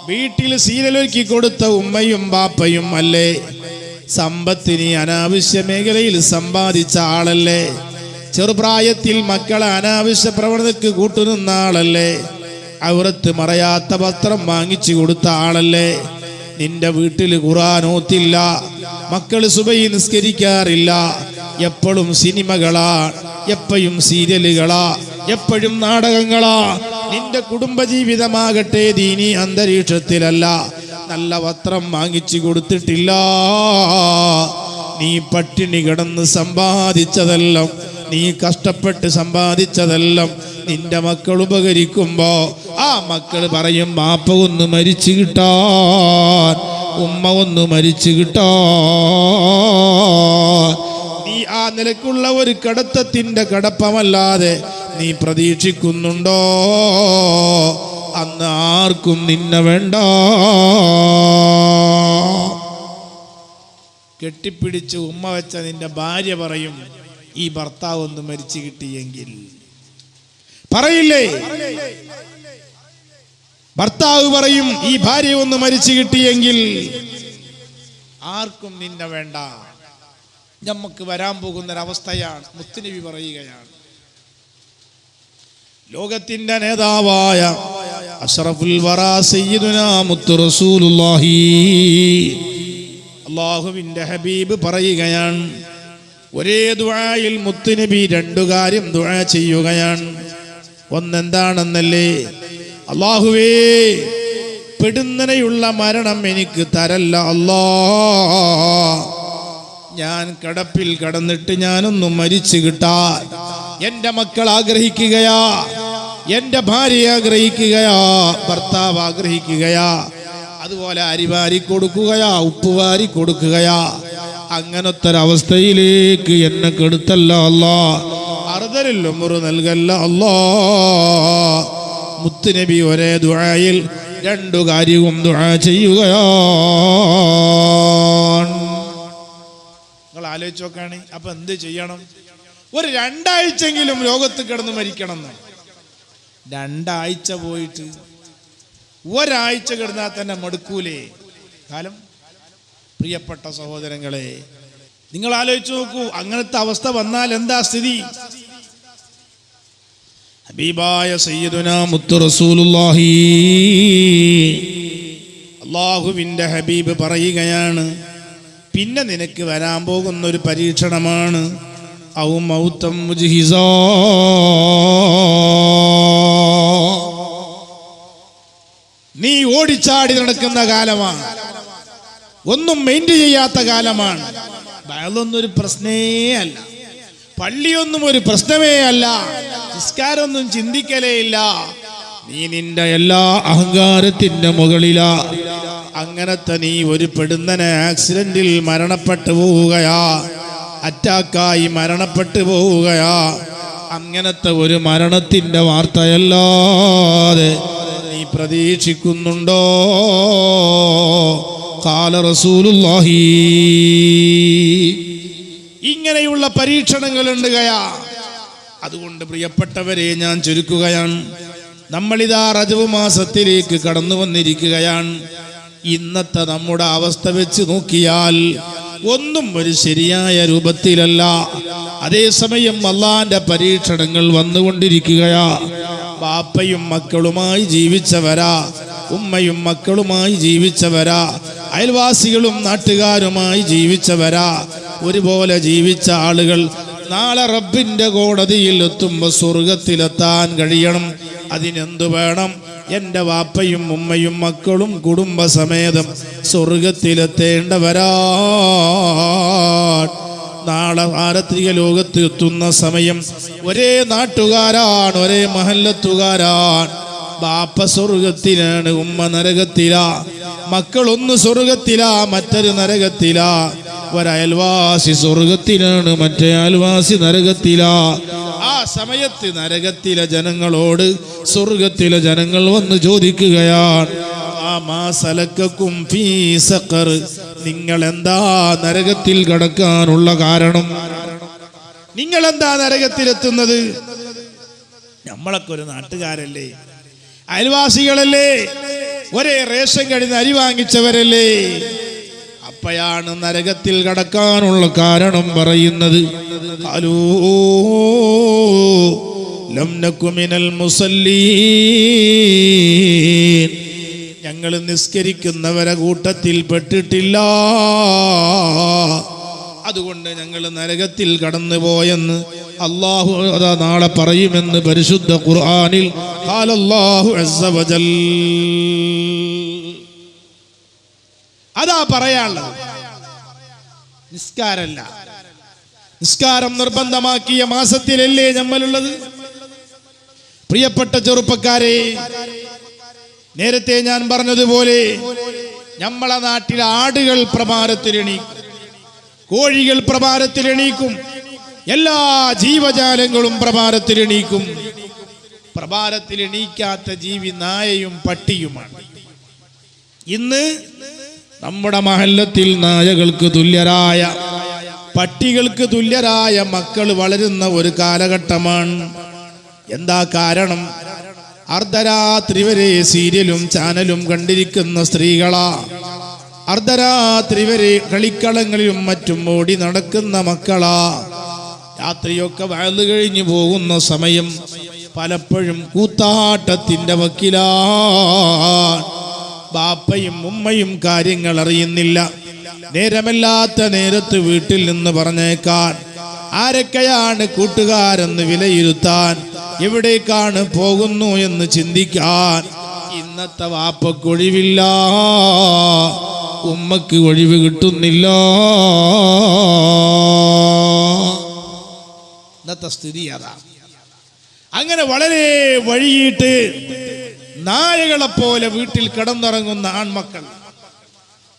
വീട്ടിൽ സീരലൊരുക്കി കൊടുത്ത ഉമ്മയും ബാപ്പയും അല്ലേ? സമ്പത്തിനി അനാവശ്യ മേഖലയിൽ സമ്പാദിച്ച ആളല്ലേ? ചെറുപ്രായത്തിൽ മക്കളെ അനാവശ്യ പ്രവണതയ്ക്ക് കൂട്ടുനിന്ന ആളല്ലേ? ഔറത്ത് മറയാത്ത വസ്ത്രം വാങ്ങിച്ചു കൊടുത്ത ആളല്ലേ? നിന്റെ വീട്ടിൽ ഖുർആൻ ഓതില്ല, മക്കള് സുബഹി നിസ്കരിക്കാറില്ല, എപ്പോഴും സിനിമകളാ, എപ്പോഴും സീരിയലുകളാ, എപ്പോഴും നാടകങ്ങളാ. നിന്റെ കുടുംബജീവിതമാകട്ടെ ദീനി അന്തരീക്ഷത്തിലല്ല. നല്ല വസ്ത്രം വാങ്ങിച്ചു കൊടുത്തിട്ടില്ല. നീ പട്ടിണി കിടന്ന് സമ്പാദിച്ചതെല്ലാം, നീ കഷ്ടപ്പെട്ട് സമ്പാദിച്ചതെല്ലാം നിന്റെ മക്കൾ ഉപകരിക്കുമ്പോ ആ മക്കൾ പറയും ബാപ്പ ഒന്ന് മരിച്ചു കിട്ടാൻ, ഉമ്മ ഒന്ന് മരിച്ചു കിട്ടാൻ. നീ ആ നിലക്കുള്ള ഒരു കടത്തത്തിന്റെ കടപ്പമല്ലാതെ നീ പ്രതീക്ഷിക്കുന്നുണ്ടോ? അന്ന് ആർക്കും നിന്നെ വേണ്ട. കെട്ടിപ്പിടിച്ച് ഉമ്മ വെച്ച നിന്റെ ഭാര്യ പറയും ഈ ഭർത്താവ് ഒന്ന് മരിച്ചു കിട്ടിയെങ്കിൽ. പറയില്ലേ? ഭർത്താവ് പറയും ഈ ഭാര്യ ഒന്ന് മരിച്ചു കിട്ടിയെങ്കിൽ. ആർക്കും നിന്നെ വേണ്ട. നമുക്ക് വരാൻ പോകുന്നൊരവസ്ഥയാണ്. മുത്തുനബി പറയുകയാണ്, ലോകത്തിന്റെ നേതാവായ അഷ്റഫുൽ വറാ സയ്യിദുനാ മുത്തു റസൂലുള്ളാഹി, അല്ലാഹുവിന്റെ ഹബീബ് പറയുകയാണ്, ഒരേ ദുആയിൽ മുത്തുനബി രണ്ടു കാര്യം ദുആ ചെയ്യുകയാണ്. ഒന്നെന്താണെന്നല്ലേ? അല്ലാഹുവേ, പെടുന്നനെയുള്ള മരണം എനിക്ക് തരല്ല അല്ലാ. ഞാൻ കിടപ്പിൽ കിടന്നിട്ട് ഞാനൊന്നും മരിച്ചു കിട്ടാൻ എന്റെ മക്കൾ ആഗ്രഹിക്കുകയാ, എന്റെ ഭാര്യ ആഗ്രഹിക്കുകയാ, ഭർത്താവ് ആഗ്രഹിക്കുകയാ. അതുപോലെ അരി വാരി കൊടുക്കുകയാ, ഉപ്പ് വാരി കൊടുക്കുകയാ. അങ്ങനത്തെ ഒരവസ്ഥയിലേക്ക് എന്നെ കെടുത്തല്ല അല്ലാ. അറുതലിൽ ഉമറ് നൽകല്ല അല്ലാ. മുത്തുനബി ഒരേ ദുആയിൽ രണ്ടു കാര്യവും ദുആ ചെയ്യുകയാണ്. നിങ്ങൾ ആലോചിച്ച് നോക്കാണ്. അപ്പൊ എന്ത് ചെയ്യണം? ഒരു 2 ആഴ്ചെങ്കിലും ലോകത്ത് കിടന്ന് മരിക്കണം എന്ന്. 2 ആഴ്ച പോയിട്ട് ഒരാഴ്ച കിടന്നാൽ തന്നെ മടുക്കൂലേ കാലം? പ്രിയപ്പെട്ട സഹോദരങ്ങളെ, നിങ്ങൾ ആലോചിച്ച് നോക്കൂ, അങ്ങനത്തെ അവസ്ഥ വന്നാൽ എന്താ സ്ഥിതി? ഹബീബായ സയ്യിദുനാ മുത്തു റസൂലുള്ളാഹി, അല്ലാഹുവിൻ്റെ ഹബീബ് പറയുകയാണ്, പിന്നെ നിനക്ക് വരാൻ പോകുന്ന ഒരു പരീക്ഷണമാണ്. ഔ മൗതം മുജ്ഹിസാ, നീ ഓടിച്ചാടി നടക്കുന്ന കാലമാണ്, ഒന്നും മെയിൻറ്റ് ചെയ്യാത്ത കാലമാണ്. ബയലൊന്നും ഒരു പ്രശ്നേ അല്ല, പള്ളിയൊന്നും ഒരു പ്രശ്നമേ അല്ല, നിസ്കാരമൊന്നും ചിന്തിക്കലേ ഇല്ല. നീ നിന്റെ എല്ലാ അഹങ്കാരത്തിന്റെ മുകളിലാ. അങ്ങനത്തെ നീ ഒരു പെടുന്നനെ ആക്സിഡന്റിൽ മരണപ്പെട്ടു പോവുകയാ, അറ്റാക്കായി മരണപ്പെട്ടു പോവുകയാ. അങ്ങനത്തെ ഒരു മരണത്തിന്റെ വാർത്തയല്ലാതെ നീ പ്രതീക്ഷിക്കുന്നുണ്ടോ? ഖാല റസൂലുള്ളാഹി. ഇങ്ങനെയുള്ള പരീക്ഷണങ്ങൾ ഉണ്ടുകയാ. അതുകൊണ്ട് പ്രിയപ്പെട്ടവരെ, ഞാൻ ചുരുക്കുകയാണ്, നമ്മളിതാ റജബ് മാസത്തിലേക്ക് കടന്നു വന്നിരിക്കുകയാണ്. ഇന്നത്തെ നമ്മുടെ അവസ്ഥ വെച്ച് നോക്കിയാൽ ഒന്നും ഒരു ശരിയായ രൂപത്തിലല്ല. അതേസമയം അള്ളാന്റെ പരീക്ഷണങ്ങൾ വന്നുകൊണ്ടിരിക്കുകയാ. ബാപ്പയും മക്കളുമായി ജീവിച്ചവരാ, ഉമ്മയും മക്കളുമായി ജീവിച്ചവരാ, അയൽവാസികളും നാട്ടുകാരുമായി ജീവിച്ചവരാ, ഒരുപോലെ ജീവിച്ച ആളുകൾ നാളെ റബ്ബിന്റെ കോടതിയിൽ എത്തുമ്പോൾ സ്വർഗത്തിലെത്താൻ കഴിയണം. അതിനെന്തു വേണം? എൻ്റെ വാപ്പയും ഉമ്മയും മക്കളും കുടുംബസമേതം സ്വർഗത്തിലെത്തേണ്ടവരാ. നാളെ പാരത്രിക ലോകത്ത് എത്തുന്ന സമയം ഒരേ നാട്ടുകാരാണ്, ഒരേ മഹല്ലത്തുകാരാണ്. ബാപ്പ സ്വർഗത്തിലാണ്, ഉമ്മ നരകത്തിലാ. മക്കളൊന്ന് സ്വർഗത്തിലാ, മറ്റൊരു നരകത്തിലാ. ഒരയൽവാസി സ്വർഗത്തിലാണ്, മറ്റേ അയൽവാസി നരകത്തിലാ. ആ സമയത്ത് നരകത്തിലെ ജനങ്ങളോട് സ്വർഗത്തിലെ ജനങ്ങൾ വന്ന് ചോദിക്കുകയാണ്, നിങ്ങൾ എന്താ നരകത്തിൽ കടക്കാനുള്ള കാരണം? നിങ്ങൾ എന്താ നരകത്തിലെത്തുന്നത്? നമ്മളൊക്കെ ഒരു നാട്ടുകാരല്ലേ, അയൽവാസികളല്ലേ, ഒരേ റേഷൻ കടന്ന് അരി വാങ്ങിച്ചവരല്ലേ. അപ്പോഴാണ് നരകത്തിൽ കടക്കാനുള്ള കാരണം പറയുന്നത്. ലം നകു മിനൽ മുസല്ലീൻ, ഞങ്ങൾ നിസ്കരിക്കുന്നവരെ കൂട്ടത്തിൽ പെട്ടിട്ടില്ല, അതുകൊണ്ട് ഞങ്ങൾ നരകത്തിൽ കടന്നുപോയെന്ന് അല്ലാഹു അതാ നാളെ പറയുമെന്ന് പരിശുദ്ധ ഖുർആനിൽ ഖാലല്ലാഹു അസ്സ വജൽ. അതാ പറയാനുള്ളത്. നിസ്കാരമല്ല, നിസ്കാരം നിർബന്ധമാക്കിയ മാസത്തിലല്ലേ നമ്മളുള്ളത്? പ്രിയപ്പെട്ട ചെറുപ്പക്കാരെ, നേരത്തെ ഞാൻ പറഞ്ഞതുപോലെ നമ്മളെ നാട്ടിൽ ആടുകൾ പ്രഭാതത്തിലെണീക്കും, കോഴികൾ പ്രഭാതത്തിലെണീക്കും, എല്ലാ ജീവജാലങ്ങളും പ്രഭാതത്തിലെണീക്കും. പ്രഭാതത്തിലെണീക്കാത്ത ജീവി നായയും പട്ടിയുമാണ്. ഇന്ന് നമ്മുടെ മഹല്ലത്തിൽ നായകൾക്ക് തുല്യരായ, പട്ടികൾക്ക് തുല്യരായ മക്കൾ വളരുന്ന ഒരു കാലഘട്ടമാണ്. എന്താ കാരണം? അർദ്ധരാത്രി വരെ സീരിയലും ചാനലും കണ്ടിരിക്കുന്ന സ്ത്രീകളാ, അർദ്ധരാത്രി വരെ കളിക്കളങ്ങളിലും മറ്റും ഓടി നടക്കുന്ന മക്കളാ. രാത്രിയൊക്കെ വയല് കഴിഞ്ഞു പോകുന്ന സമയം പലപ്പോഴും കൂത്താട്ടത്തിന്റെ വക്കിലാ. ബാപ്പയും ഉമ്മയും കാര്യങ്ങൾ അറിയുന്നില്ല. നേരമല്ലാത്ത നേരത്ത് വീട്ടിൽ നിന്ന് പറഞ്ഞേക്കാൻ, ആരൊക്കെയാണ് കൂട്ടുകാരെന്ന് വിലയിരുത്താൻ, എവിടേക്കാണ് പോകുന്നു എന്ന് ചിന്തിക്കാൻ ഇന്നത്തെ വാപ്പക്കൊഴിവില്ല, ഉമ്മക്ക് ഒഴിവ് കിട്ടുന്നില്ല. ഇന്നത്തെ സ്ഥിതി അതാ. അങ്ങനെ വളരെ വഴിയിട്ട് നായകളെ പോലെ വീട്ടിൽ കിടന്നിറങ്ങുന്ന ആൺമക്കൾ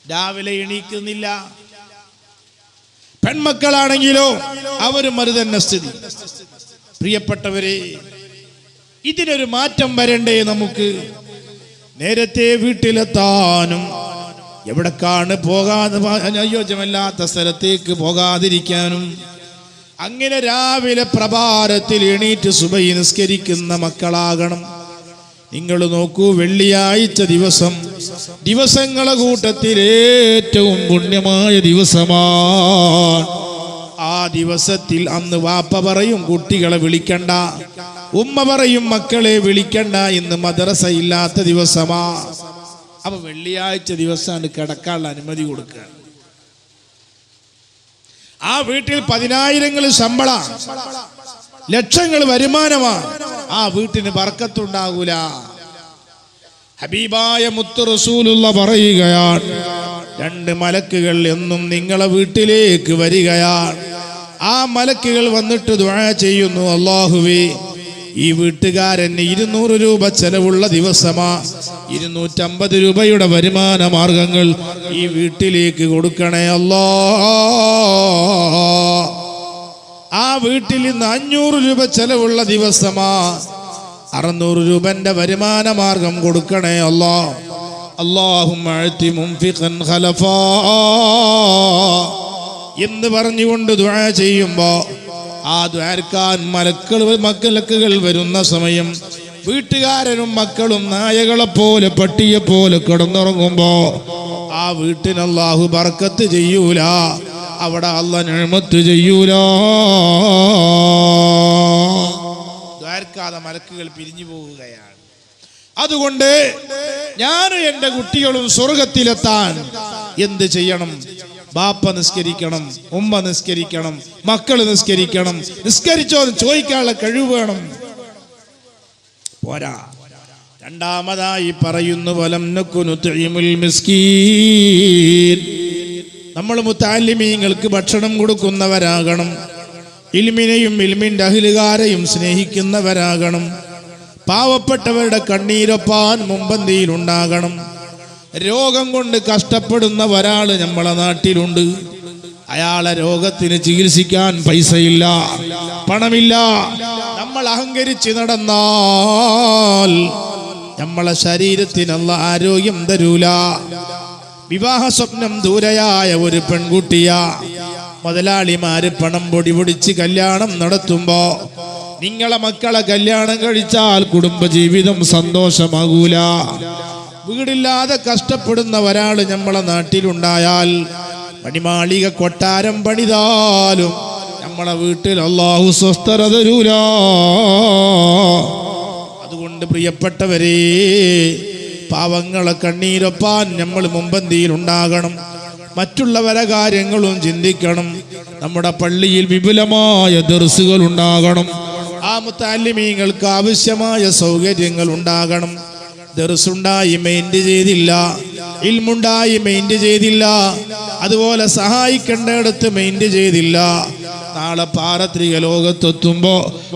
രാവിലെ എണീക്കുന്നില്ല. പെൺമക്കളാണെങ്കിലോ അവരും അത് തന്നെ സ്ഥിതി. പ്രിയപ്പെട്ടവരെ, ഇതിനൊരു മാറ്റം വരണ്ടേ നമുക്ക്? നേരത്തെ വീട്ടിലെത്താനും എവിടേക്കാണ് പോകാതെ അനുയോജ്യമല്ലാത്ത സ്ഥലത്തേക്ക് പോകാതിരിക്കാനും, അങ്ങനെ രാവിലെ പ്രഭാതത്തിൽ എണീറ്റ് സുബഹി നിസ്കരിക്കുന്ന മക്കളാകണം. നിങ്ങൾ നോക്കൂ, വെള്ളിയാഴ്ച ദിവസം ദിവസങ്ങളെ കൂട്ടത്തിൽ ഏറ്റവും പുണ്യമായ ദിവസമാണ്. ആ ദിവസത്തിൽ അന്ന് വാപ്പ പറയും കുട്ടികളെ വിളിക്കണ്ട, ഉമ്മ പറയും മക്കളെ വിളിക്കണ്ട, ഇന്ന് മദ്രസ ഇല്ലാത്ത ദിവസമാ. അപ്പൊ വെള്ളിയാഴ്ച ദിവസമാണ് കിടക്കാനുള്ള അനുമതി കൊടുക്കുക. ആ വീട്ടിൽ 10,000 ശമ്പളം, ലക്ഷങ്ങൾ വരുമാനമാണ്. ആ വീട്ടിന് ബർക്കത്തുണ്ടാകൂല. ഹബീബായ മുത്ത് റസൂലുള്ള പറയുകയാണ്, 2 മലക്കുകൾ എന്നും നിങ്ങളെ വീട്ടിലേക്ക് വരികയാണ്. ആ മലക്കുകൾ വന്നിട്ട് ദുആ ചെയ്യുന്നു, അല്ലാഹുവേ, ഈ വീട്ടുകാരൻ 200 രൂപ ചെലവുള്ള ദിവസമാ, 250 രൂപയുടെ വരുമാന മാർഗങ്ങൾ ഈ വീട്ടിലേക്ക് കൊടുക്കണേ അല്ലാ. ആ വീട്ടിൽ ഇന്ന് 500 രൂപ ചെലവുള്ള ദിവസമാ, 600 രൂപന്റെ വരുമാന മാർഗം കൊടുക്കണേ അല്ലാ. അല്ലാഹുമ്മ അഅതി മുൻഫിഖൻ ഖലഫാ എന്ന് പറഞ്ഞുകൊണ്ട് ദുആ ചെയ്യുമ്പോ ആ ദ്വാരക്കാൻ മലക്കുകൾ വരുന്ന സമയം വീട്ടുകാരനും മക്കളും നായകളെ പോലെ പട്ടിയെ പോലെ കിടന്നുറങ്ങുമ്പോ ആ വീട്ടിന് അല്ലാഹു ബർക്കത്ത് ചെയ്യൂല, അവിടെ അല്ലാഹു നിഅമത്ത് ചെയ്യൂല. ദ്വാരക്കാതെ മലക്കുകൾ പിരിഞ്ഞു പോവുകയാണ്. അതുകൊണ്ട് ഞാനും എൻ്റെ കുട്ടികളും സ്വർഗത്തിലെത്താൻ എന്ത് ചെയ്യണം? ബാപ്പ നിസ്കരിക്കണം, ഉമ്മ നിസ്കരിക്കണം, മക്കൾ നിസ്കരിക്കണം. നിസ്കരിച്ചോ എന്ന് ചോദിക്കാനുള്ള കഴിവ് വേണം. പോരാ. രണ്ടാമതായി പറയുന്നു, വലം നകുനു തുഇമുൽ മിസ്കീൻ. നമ്മൾ മുതഅല്ലിമീങ്ങൾക്ക് ഭക്ഷണം കൊടുക്കുന്നവരാകണം. ഇൽമിനെയും ഇൽമിന്റെ അഹ്ലുകാരെയും സ്നേഹിക്കുന്നവരാകണം. പാവപ്പെട്ടവരുടെ കണ്ണീരൊപ്പാൻ മുമ്പന്തിയിലുണ്ടാകണം. രോഗം കൊണ്ട് കഷ്ടപ്പെടുന്ന ഒരാൾ നമ്മളെ നാട്ടിലുണ്ട്. അയാളെ രോഗത്തിന് ചികിത്സിക്കാൻ പൈസയില്ല, പണമില്ല. നമ്മൾ അഹങ്കരിച്ച് നടന്നാൽ നമ്മളെ ശരീരത്തിന് അല്ലാഹു ആരോഗ്യം തരൂല. വിവാഹ സ്വപ്നം ദൂരയായ ഒരു പെൺകുട്ടിയാ മുതലാളിമാര് പണം പൊടിപൊടിച്ച് കല്യാണം നടത്തുമ്പോ നിങ്ങളെ മക്കളെ കല്യാണം കഴിച്ചാൽ കുടുംബജീവിതം സന്തോഷമാകൂല. വീടില്ലാതെ കഷ്ടപ്പെടുന്ന ഒരാൾ നമ്മളെ നാട്ടിലുണ്ടായാൽ പണിമാളിക കൊട്ടാരം പണിതാലും നമ്മളെ വീട്ടിൽ അല്ലാഹു സ്വസ്ഥത തരൂല. അതുകൊണ്ട് പ്രിയപ്പെട്ടവരെ, പാവങ്ങളെ കണ്ണീരൊപ്പാൻ നമ്മൾ മുമ്പന്തിയിൽ ഉണ്ടാകണം. മറ്റുള്ളവരെ കാര്യങ്ങളും ചിന്തിക്കണം. നമ്മുടെ പള്ളിയിൽ വിപുലമായ ദർസുകൾ ഉണ്ടാകണം. ആ മുതഅല്ലിമീങ്ങൾക്ക് ആവശ്യമായ സൗകര്യങ്ങൾ ഉണ്ടാകണം. ദർസുണ്ടായി മെയിൻറ്റ് ചെയ്തില്ല, ഇൽമുണ്ടായി മെയിൻറ്റ് ചെയ്തില്ല, അതുപോലെ സഹായിക്കേണ്ടയിടത്ത് മെയിൻറ്റ് ചെയ്തില്ല. നാളെ പാരത്രിക ലോകത്തെത്തുമ്പോ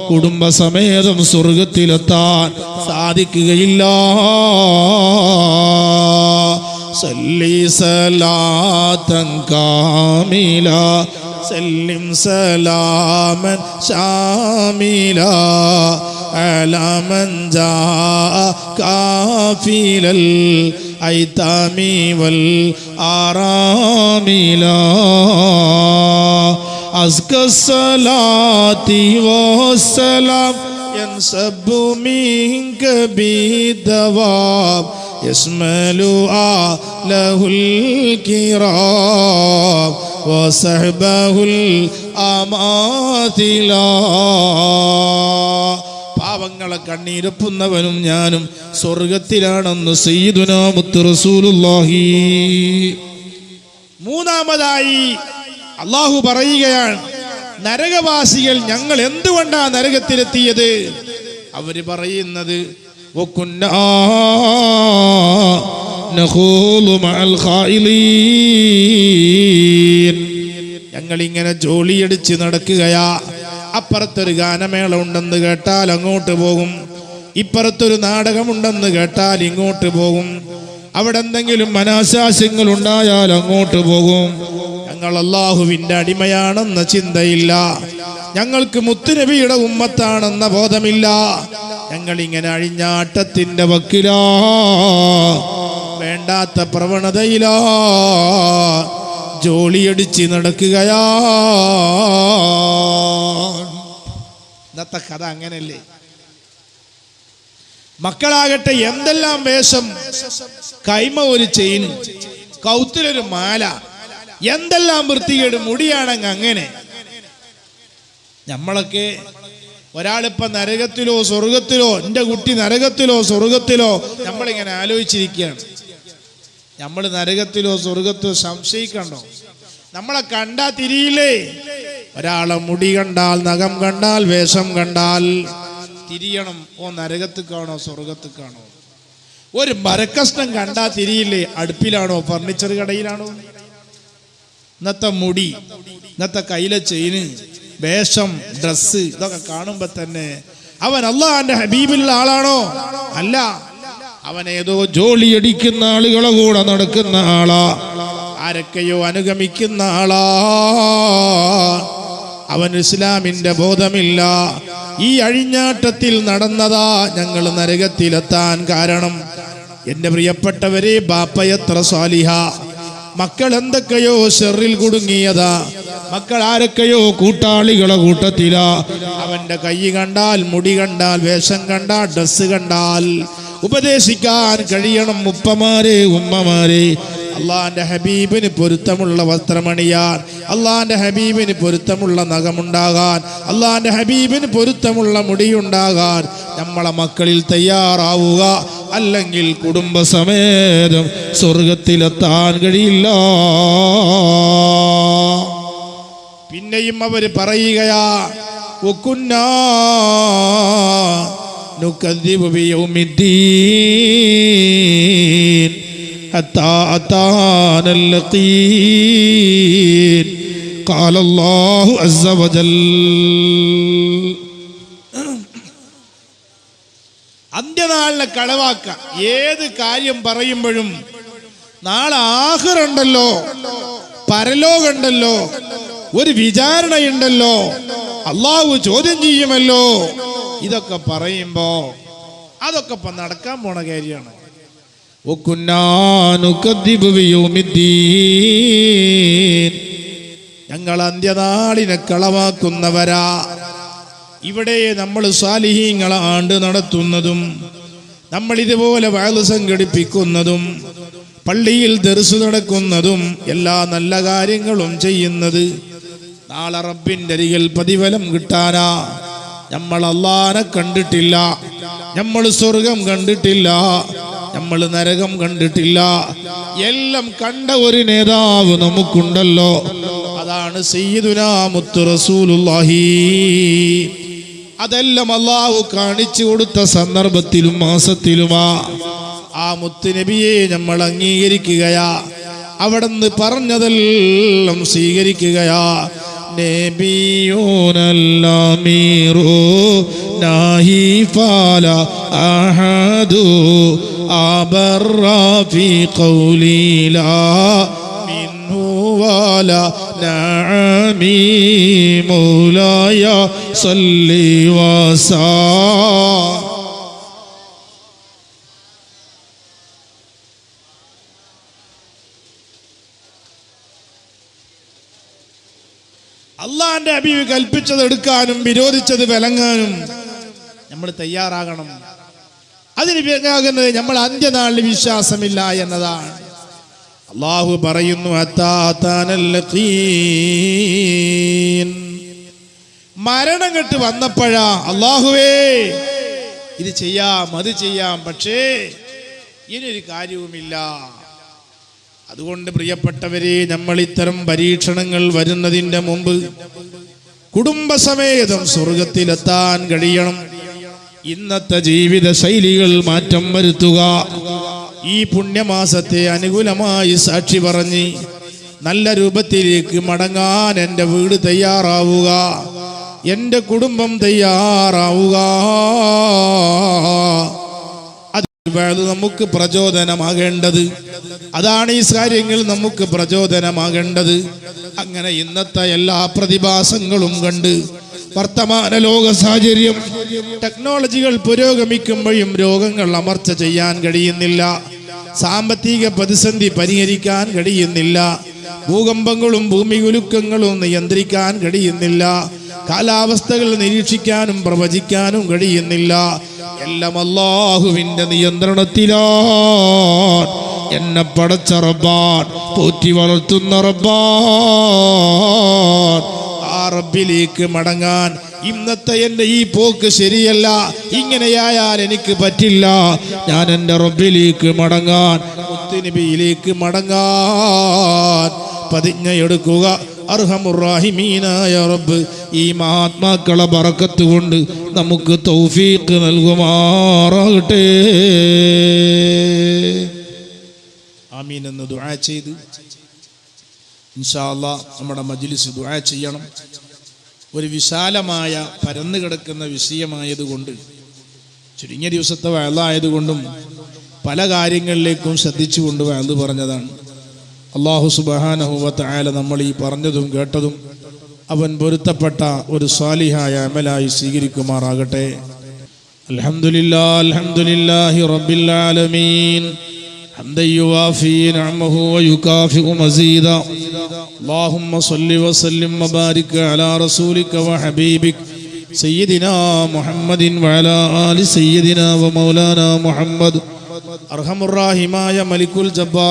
കുടുംബസമേതം സ്വർഗത്തിലെത്താൻ സാധിക്കുകയില്ല. സല്ലി സലാത്തൻ കാമില സല്ലിം സലാമൻ ശാമില അലാ മൻ ജാ കാഫിലൽ ഐതാമി വൽ ആറാമില അസ്ക സലാത്തി വസ്സലാം യൻസബു മിൻക ബിദവാം യസ്മലു ലഹുൽ കിറാം വസഹബഹുൽ അമാതില. പാവങ്ങളെ കണ്ണീരൊപ്പുന്നവനും ഞാനും സ്വർഗത്തിലാണെന്ന് സയ്യിദുനാ മുത്ത് റസൂലുള്ളാഹി. മൂന്നാമതായി അല്ലാഹു പറയുകയാണ്, നരകവാസികൾ ഞങ്ങൾ എന്തുകൊണ്ടാ നരകത്തിലെത്തിയത്? അവര് പറയുന്നത് വകുന്നാ നഖൂലു മഅൽ ഖായിലീൻ. ഞങ്ങളിങ്ങനെ ജോലിയടിച്ച് നടക്കുകയാ. അപ്പുറത്തൊരു ഗാനമേള ഉണ്ടെന്ന് കേട്ടാൽ അങ്ങോട്ട് പോകും, ഇപ്പുറത്തൊരു നാടകമുണ്ടെന്ന് കേട്ടാൽ ഇങ്ങോട്ട് പോകും, അവിടെ എന്തെങ്കിലും അനാശാസ്യങ്ങൾ ഉണ്ടായാൽ അങ്ങോട്ട് പോകും. ഞങ്ങൾ അല്ലാഹുവിൻ്റെ അടിമയാണെന്ന ചിന്തയില്ല, ഞങ്ങൾക്ക് മുത്തുനബിയുടെ ഉമ്മത്താണെന്ന ബോധമില്ല. ഞങ്ങളിങ്ങനെ അഴിഞ്ഞാട്ടത്തിൻ്റെ വക്കിലാ, വേണ്ടാത്ത പ്രവണതയിലാ, ജോലിയടിച്ച് നടക്കുകയാ. ഇന്നത്തെ കഥ അങ്ങനല്ലേ? മക്കളാകട്ടെ എന്തെല്ലാം വേഷം, കൈമ ഒരു ചെയിൻ, കൗത്തിലൊരു മാല, എന്തെല്ലാം വൃത്തികേട്, മുടിയാണെങ്കിൽ അങ്ങനെ. നമ്മളൊക്കെ ഒരാളിപ്പോ നരകത്തിലോ സ്വർഗത്തിലോ, എൻ്റെ കുട്ടി നരകത്തിലോ സ്വർഗത്തിലോ, നമ്മളിങ്ങനെ ആലോചിച്ചിരിക്കുകയാണ്. നമ്മൾ നരകത്തിലോ സ്വർഗത്തിലോ സംശയിക്കണ്ടോ? നമ്മളെ കണ്ടാ തിരിയില്ലേ? ഒരാളെ മുടി കണ്ടാൽ, നഖം കണ്ടാൽ, വേഷം കണ്ടാൽ തിരിയണം. ഓ നരകത്തിക്കാണോ സ്വർഗത്തിക്കാണോ? ഒരു മരക്കഷ്ണം കണ്ടാ തിരിയില്ലേ? അടുപ്പിലാണോ ഫർണിച്ചർ കടയിലാണോ? ഇന്നത്തെ മുടി, ഇന്നത്തെ കയ്യിലെ ചെയിന്, വേഷം, ഡ്രസ്സ്, ഇതൊക്കെ കാണുമ്പോ തന്നെ അവൻ അള്ളാഹുവിന്റെ ഹബീബിലുള്ള ആളാണോ? അല്ല, അവൻ ഏതോ ജോലി അടിക്കുന്ന ആളുകളെ കൂടെ നടക്കുന്ന ആളാ, ആരൊക്കെയോ അനുഗമിക്കുന്ന ആളാ. അവൻ ഇസ്ലാമിന്റെ ബോധമില്ല. ഈ അഴിഞ്ഞാട്ടത്തിൽ നടന്നതാ ഞങ്ങൾ നരകത്തിലെത്താൻ കാരണം. എന്റെ പ്രിയപ്പെട്ടവരെ, ബാപ്പയത്ര സ്വാലിഹ, മക്കൾ എന്തൊക്കെയോ ഷെറിൽ കുടുങ്ങിയതാ. മക്കൾ ആരൊക്കെയോ കൂട്ടാളികളെ കൂട്ടത്തിലാ. അവന്റെ കൈ കണ്ടാൽ, മുടി കണ്ടാൽ, വേഷം കണ്ടാൽ, ഡ്രസ് കണ്ടാൽ ഉപദേശിക്കാൻ കഴിയണം. ഉപ്പമാരെ, ഉമ്മമാരെ, അള്ളാന്റെ ഹബീബിന് പൊരുത്തമുള്ള വസ്ത്രമണിയാൻ, അള്ളാന്റെ ഹബീബിന് പൊരുത്തമുള്ള നഖമുണ്ടാകാൻ, അള്ളാന്റെ ഹബീബിന് പൊരുത്തമുള്ള മുടിയുണ്ടാകാൻ നമ്മളെ മക്കളിൽ തയ്യാറാവുക. അല്ലെങ്കിൽ കുടുംബസമേതം സ്വർഗത്തിലെത്താൻ കഴിയില്ല. പിന്നെയും അവർ പറയുകയാ, വകുന്നാ നുകദ്ദിബു ബിയൗമിദ്ദീൻ ഹത്താ അതാനൽ യഖീൻ ഖാല അല്ലാഹു അസ്സ വജൽ. അന്ത്യനാളിനെ കളവാക്ക. ഏത് കാര്യം പറയുമ്പോഴും നാളെ ആഖിറുണ്ടല്ലോ, പരലോകമുണ്ടല്ലോ, ഒരു വിചാരണയുണ്ടല്ലോ, അള്ളാഹു ചോദ്യം ചെയ്യുമല്ലോ, ഇതൊക്കെ പറയുമ്പോ അതൊക്കെ ഇപ്പൊ നടക്കാൻ പോണ കാര്യമാണ്. ഞങ്ങൾ അന്ത്യനാളിനെ കളവാക്കുന്നവരാ. ഇവിടെ നമ്മൾ സാലിഹീങ്ങളെ ആണ്ട് നടത്തുന്നതും, നമ്മൾ ഇതുപോലെ വഅദ് സംഘടിപ്പിക്കുന്നതും, പള്ളിയിൽ ദർസ് നടക്കുന്നതും, എല്ലാ നല്ല കാര്യങ്ങളും ചെയ്യുന്നത് നാളെ റബ്ബിന്റെ അരികിൽ പ്രതിഫലം കിട്ടാനാ. നമ്മൾ അല്ലാഹനെ കണ്ടിട്ടില്ല, നമ്മൾ സ്വർഗം കണ്ടിട്ടില്ല, നമ്മൾ നരകം കണ്ടിട്ടില്ല. എല്ലാം കണ്ട ഒരു നേതാവ് നമുക്കുണ്ടല്ലോ, അതാണ് സയ്യിദുനാ മുത്ത് റസൂലുള്ളാഹി. അതെല്ലാം അല്ലാഹു കാണിച്ചു കൊടുത്ത സന്ദർഭത്തിലും മാസത്തിലുമാ. ആ മുത്ത് നബിയെ നമ്മൾ അംഗീകരിക്കുകയാ, അവിടുന്ന് പറഞ്ഞതെല്ലാം സ്വീകരിക്കുകയാ. നബിയൂനല്ലമീറു നാഹി ഫാല അഹദു അബറ ഫീ ഖൗലിലാ മിൻഹു വല നഅമി മൗലായ സല്ലി വസാ. അള്ളാന്റെ ഹബീബ് കൽപ്പിച്ചത് എടുക്കാനും വിരോധിച്ചത് വിലങ്ങാനും നമ്മൾ തയ്യാറാകണം. അതിന് പിറകാകുന്നത് നമ്മൾ അന്ത്യനാളിൽ വിശ്വാസമില്ല എന്നതാണ്. അള്ളാഹു പറയുന്നു, മരണം കെട്ട് വന്നപ്പോഴാ അള്ളാഹുവേ ഇത് ചെയ്യാം, അത് ചെയ്യാം, പക്ഷേ ഇനിയൊരു കാര്യവുമില്ല. അതുകൊണ്ട് പ്രിയപ്പെട്ടവരെ, നമ്മൾ ഇത്തരം പരീക്ഷണങ്ങൾ വരുന്നതിന്റെ മുമ്പ് കുടുംബസമേതം സ്വർഗത്തിലെത്താൻ കഴിയണം. ഇന്നത്തെ ജീവിത ശൈലികൾ മാറ്റം വരുത്തുക. ഈ പുണ്യമാസത്തെ അനുകൂലമായി സാക്ഷി പറഞ്ഞ് നല്ല രൂപത്തിലേക്ക് മടങ്ങാൻ എൻ്റെ വീട് തയ്യാറാവുക, എൻ്റെ കുടുംബം തയ്യാറാവുക. അത് നമുക്ക് പ്രചോദനമാകേണ്ടത്, അതാണ് ഈ കാര്യങ്ങൾ നമുക്ക് പ്രചോദനമാകേണ്ടത്. അങ്ങനെ ഇന്നത്തെ എല്ലാ പ്രതിഭാസങ്ങളും കണ്ട് വർത്തമാന ലോക സാഹചര്യം, ടെക്നോളജികൾ പുരോഗമിക്കുമ്പോഴും രോഗങ്ങൾ അമർച്ച ചെയ്യാൻ കഴിയുന്നില്ല, സാമ്പത്തിക പ്രതിസന്ധി പരിഹരിക്കാൻ കഴിയുന്നില്ല, ഭൂകമ്പങ്ങളും ഭൂമികുലുക്കങ്ങളും നിയന്ത്രിക്കാൻ കഴിയുന്നില്ല, കാലാവസ്ഥകൾ നിരീക്ഷിക്കാനും പ്രവചിക്കാനും കഴിയുന്നില്ല. എല്ലാം അല്ലാഹുവിന്റെ നിയന്ത്രണത്തിലാണ്. എന്നെ പടച്ച റബ്ബാൻ, പോറ്റി വളർത്തുന്ന റബ്ബാൻ. ആ റബ്ബിലേക്ക് മടങ്ങാൻ ഇന്നത്തെ എൻ്റെ ഈ പോക്ക് ശരിയല്ല, ഇങ്ങനെയായാൽ എനിക്ക് പറ്റില്ല. ഞാൻ എൻ്റെ റബ്ബിലേക്ക് മടങ്ങാൻ, മുത്തുനബിയിലേക്ക് മടങ്ങാൻ പ്രതിജ്ഞയെടുക്കുക. അർഹമുർ-റഹീമീനായ റബ്ബ് ഈ മഹാത്മാക്കളെ ബറക്കത്ത് കൊണ്ട് നമുക്ക് തൗഫീഖ് നൽകുമാറാകട്ടെ. ആമീൻ എന്ന് ദുആ ചെയ്ത് ഇൻഷാ അല്ലാഹ് നമ്മുടെ മജ്ലിസ് ദുആ ചെയ്യണം. ഒരു വിശാലമായ പരന്നു കിടക്കുന്ന വിഷയമായതുകൊണ്ട്, ചുരുങ്ങിയ ദിവസത്തെ വഅളായതുകൊണ്ടും പല കാര്യങ്ങളിലേക്കും ശ്രദ്ധിച്ചുകൊണ്ട് വഅള് പറഞ്ഞതാണ്. അല്ലാഹു സുബ്ഹാനഹു വ തആല നമ്മൾ ഈ പറഞ്ഞതും കേട്ടതും അവൻ പൊരുത്തപ്പെട്ട ഒരു സാലിഹായ അമലായി സ്വീകരിക്കുമാറാകട്ടെ. അൽഹംദുലില്ലാഹി റബ്ബിൽ ആലമീൻ حمدا يوافي نعمه ويكافئ مزيدا. اللهم صل وسلم وبارك على رسولك وحبيبك سيدنا محمد وعلى آل سيدنا ومولانا محمد. أرحم الراحمين ملك الجبار